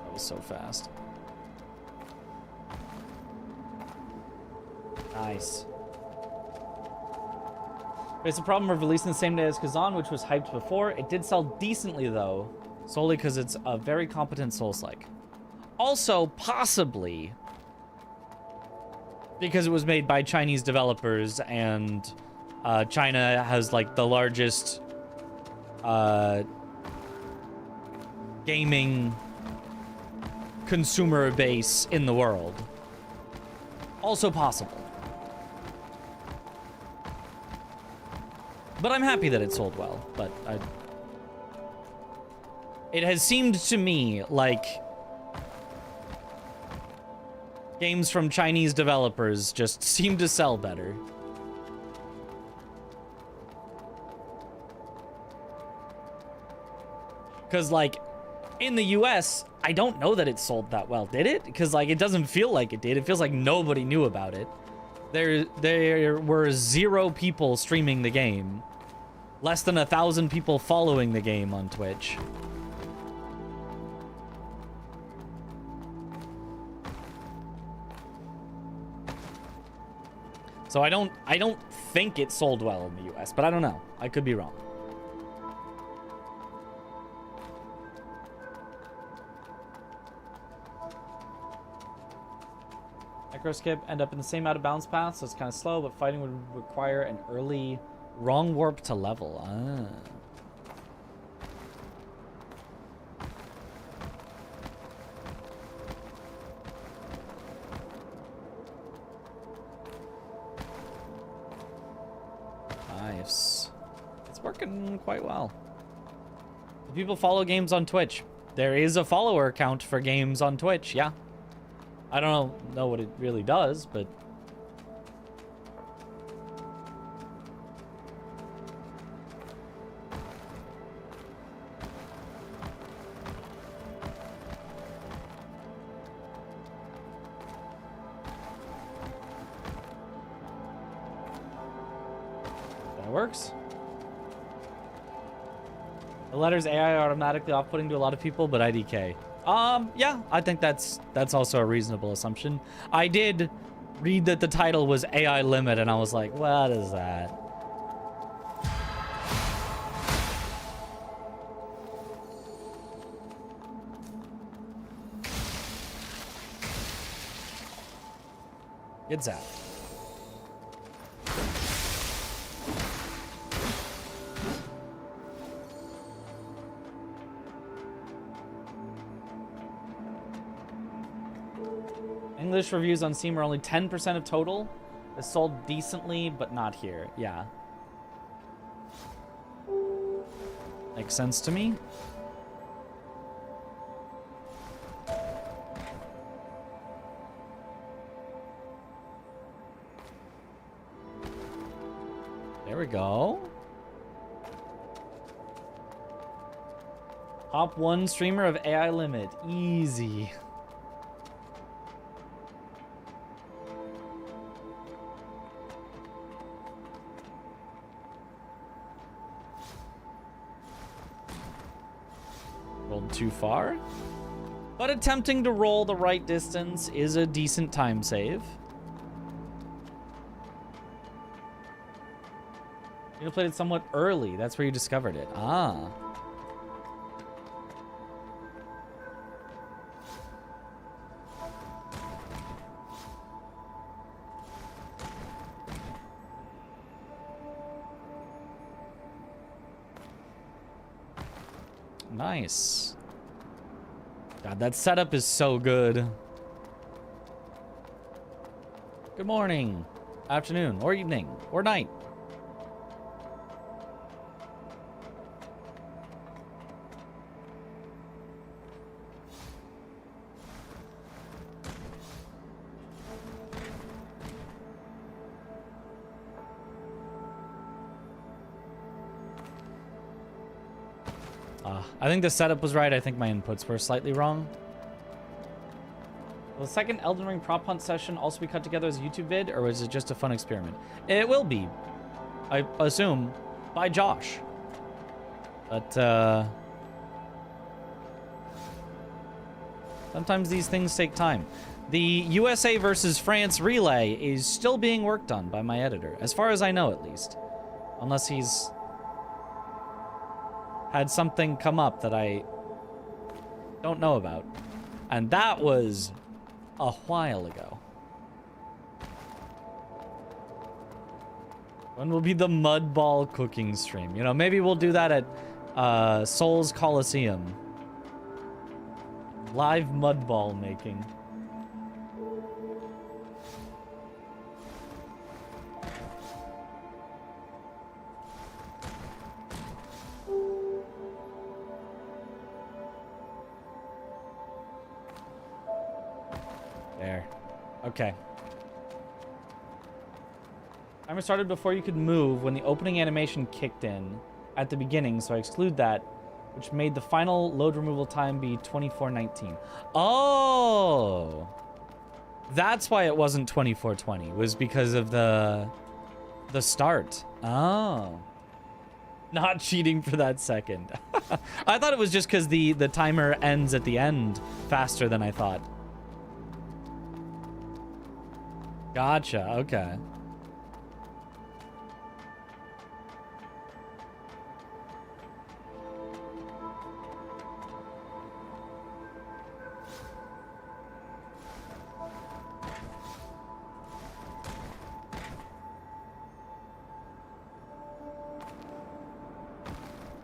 That was so fast. Nice. It's a problem of releasing the same day as Kazan, which was hyped before. It did sell decently, though, solely because it's a very competent Souls-like. Also, possibly, because it was made by Chinese developers, and China has, like, the largest gaming consumer base in the world. Also possible. But I'm happy that it sold well, but it has seemed to me like games from Chinese developers just seem to sell better. Because, like, in the US, I don't know that it sold that well, did it? Because, like, it doesn't feel like it did. It feels like nobody knew about it. There were 0 people streaming the game. Less than 1,000 people following the game on Twitch. So I don't think it sold well in the US, but I don't know. I could be wrong. Skip end up in the same out of bounds path, so it's kind of slow, but fighting would require an early wrong warp to level. Nice. It's working quite well. Do people follow games on Twitch? There is a follower count for games on Twitch, yeah. I don't know what it really does, but that works. The letters AI are automatically off-putting to a lot of people, but IDK. Yeah, I think that's also a reasonable assumption. I did read that the title was AI Limit, and I was like, what is that? Good zap. English reviews on Steam are only 10% of total. It's sold decently, but not here. Yeah. Makes sense to me. There we go. Top 1 streamer of AI Limit. Easy. Rolled too far. But attempting to roll the right distance is a decent time save. You played it somewhat early. That's where you discovered it. Ah. Nice. God, that setup is so good. Good morning, afternoon, or evening, or night. I think the setup was right. I think my inputs were slightly wrong. Will the second Elden Ring prop hunt session also be cut together as a YouTube vid, or is it just a fun experiment? It will be, I assume, by Josh. But, sometimes these things take time. The USA versus France relay is still being worked on by my editor, as far as I know, at least. Unless he's had something come up that I don't know about. And that was a while ago. When will be the mud ball cooking stream? You know, maybe we'll do that at Souls Coliseum. Live mud ball making. There. Okay. Timer started before you could move when the opening animation kicked in at the beginning, so I exclude that, which made the final load removal time be 24:19. Oh! That's why it wasn't 24:20, was because of the start. Oh. Not cheating for that second. I thought it was just because the timer ends at the end faster than I thought. Gotcha, okay.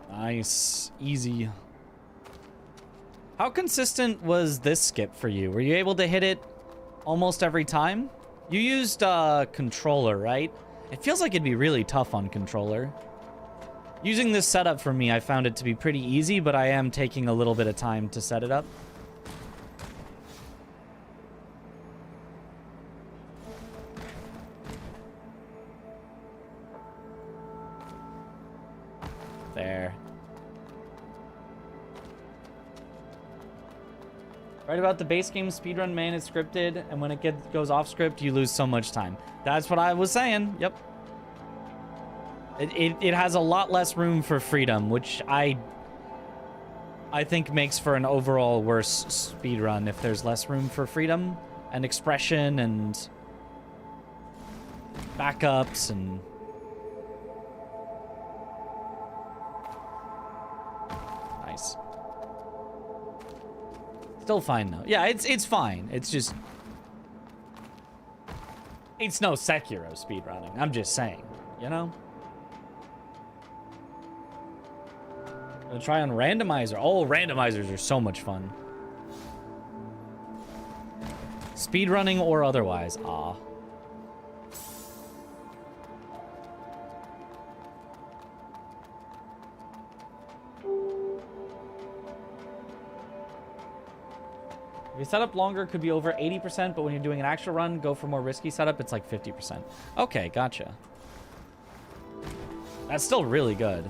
Nice. Easy. How consistent was this skip for you? Were you able to hit it almost every time? You used controller, right? It feels like it'd be really tough on controller. Using this setup for me, I found it to be pretty easy, but I am taking a little bit of time to set it up. There. Right about the base game speedrun, man, is scripted, and when it goes off script, you lose so much time. That's what I was saying. Yep. It has a lot less room for freedom, which I think makes for an overall worse speedrun if there's less room for freedom and expression and backups and... Nice. Still fine though. Yeah, it's fine. It's just... It's no Sekiro speedrunning. I'm just saying, you know? Gonna try on randomizer. Oh, randomizers are so much fun. Speedrunning or otherwise. Ah. If you set up longer, it could be over 80%, but when you're doing an actual run, go for more risky setup, it's like 50%. Okay, gotcha. That's still really good.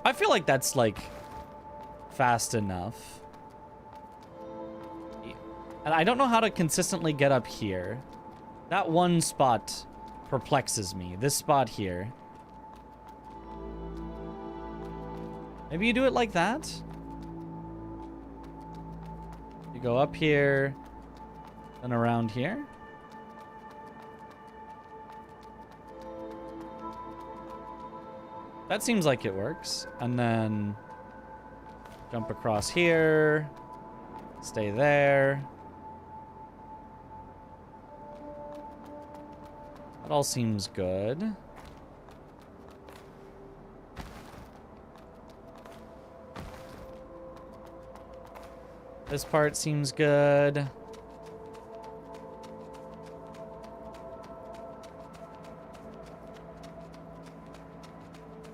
I feel like that's, like, fast enough. And I don't know how to consistently get up here. That one spot perplexes me. This spot here. Maybe you do it like that? You go up here, then around here. That seems like it works. And then jump across here, stay there. That all seems good. This part seems good.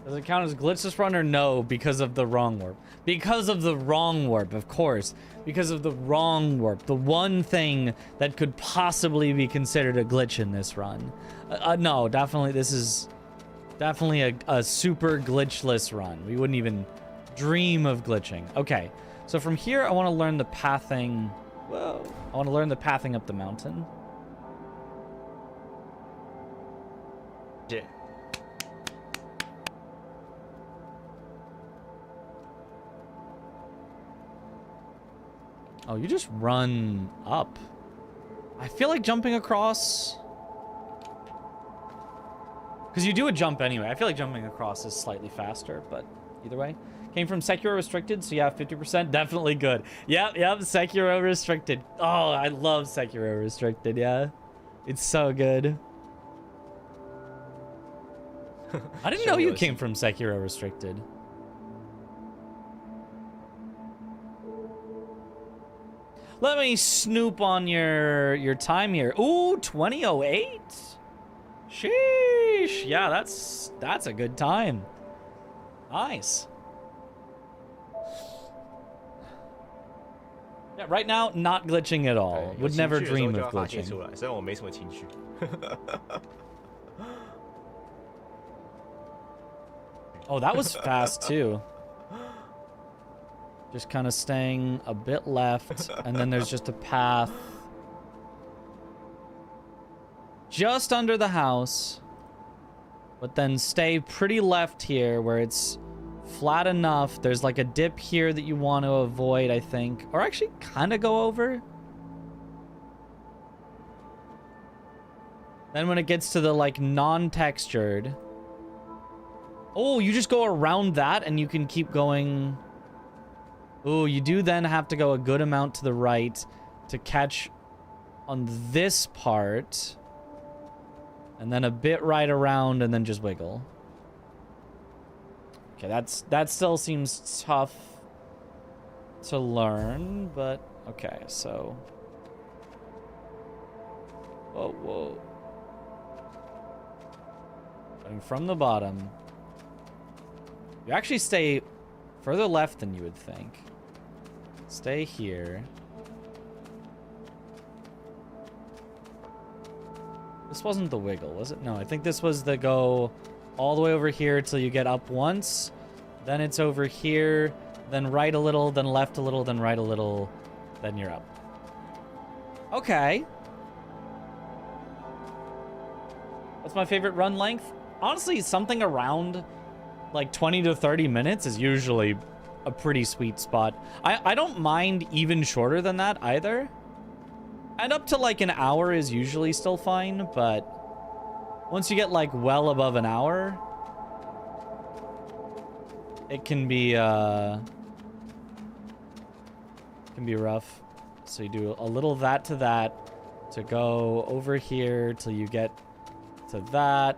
Does it count as glitchless run or no? Because of the wrong warp. Because of the wrong warp, of course. Because of the wrong warp. The one thing that could possibly be considered a glitch in this run. No, definitely. This is definitely a super glitchless run. We wouldn't even dream of glitching. Okay. So from here, I want to learn the pathing. Whoa. I want to learn the pathing up the mountain. Yeah. Oh, you just run up. I feel like jumping across. Because you do a jump anyway. I feel like jumping across is slightly faster, but either way. Came from Sekiro Restricted, so yeah, 50%. Definitely good. Yep, Sekiro Restricted. Oh, I love Sekiro Restricted, yeah. It's so good. I didn't know you came from Sekiro Restricted. Let me snoop on your time here. Ooh, 2008? Sheesh. Yeah, that's a good time. Nice. Yeah, right now, not glitching at all. Would never dream of glitching. Oh, that was fast too. Just kind of staying a bit left, and then there's just a path just under the house, but then stay pretty left here where it's flat enough. There's like a dip here that you want to avoid, I think, or actually kind of go over. Then when it gets to the like non-textured, oh, you just go around that and you can keep going. Oh, you do then have to go a good amount to the right to catch on this part. And then a bit right around and then just wiggle. Okay, that still seems tough to learn, but okay, so. Whoa. Starting from the bottom. You actually stay further left than you would think. Stay here. This wasn't the wiggle, was it? No, I think this was the go all the way over here till you get up once. Then it's over here, then right a little, then left a little, then right a little, then you're up. Okay. What's my favorite run length? Honestly, something around like 20 to 30 minutes is usually a pretty sweet spot. I don't mind even shorter than that either. And up to like an hour is usually still fine, but once you get like well above an hour, it can be rough. So you do a little that to go over here till you get to that.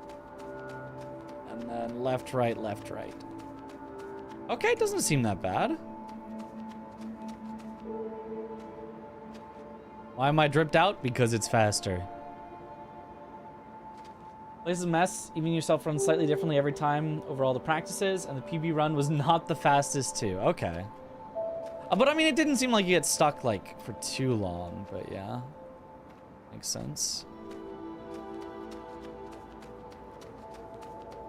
And then left, right, left, right. Okay, doesn't seem that bad. Why am I dripped out? Because it's faster. This is a mess. Even yourself runs slightly differently every time over all the practices, and the PB run was not the fastest too. Okay. But I mean, it didn't seem like you get stuck like for too long, but yeah. Makes sense.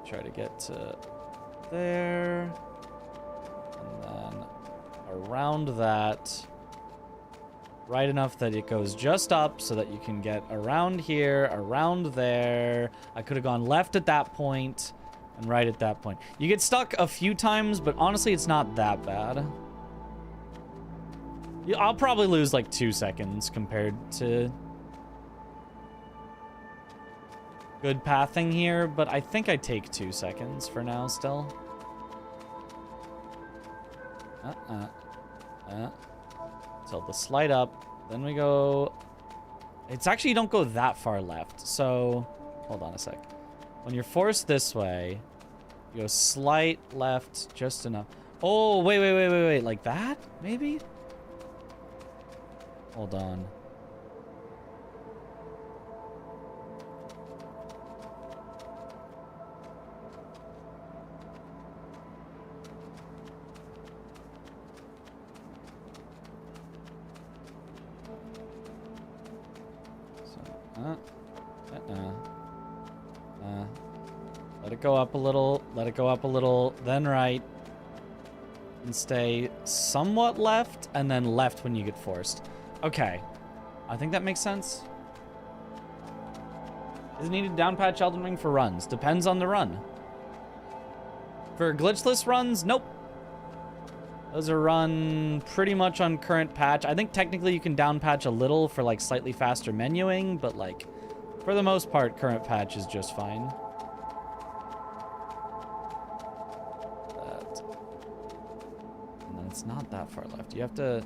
Try to get to there. And then around that. Right enough that it goes just up so that you can get around here, around there. I could have gone left at that point and right at that point. You get stuck a few times, but honestly, it's not that bad. I'll probably lose like 2 seconds compared to good pathing here, but I think I take 2 seconds for now still. Tilt the slide up, then we go. It's actually, you don't go that far left, so hold on a sec. When you're forced this way, you go slight left just enough. Oh, wait, like that maybe. Hold on. Let it go up a little. Let it go up a little. Then right. And stay somewhat left. And then left when you get forced. Okay. I think that makes sense. Is it needed down patch Elden Ring for runs? Depends on the run. For glitchless runs, nope. Those are run pretty much on current patch. I think technically you can down patch a little for like slightly faster menuing, but like for the most part, current patch is just fine. And then it's not that far left. You have to,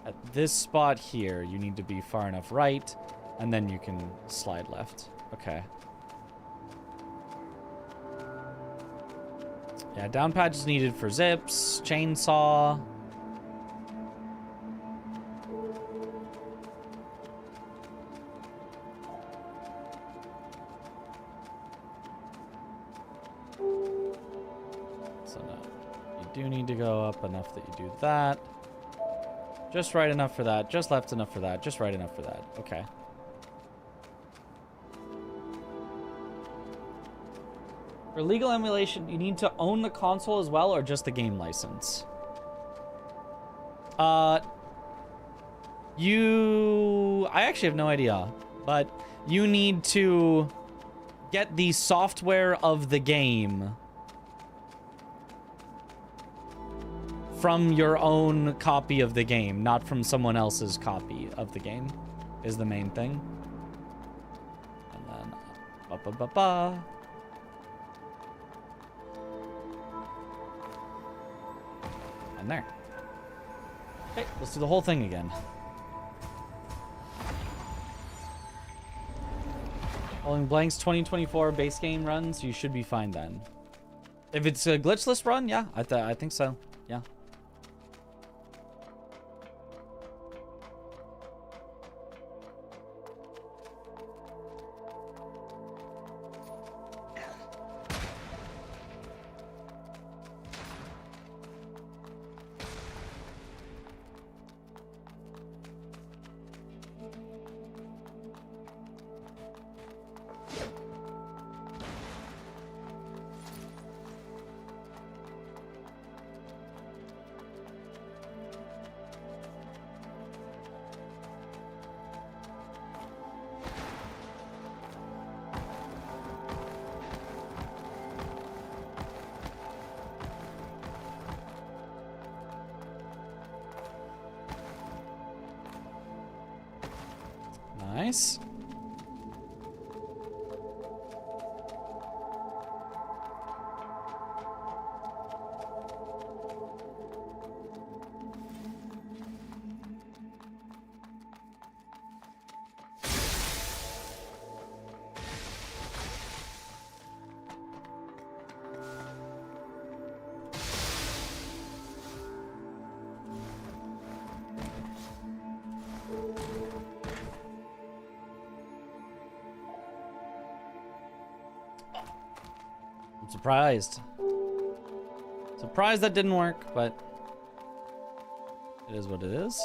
at this spot here, you need to be far enough right, and then you can slide left. Okay. Yeah, down patch is needed for zips, chainsaw. So no, you do need to go up enough that you do that. Just right enough for that, just left enough for that, just right enough for that. Okay. For legal emulation, you need to own the console as well, or just the game license? I actually have no idea, but you need to get the software of the game from your own copy of the game, not from someone else's copy of the game, is the main thing. And then, ba-ba-ba-ba. And there. Okay, let's do the whole thing again. Following Blank's 2024 base game runs, you should be fine then. If it's a glitchless run, yeah, I think so. Yeah. Nice. I'm surprised. Surprised that didn't work, but it is what it is.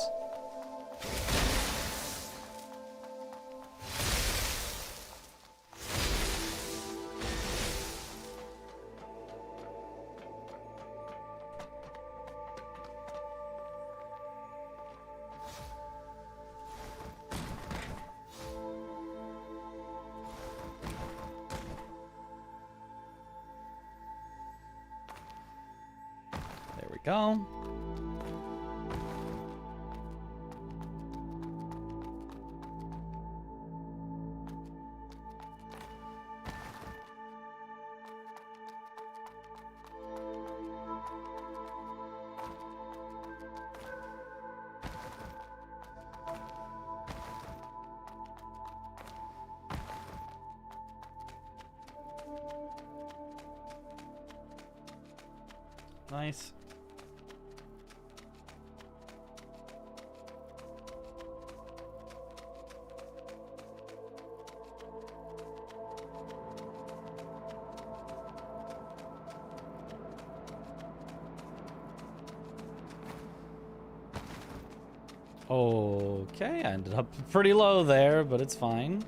Go. Nice. Okay, I ended up pretty low there, but it's fine.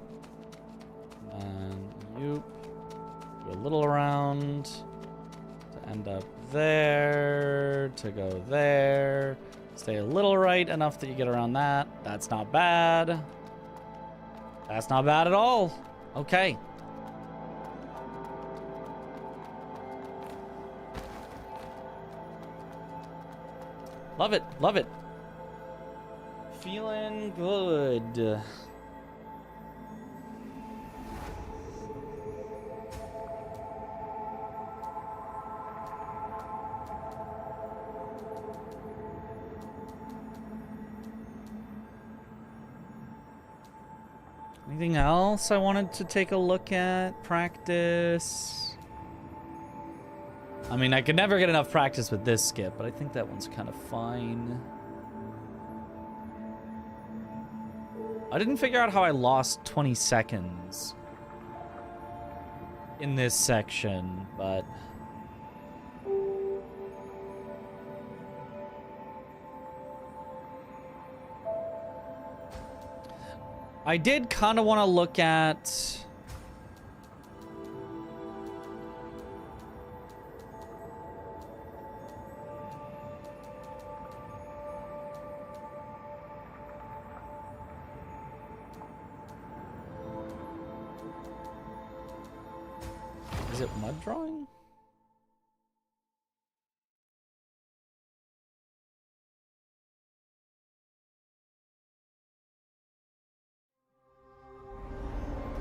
And you do a little around to end up there, to go there. Stay a little right enough that you get around that. That's not bad. That's not bad at all. Okay. Love it. Love it. Feeling good. Anything else I wanted to take a look at? Practice. I mean, I could never get enough practice with this skip, but I think that one's kind of fine. I didn't figure out how I lost 20 seconds in this section, but... I did kind of want to look at... Is it mud drawing?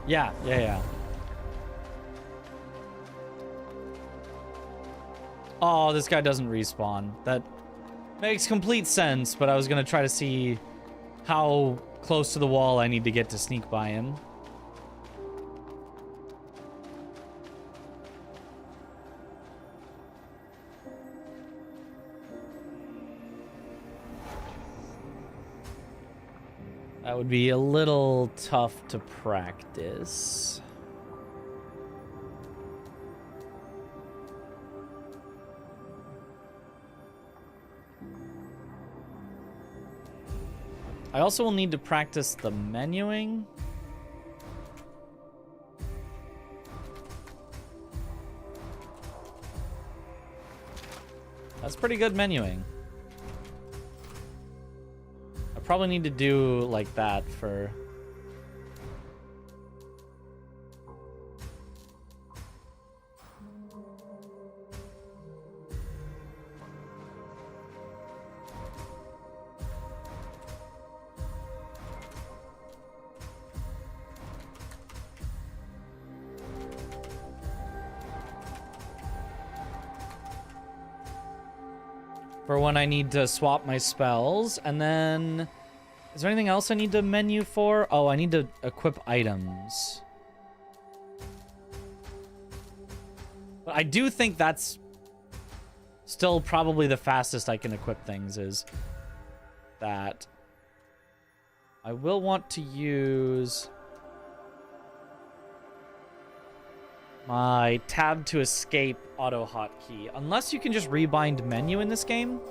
Yeah. Oh, this guy doesn't respawn. That makes complete sense, but I was gonna try to see how close to the wall I need to get to sneak by him. That would be a little tough to practice. I also will need to practice the menuing. That's pretty good menuing. I probably need to do like that for... for when I need to swap my spells. And then, is there anything else I need to menu for? Oh, I need to equip items. But I do think that's still probably the fastest I can equip things, is that I will want to use my tab to escape auto hotkey, unless you can just rebind menu in this game.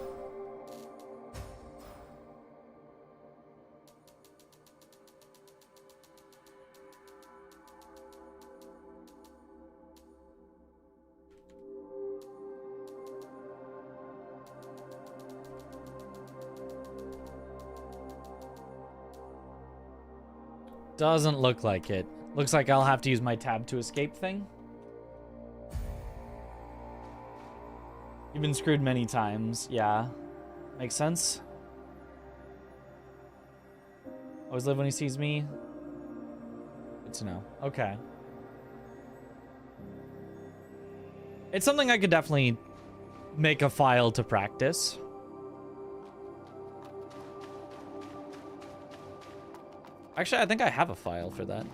Doesn't look like it. Looks like I'll have to use my tab to escape thing. You've been screwed many times. Yeah. Makes sense. Always live when he sees me. Good to know. Okay. It's something I could definitely make a file to practice. Actually, I think I have a file for that.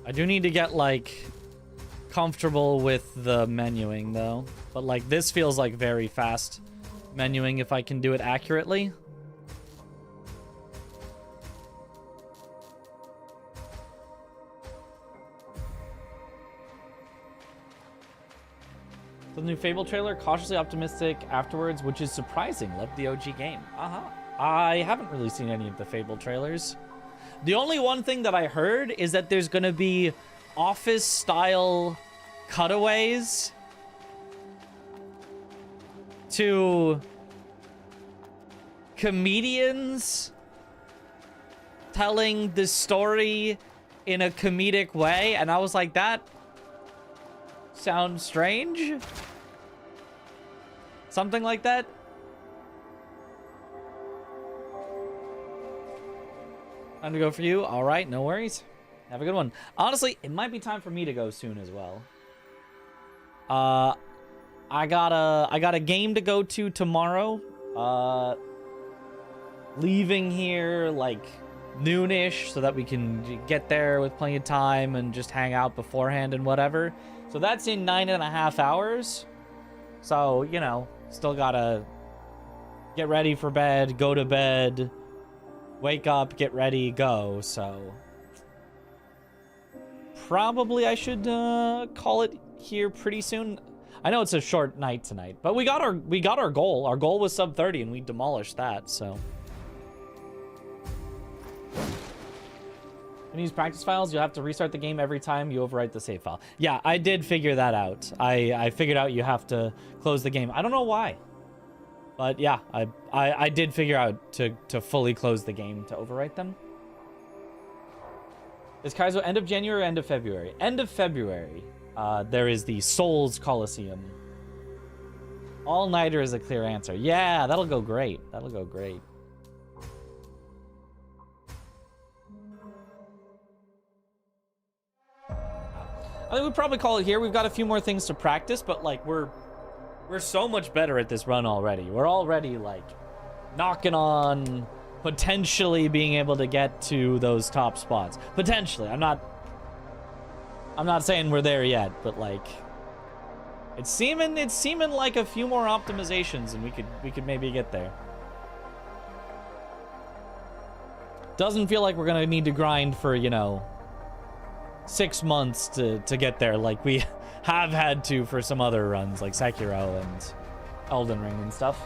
I do need to get, like, comfortable with the menuing, though. But, like, this feels like very fast menuing if I can do it accurately. The new Fable trailer, cautiously optimistic afterwards, which is surprising. Love the OG game. I haven't really seen any of the Fable trailers. The only one thing that I heard is that there's gonna be Office-style cutaways to comedians telling the story in a comedic way, and I was like, that sounds strange? Something like that? Time to go for you? All right, no worries. Have a good one. Honestly, it might be time for me to go soon as well. I got a game to go to tomorrow. Leaving here like noonish so that we can get there with plenty of time and just hang out beforehand and whatever. So that's in 9.5 hours. So, you know, still gotta get ready for bed, go to bed, wake up, get ready, go. So probably I should call it here pretty soon. I know it's a short night tonight, but we got our goal. Our goal was sub 30 and we demolished that, so. When you use practice files, you'll have to restart the game every time you overwrite the save file. Yeah, I did figure that out. I figured out you have to close the game. I don't know why. But yeah, I did figure out to fully close the game to overwrite them. Is Kaizo end of January or end of February? End of February. There is the Souls Coliseum. All-nighter is a clear answer. Yeah, that'll go great. That'll go great. I think we'd probably call it here. We've got a few more things to practice, but like we're so much better at this run already. We're already like knocking on potentially being able to get to those top spots. Potentially. I'm not saying we're there yet, but like it's seeming like a few more optimizations and we could maybe get there. Doesn't feel like we're gonna need to grind for, you know, 6 months to get there like we have had to for some other runs like Sekiro and Elden Ring and stuff.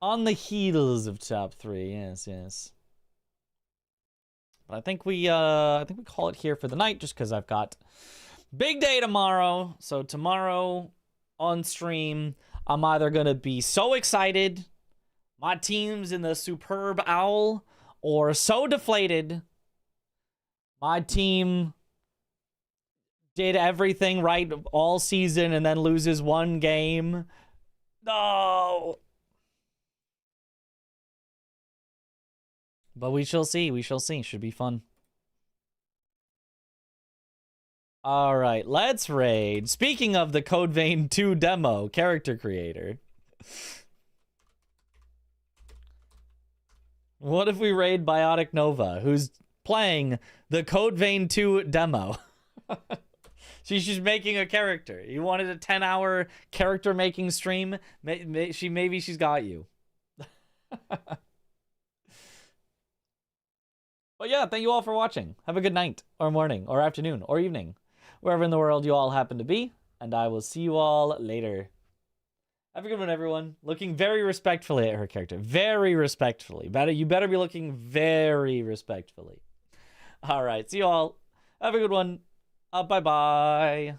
On the heels of top 3, yes. But I think we call it here for the night just because I've got big day tomorrow. So tomorrow on stream, I'm either gonna be so excited, my team's in the superb owl, or so deflated, my team did everything right all season and then loses one game. No. But we shall see. We shall see. Should be fun. All right, let's raid. Speaking of the Code Vein 2 demo, character creator. What if we raid Biotic Nova, who's playing the Code Vein 2 demo? She's making a character. You wanted a 10-hour character making stream? Maybe she's got you. But yeah, thank you all for watching. Have a good night, or morning, or afternoon, or evening, wherever in the world you all happen to be, and I will see you all later. Have a good one, everyone. Looking very respectfully at her character. Very respectfully. You better be looking very respectfully. All right, see you all. Have a good one. Bye-bye.